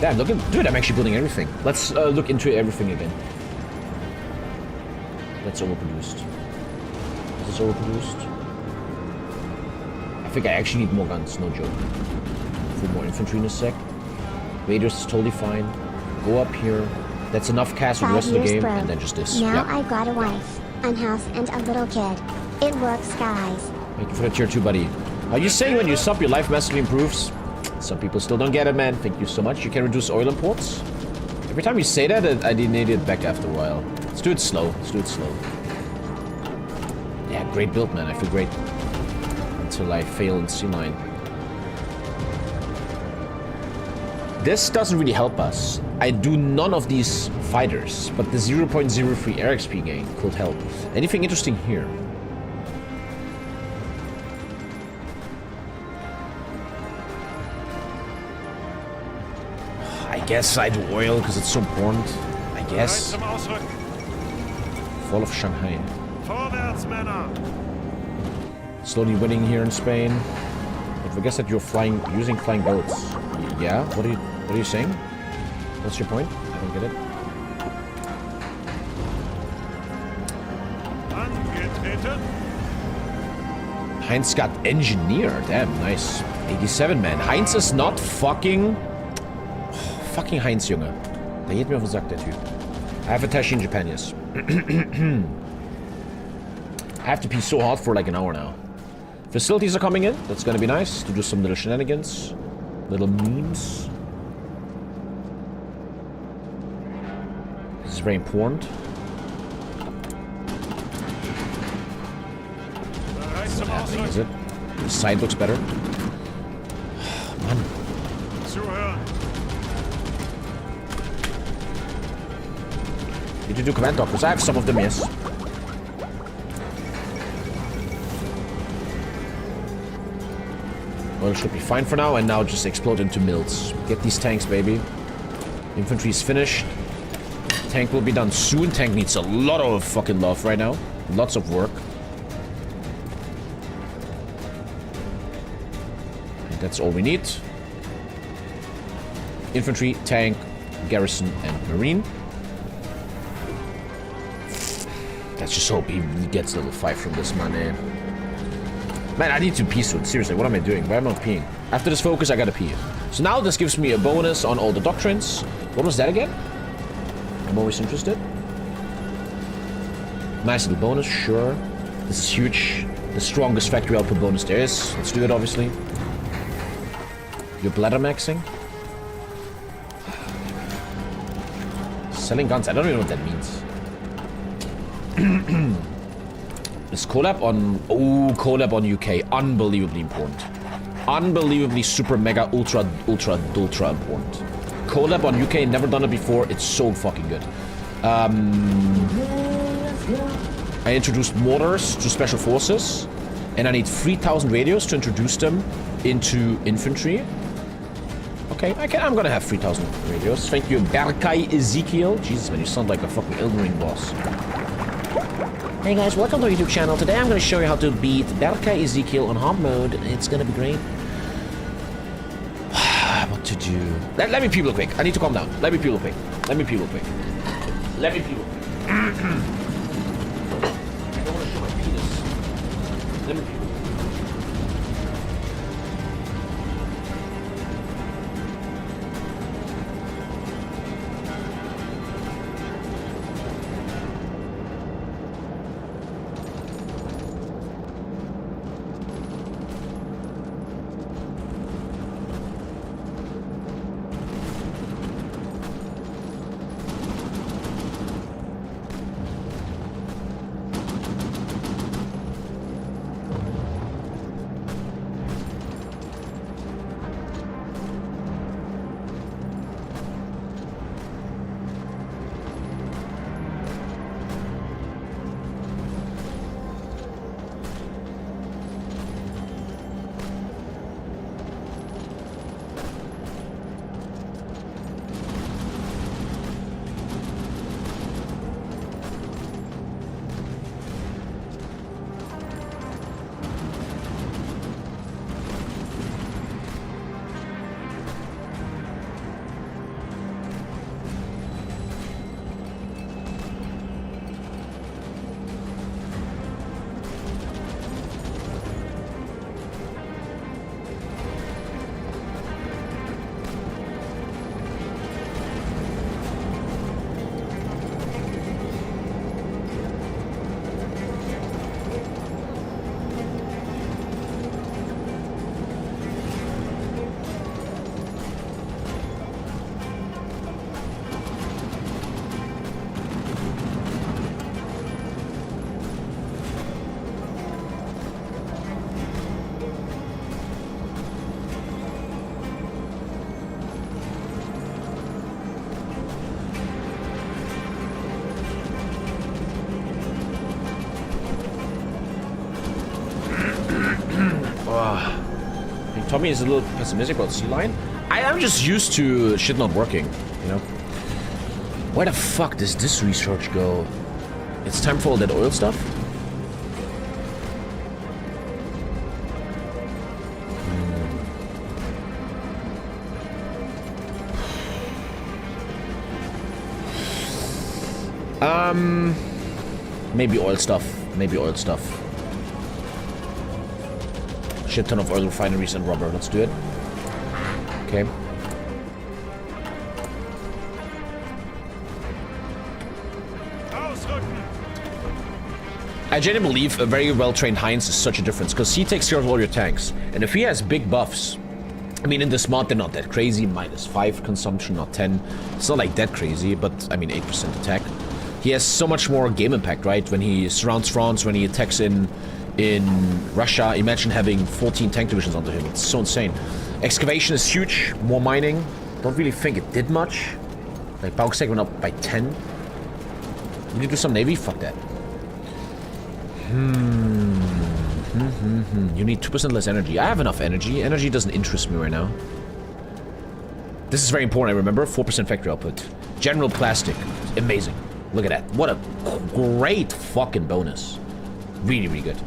Damn, look at... Dude, I'm actually building everything. Let's look into everything again. That's overproduced. This is overproduced. I think I actually need more guns, no joke. For more infantry in a sec. Raiders is totally fine. go up here. That's enough cast for the 5 rest of the years, game, bro. and then just this. Now Yeah. I've got a wife, a house, and a little kid. It works, guys. Thank you for the tier 2, buddy. Are you saying when you sub, your life massively improves? Some people still don't get it, man. Thank you so much. You can reduce oil imports. Every time you say that, I need it back after a while. Let's do it slow. Let's do it slow. Yeah, great build, man. I feel great. Until I fail in C9. This doesn't really help us. I do none of these fighters, but the 0.03 air XP gain could help. Anything interesting here? I guess I do oil because it's so important. I Bereit guess. zum Ausrücken. Fall of Shanghai. Vorwärts, Männer. Slowly winning here in Spain. But I guess that you're using flying boats. Yeah? What are you saying? What's your point? I don't get it. Angetreten. Heinz got engineer. Damn, nice. 87, man. Heinz is not fucking... Fucking Heinz, Junge. Der geht mir auf den Sack, der Typ. I have a tashi in Japan, yes. I have to pee so hard for like an hour now. Facilities are coming in. That's gonna be nice to do some little shenanigans. Little memes. This is very important. Bereit zum Happening, is Ausrücken. it? The side looks better. Man. Zuhören. Did you do command doctors? I have some of them, yes. Well, it should be fine for now, and now just explode into mills. Get these tanks, baby. Infantry is finished. Tank will be done soon. Tank needs a lot of fucking love right now. Lots of work. And that's all we need. Infantry, tank, garrison, and marine. Let's just hope he gets level 5 from this, man. Man, I need to pee soon. Seriously, what am I doing? Why am I not peeing? After this focus, I gotta pee. So now this gives me a bonus on all the doctrines. What was that again? I'm always interested. Nice little bonus, sure. This is huge. The strongest factory output bonus there is. Let's do it, obviously. You're bladder maxing? Selling guns. I don't even know what that means. Is collab on... Oh, collab on UK. Unbelievably important. Unbelievably super mega ultra important. Collab on UK. Never done it before. It's so fucking good. I introduced mortars to special forces. And I need 3,000 radios to introduce them into infantry. Okay, I'm gonna have 3,000 radios. Thank you, Berkai Ezekiel. Jesus, man, you sound like a fucking Elden Ring boss. Hey guys, welcome to our YouTube channel. Today I'm going to show you how to beat Berkai Ezekiel on hard mode. It's going to be great. What to do? Let me pee real quick. I need to calm down. Let me pee real quick. Let me pee real quick. Let me pee real quick. I don't want to show my penis. Let me pee real quick. Tommy is a little pessimistic about Sea Lion. I'm just used to shit not working, you know? Where the fuck does this research go? It's time for all that oil stuff? Maybe oil stuff. Maybe oil stuff. Shit ton of oil refineries and rubber. Let's do it. Okay. I genuinely believe a very well-trained Heinz is such a difference, because he takes care of all your tanks. And if he has big buffs, I mean, in this mod, they're not that crazy. -5 consumption, not 10. It's not like that crazy, but, I mean, 8% attack. He has so much more game impact, right? When he surrounds France, when he attacks in Russia. Imagine having 14 tank divisions under him. It's so insane. Excavation is huge. More mining. Don't really think it did much. Like, Bauxite went up by 10. You need to do some navy? Fuck that. You need 2% less energy. I have enough energy. Energy doesn't interest me right now. This is very important, I remember. 4% factory output. General plastic. Amazing. Look at that. What a great fucking bonus. Really, really good.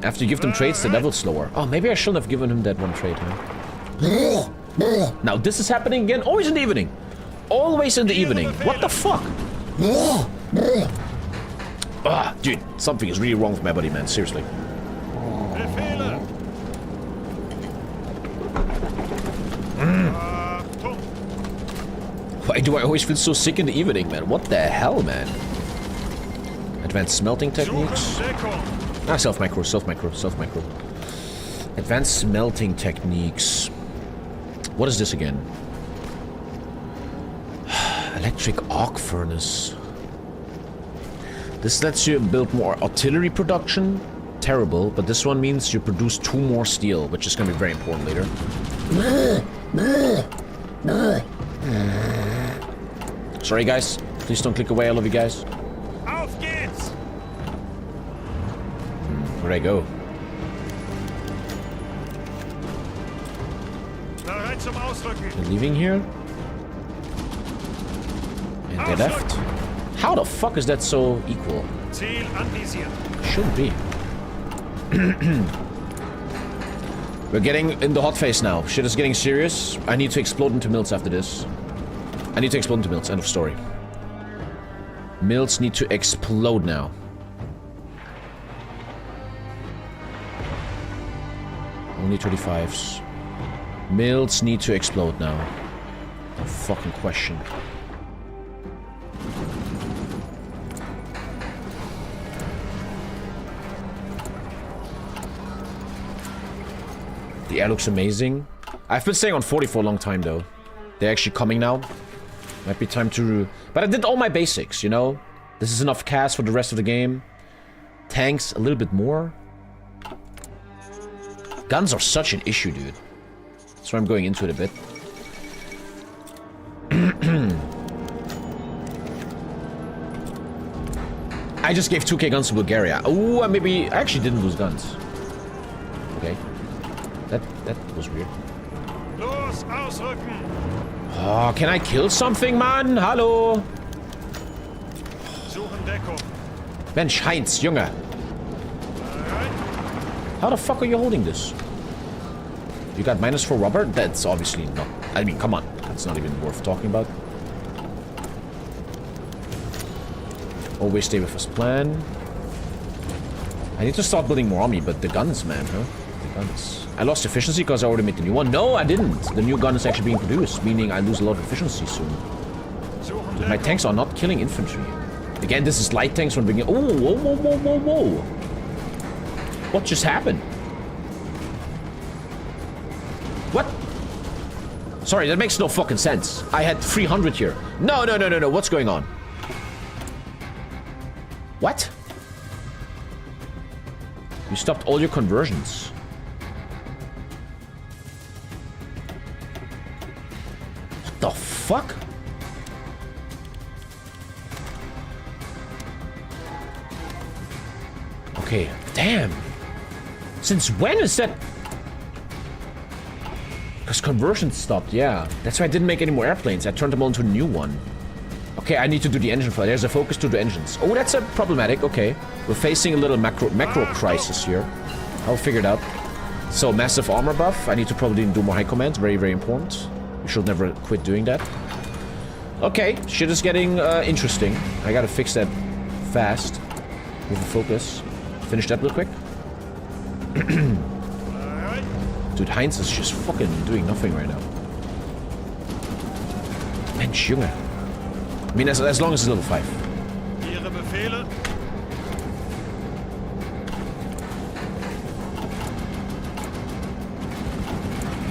After you give them trades, the level's slower. Oh, maybe I shouldn't have given him that one trade, huh? Now, this is happening again. Always in the evening. Always in the evening. What the fuck? Ah, dude, something is really wrong with my body, man. Seriously. Why do I always feel so sick in the evening, man? What the hell, man? Advanced smelting techniques. Ah, self-micro, self-micro, self-micro. Advanced smelting techniques. What is this again? Electric arc furnace. This lets you build more artillery production. Terrible, but this one means you produce 2 more steel, which is going to be very important later. Sorry, guys. Please don't click away. I love you guys. Auf geht's! Where'd I go? Bereit zum Ausrücken. They're leaving here? And they left? How the fuck is that so equal? Ziel anvisiert. Shouldn't be. We're getting in the hot phase now. Shit is getting serious. I need to explode into mills after this. I need to explode into mills. End of story. Mills need to explode now. Only 35s. Mills need to explode now. No fucking question. The air looks amazing. I've been staying on 40 for a long time, though. They're actually coming now. Might be time to... But I did all my basics, you know? This is enough cast for the rest of the game. Tanks, a little bit more. Guns are such an issue, dude. That's why I'm going into it a bit. I just gave 2k guns to Bulgaria. Oh, maybe... I actually didn't lose guns. Okay. That was weird. Los, ausrücken! Oh, can I kill something, man? Hallo? Suchen Deckung. Mensch, Heinz, Junge. How the fuck are you holding this? You got -4 rubber? That's obviously not... I mean, come on. That's not even worth talking about. Always stay with his plan. I need to start building more army, but the guns, man, huh? The guns. I lost efficiency because I already made the new one. No, I didn't. The new gun is actually being produced, meaning I lose a lot of efficiency soon. Dude, my tanks are not killing infantry. Again, this is light tanks from the beginning. Oh, whoa, whoa, whoa, whoa, whoa. What just happened? What? Sorry, that makes no fucking sense. I had 300 here. No, no, no, no, no. What's going on? What? You stopped all your conversions. What the fuck? Okay, damn. Since when is that? because conversion stopped, yeah. That's why I didn't make any more airplanes. I turned them all into a new one. Okay, I need to do the engine fire. There's a focus to the engines. Oh, that's a problematic. Okay. We're facing a little macro crisis here. I'll figure it out. So, massive armor buff. I need to probably do more high command. Very, very important. You should never quit doing that. Okay, shit is getting interesting. I gotta fix that fast. With the focus. Finish that real quick. Dude, Heinz is just fucking doing nothing right now. Mensch, Junge. I mean, as long as it's level 5. Ihre Befehle?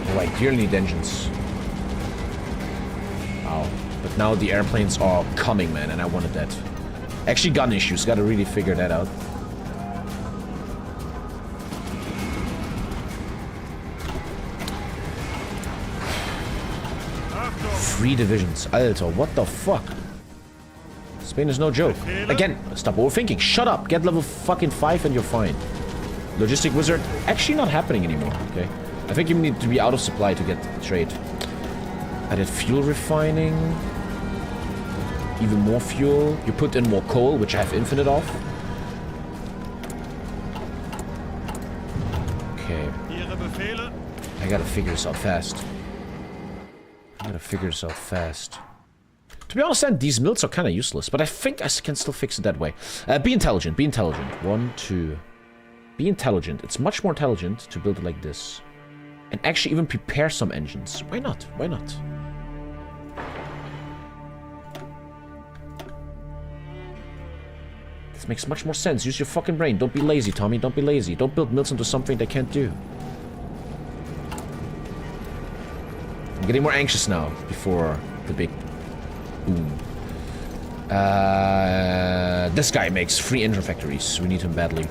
Oh, I dearly need engines. Wow. But now the airplanes are coming, man, and I wanted that. Actually, gun issues. Gotta really figure that out. Three divisions. Alter, what the fuck? Spain is no joke. Again, stop overthinking. Shut up. Get level fucking 5 and you're fine. Logistic wizard. Actually not happening anymore. Okay. I think you need to be out of supply to get trade. I did fuel refining. Even more fuel. You put in more coal, which I have infinite of. Okay. I gotta figure this out fast. To be honest, then, these mills are kind of useless, but I think I can still fix it that way. Be intelligent, be intelligent. 1, 2. Be intelligent. It's much more intelligent to build it like this. And actually even prepare some engines. Why not? Why not? This makes much more sense. Use your fucking brain. Don't be lazy, Tommy. Don't be lazy. Don't build mills into something they can't do. I'm getting more anxious now before the big boom. This guy makes 3 engine factories. We need him badly.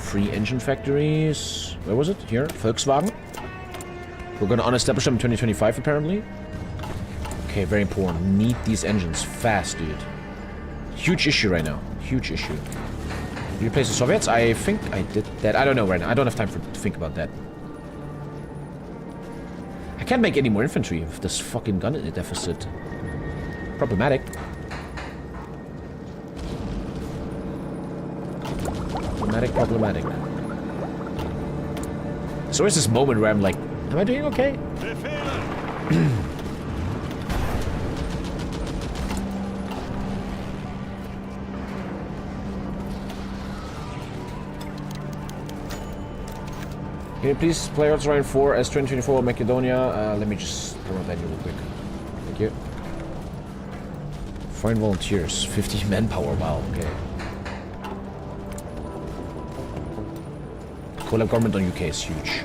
Three engine factories. Where was it? Here. Volkswagen. We're gonna unestablish them in 2025 apparently. Okay, very important. Need these engines fast, dude. Huge issue right now. Huge issue. Replace the Soviets? I think I did that. I don't know right now. I don't have time to think about that. I can't make any more infantry with this fucking gun deficit. Problematic. Problematic. So there's this moment where I'm like, am I doing okay? Can you please play Earth's Rhine 4 as 2024 Macedonia? Let me just promote that real quick. Thank you. Foreign volunteers, 50 manpower. Wow, okay. Collab government on UK is huge.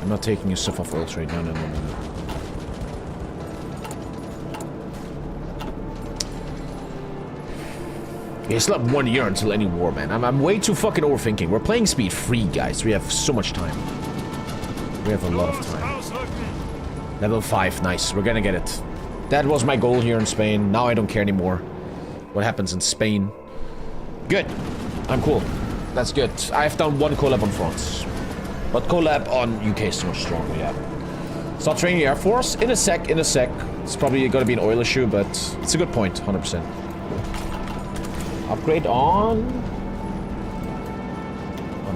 I'm not taking a stuff off oil trade. No. Yeah, it's not 1 year until any war, man. I'm way too fucking overthinking. We're playing speed 3, guys. We have so much time. We have a lot of time. Level 5, nice. We're gonna get it. That was my goal here in Spain. Now I don't care anymore what happens in Spain. Good. I'm cool. That's good. I've done 1 collab on France. But collab on UK is so much stronger, yeah. Start training the Air Force? In a sec. It's probably gonna be an oil issue, but it's a good point, 100%. Upgrade on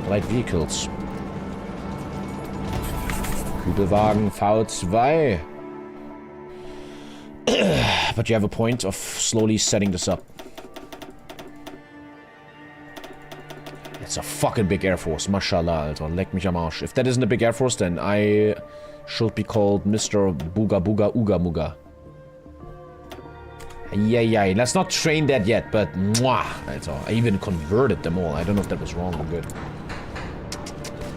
light vehicles. Kübelwagen V2. But you have a point of slowly setting this up. It's a fucking big Air Force. Mashallah, Alter. Leck mich am Arsch. If that isn't a big Air Force, then I should be called Mr. Booga Booga Ooga Mooga. Yeah. Let's not train that yet, but mwah, Alter. I even converted them all. I don't know if that was wrong or good.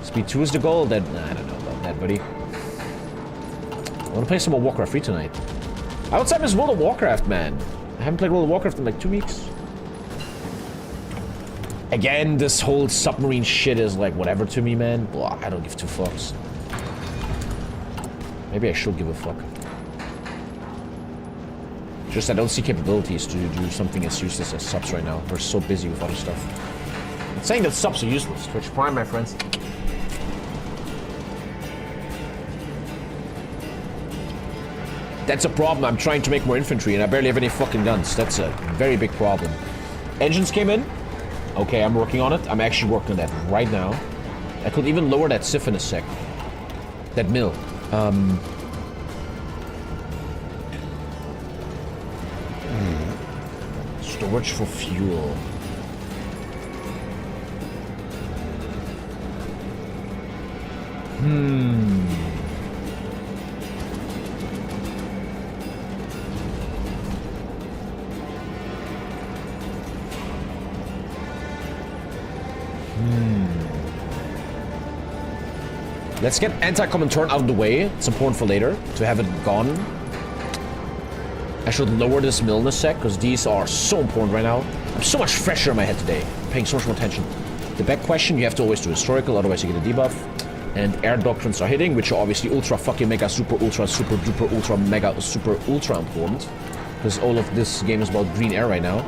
Speed 2 is the goal? Then I don't know about that, buddy. I want to play some more Warcraft 3 tonight. I would say I miss World of Warcraft, man. I haven't played World of Warcraft in like 2 weeks. Again, this whole submarine shit is like whatever to me, man. Blah, I don't give 2 fucks. Maybe I should give a fuck. Just I don't see capabilities to do something as useless as subs right now. We're so busy with other stuff. I'm saying that subs are useless. Twitch Prime, my friends. That's a problem. I'm trying to make more infantry and I barely have any fucking guns. That's a very big problem. Engines came in. Okay, I'm working on it. I'm actually working on that right now. I could even lower that SIF in a sec. That mill. Storage for fuel. Let's get anti-Comintern out of the way. It's important for later to have it gone. I should lower this mill in a sec, because these are so important right now. I'm so much fresher in my head today. Paying so much more attention. The back question, you have to always do historical, otherwise you get a debuff. And air doctrines are hitting, which are obviously ultra fucking mega super ultra super duper ultra mega super ultra important. Because all of this game is about green air right now.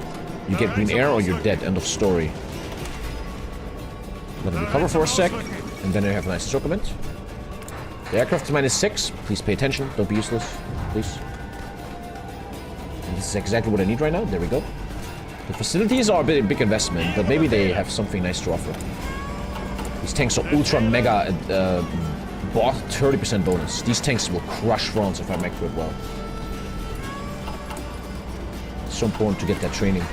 You get green air or you're dead. End of story. I'm gonna recover for a sec. And then I have a nice encirclement. The aircraft is -6. Please pay attention. Don't be useless. Please. And this is exactly what I need right now. There we go. The facilities are a big investment, but maybe they have something nice to offer. These tanks are ultra mega bought 30% bonus. These tanks will crush France if I make it well. It's so important to get that training.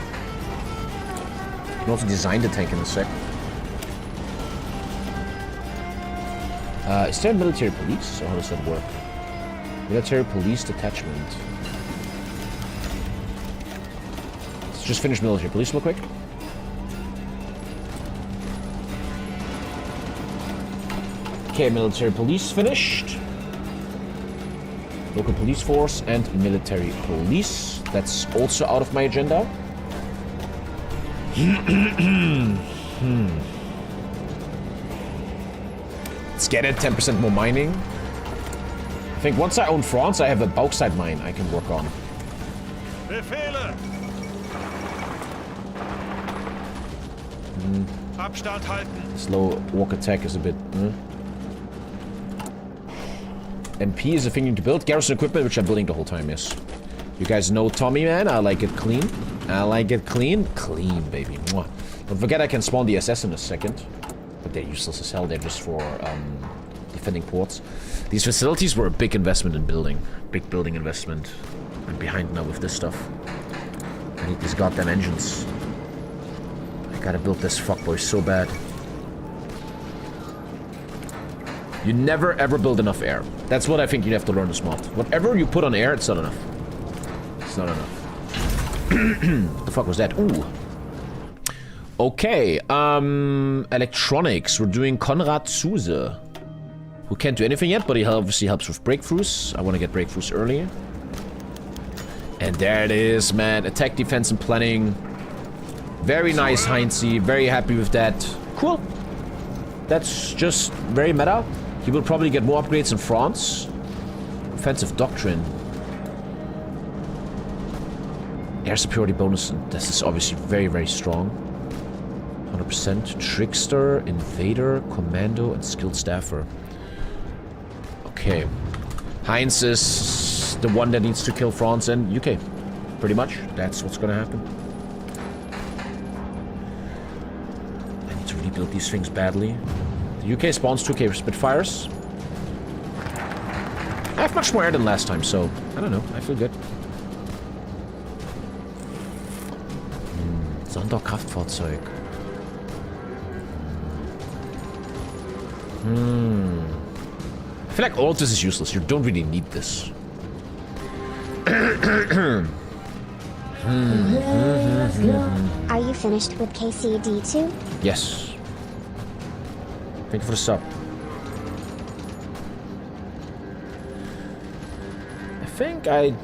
You can also design the tank in a sec. Is there a military police, or how does that work? Military police detachment. Let's just finish military police real quick. Okay, military police finished. Local police force and military police. That's also out of my agenda. Let's get it, 10% more mining. I think once I own France, I have a bauxite mine I can work on. Befehle! Abstand halten. Slow walk attack is a bit... MP is a thing you need to build. Garrison equipment, which I'm building the whole time, yes. You guys know Tommy, man. I like it clean. I like it clean. Clean, baby. Mwah. Don't forget I can spawn the SS in a second. But they're useless as hell. They're just for defending ports. These facilities were a big investment in building. Big building investment. I'm behind now with this stuff. I need these goddamn engines. I gotta build this fuckboy so bad. You never ever build enough air. That's what I think you have to learn this mod. Whatever you put on air, it's not enough. It's not enough. The fuck was that? Ooh. Okay, electronics. We're doing Konrad Zuse, who can't do anything yet, but he obviously helps with breakthroughs. I want to get breakthroughs early. And there it is, man. Attack, defense, and planning. Very nice, Heinzie. Very happy with that. Cool. That's just very meta. He will probably get more upgrades in France. Offensive doctrine. Air superiority bonus. This is obviously very, very strong. 100%. Trickster, Invader, Commando, and Skilled Staffer. Okay. Heinz is the one that needs to kill France and UK. Pretty much. That's what's gonna happen. I need to rebuild these things badly. The UK spawns 2k Spitfires. I have much more air than last time, so I don't know. I feel good. Sonderkraftfahrzeug. I feel like all of this is useless. You don't really need this. Are you finished with KCD2? Yes. Thank you for the sub. I think I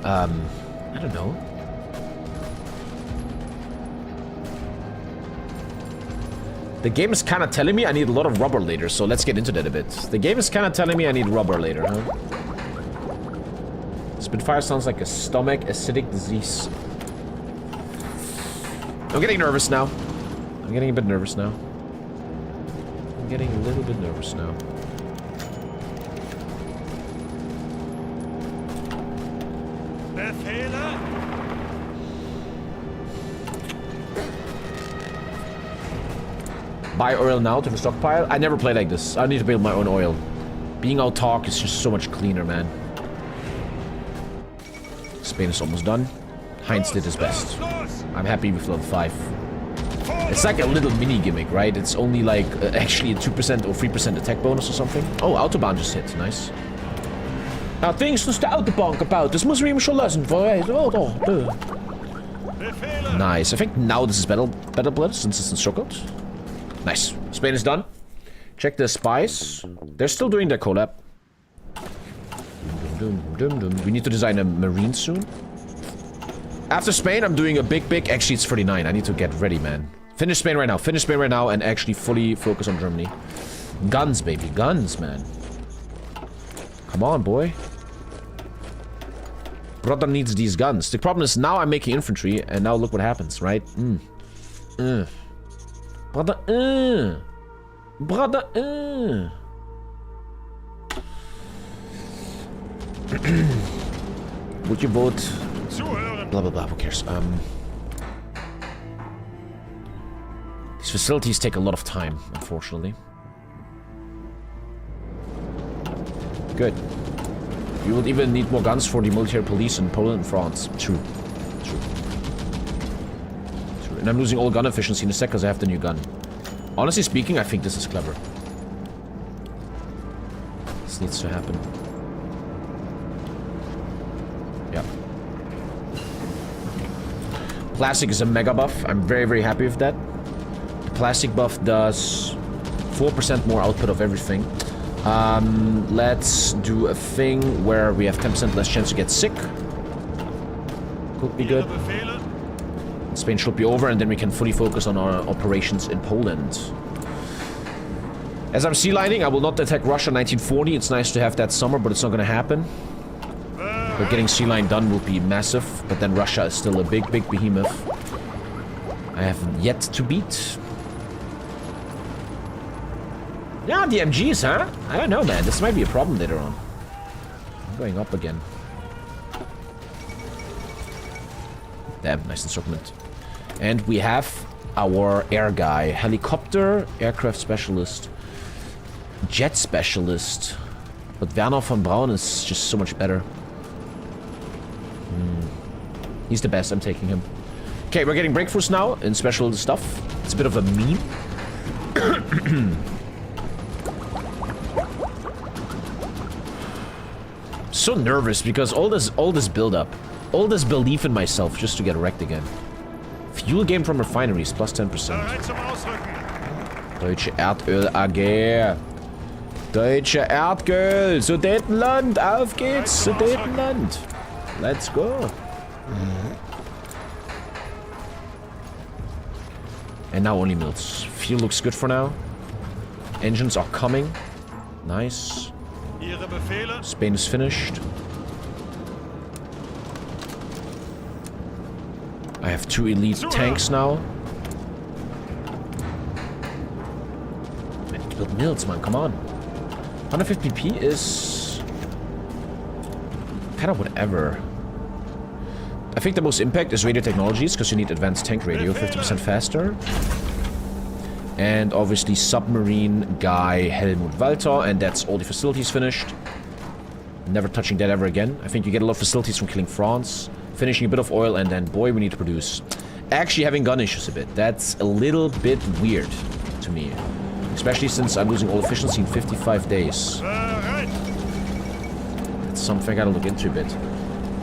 don't know. The game is kind of telling me I need a lot of rubber later, so let's get into that a bit. The game is kind of telling me I need rubber later, huh? Spitfire sounds like a stomach acidic disease. I'm getting nervous now. I'm getting a bit nervous now. I'm getting a little bit nervous now. Befehle? Buy oil now to the stockpile? I never play like this. I need to build my own oil. Being autark is just so much cleaner, man. Spain is almost done. Heinz did his best. I'm happy with level 5. It's like a little mini gimmick, right? It's only like actually a 2% or 3% attack bonus or something. Oh, Autobahn just hit. Nice. Nou, things is de Autobahn kapout. Dus moeten we hem schon lassen. Nice. I think now this is better blood since it's in circled. Nice. Spain is done. Check the spies. They're still doing their collab. We need to design a marine soon. After Spain, I'm doing a big... Actually, it's 39. I need to get ready, man. Finish Spain right now. Finish Spain right now and actually fully focus on Germany. Guns, baby. Guns, man. Come on, boy. Brother needs these guns. The problem is now I'm making infantry, and now look what happens, right? Brother, Brother, Would you vote... Blah, blah, blah. Who cares? These facilities take a lot of time, unfortunately. Good. You will even need more guns for the military police in Poland and France. True. True. True. And I'm losing all gun efficiency in a sec because I have the new gun. Honestly speaking, I think this is clever. This needs to happen. Yeah. Plastic is a mega buff. I'm very, very happy with that. The plastic buff does 4% more output of everything. Let's do a thing where we have 10% less chance to get sick. Could be good. Spain should be over, and then we can fully focus on our operations in Poland. As I'm sea lining, I will not attack Russia 1940. It's nice to have that summer, but it's not going to happen. But getting sea line done will be massive, but then Russia is still a big, big behemoth. I have yet to beat. Yeah, the MGs, huh? I don't know, man. This might be a problem later on. I'm going up again. Damn, nice encirclement. And we have our air guy. Helicopter, aircraft specialist, jet specialist. But Werner von Braun is just so much better. He's the best. I'm taking him. Okay, we're getting breakthroughs now in special stuff. It's a bit of a meme. So nervous because all this build up, all this belief in myself just to get wrecked again. Fuel gain from refineries plus 10%. Deutsche Erdöl AG. Deutsche Erdöl. Sudetenland. Auf geht's. Sudetenland. Let's go. And now only mills. Fuel looks good for now. Engines are coming. Nice. Spain is finished. I have 2 elite tanks now. I need to build mills, man. Come on. 150 PP is kind of whatever. I think the most impact is radio technologies because you need advanced tank radio, 50% faster. And obviously submarine guy Helmut Walter, and that's all the facilities finished. Never touching that ever again. I think you get a lot of facilities from killing France, finishing a bit of oil, and then boy, we need to produce. Actually having gun issues a bit. That's a little bit weird to me. Especially since I'm losing all efficiency in 55 days. That's something I gotta look into a bit.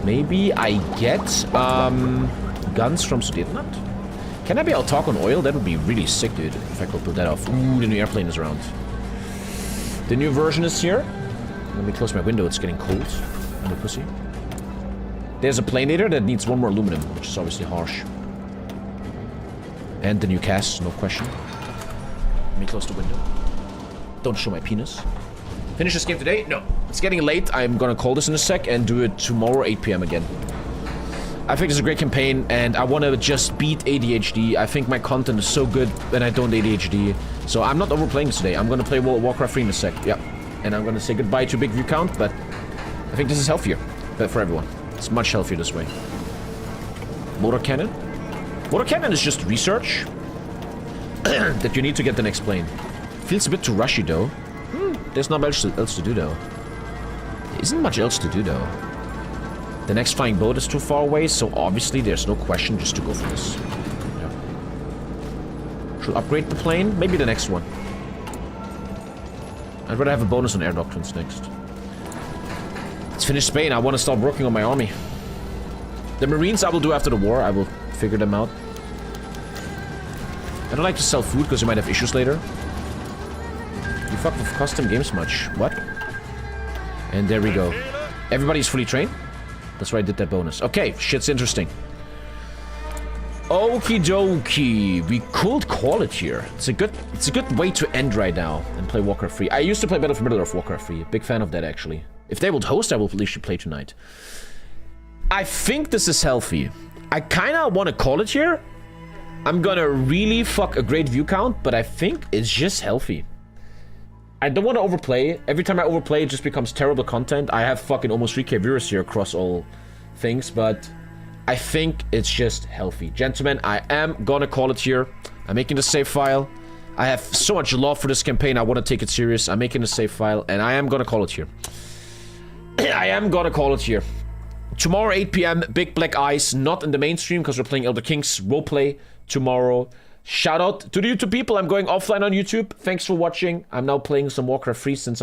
Maybe I get guns from Sudetenland? Can I be autark on oil? That would be really sick, dude, if I could pull that off. Ooh, the new airplane is around. The new version is here. Let me close my window, it's getting cold. I'm a pussy. There's a planator that needs 1 more aluminum, which is obviously harsh. And the new cast, no question. Let me close the window. Don't show my penis. Finish this game today? No. It's getting late. I'm gonna call this in a sec and do it tomorrow 8 p.m. again. I think it's a great campaign, and I want to just beat ADHD. I think my content is so good when I don't ADHD. So I'm not overplaying this today. I'm gonna play Warcraft 3 in a sec. Yeah. And I'm gonna say goodbye to big view count, but I think this is healthier for everyone. It's much healthier this way. Motor cannon? Motor cannon is just research that you need to get the next plane. Feels a bit too rushy though. There's not much else to do though. There isn't much else to do though. The next flying boat is too far away, so obviously there's no question just to go for this. Yeah. Should upgrade the plane? Maybe the next one. I'd rather have a bonus on air doctrines next. Let's finish Spain. I want to start working on my army. The Marines I will do after the war. I will figure them out. I don't like to sell food because you might have issues later. You fuck with custom games much. What? And there we go. Everybody's fully trained? That's why I did that bonus. Okay, shit's interesting. Okie dokie. We could call it here. It's a good way to end right now and play Warcraft 3. I used to play Battlefield Middle Earth Warcraft 3. Big fan of that actually. If they would host, I will literally play tonight. I think this is healthy. I kinda wanna call it here. I'm gonna really fuck a great view count, but I think it's just healthy. I don't want to overplay. Every time I overplay, it just becomes terrible content. I have fucking almost 3k viewers here across all things, but I think it's just healthy. Gentlemen, I am gonna call it here. I'm making a save file. I have so much love for this campaign. I want to take it serious. I'm making a save file, and I am gonna call it here. I am gonna call it here. Tomorrow, 8 p.m., Big Black Eyes. Not in the mainstream, because we're playing Elder Kings roleplay tomorrow. Shout out to the YouTube people. I'm going offline on YouTube. Thanks for watching. I'm now playing some Warcraft 3 since I'm